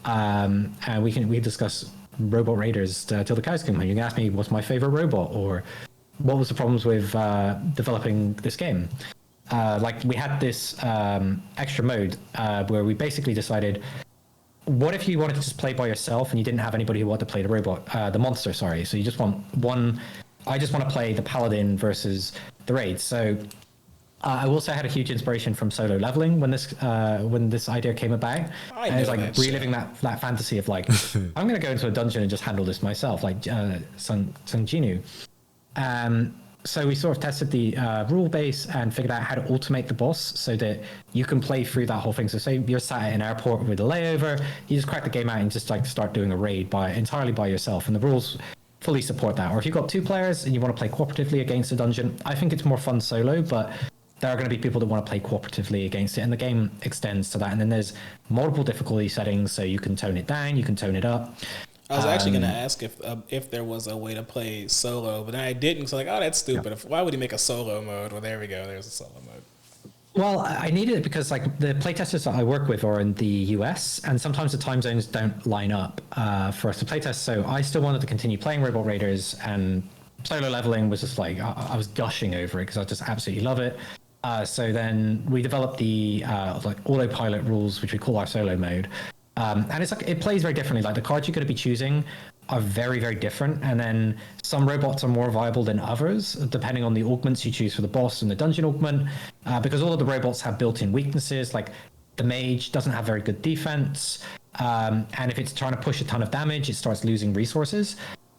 And we discuss Robot Raiders till the cows come home. You can ask me what's my favorite robot, or what was the problems with developing this game. Like we had this extra mode where we basically decided, what if you wanted to just play by yourself and you didn't have anybody who wanted to play the monster, sorry. So you just want I just want to play the paladin versus the raid. So I will say I had a huge inspiration from solo leveling when this idea came about. And it was like reliving that fantasy of like, I'm going to go into a dungeon and just handle this myself, like Sun Jinu. So we sort of tested the rule base and figured out how to automate the boss so that you can play through that whole thing. So say you're sat at an airport with a layover, you just crack the game out and just like start doing a raid entirely by yourself. And the rules fully support that. Or if you've got 2 players and you want to play cooperatively against a dungeon, I think it's more fun solo, but there are going to be people that want to play cooperatively against it, and the game extends to that. And then there's multiple difficulty settings, so you can tone it down, you can tone it up. I was actually going to ask if there was a way to play solo, but I didn't. So like, oh, that's stupid. Yeah. Why would he make a solo mode? Well, there we go. There's a solo mode. Well, I needed it because like the playtesters that I work with are in the US, and sometimes the time zones don't line up for us to playtest. So I still wanted to continue playing Robot Raiders, and solo leveling was just like I was gushing over it because I just absolutely love it. So then we developed the like autopilot rules, which we call our solo mode. And it's like it plays very differently. Like the cards you're going to be choosing are very, very different. And then some robots are more viable than others, depending on the augments you choose for the boss and the dungeon augment. Because all of the robots have built-in weaknesses. Like the mage doesn't have very good defense. And if it's trying to push a ton of damage, it starts losing resources.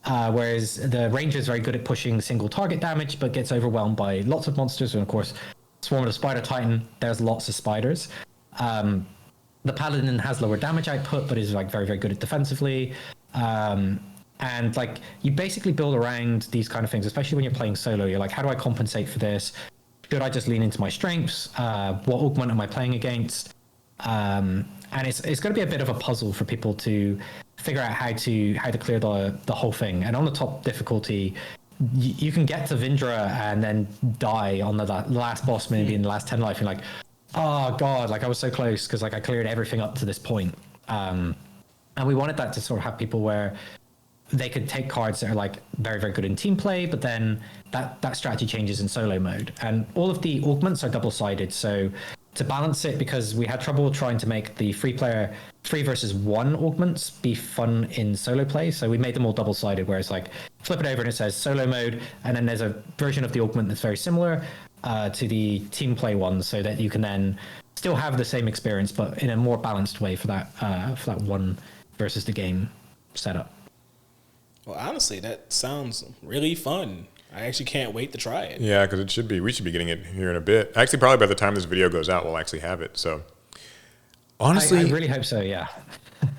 Whereas the ranger is very good at pushing single target damage, but gets overwhelmed by lots of monsters. And of course, Swarm of the Spider Titan, there's lots of spiders. The Paladin has lower damage output, but is like very, very good at defensively. And like you basically build around these kind of things, especially when you're playing solo. You're like, how do I compensate for this? Should I just lean into my strengths? What augment am I playing against? And it's going to be a bit of a puzzle for people to figure out how to clear the whole thing. And on the top difficulty, you can get to Vindra and then die on the last boss, maybe in the last 10 life. You're like, oh god, like I was so close because like I cleared everything up to this point. And we wanted that to sort of have people where they could take cards that are like very, very good in team play, but then that strategy changes in solo mode. And all of the augments are double-sided. So to balance it, because we had trouble trying to make the free versus one augments be fun in solo play. So we made them all double-sided, where it's like flip it over and it says solo mode, and then there's a version of the augment that's very similar to the team play one, so that you can then still have the same experience, but in a more balanced way for that one versus the game setup. Well, honestly, that sounds really fun. I actually can't wait to try it. Yeah, because we should be getting it here in a bit. Actually, probably by the time this video goes out, we'll actually have it. So, honestly, I really hope so. Yeah.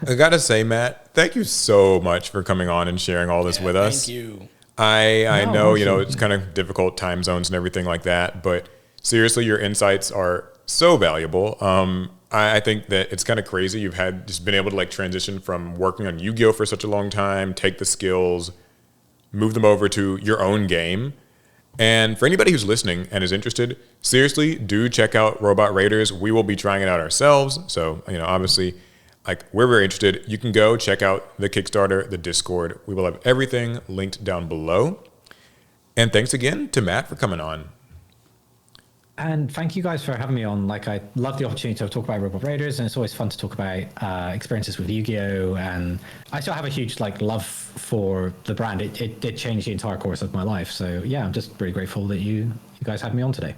I gotta say, Matt, thank you so much for coming on and sharing all this with us. Thank you. I know, it's kind of difficult time zones and everything like that, but seriously, your insights are so valuable. I think that it's kind of crazy. You've just been able to like transition from working on Yu-Gi-Oh for such a long time, take the skills, move them over to your own game. And for anybody who's listening and is interested, seriously, do check out Robot Raiders. We will be trying it out ourselves. So, obviously, like we're very interested. You can go check out the Kickstarter, the Discord. We will have everything linked down below. And thanks again to Matt for coming on. And thank you guys for having me on. Like, I love the opportunity to talk about Robot Raiders, and it's always fun to talk about experiences with Yu-Gi-Oh! And I still have a huge love for the brand. It did change the entire course of my life. So yeah, I'm just really grateful that you guys had me on today.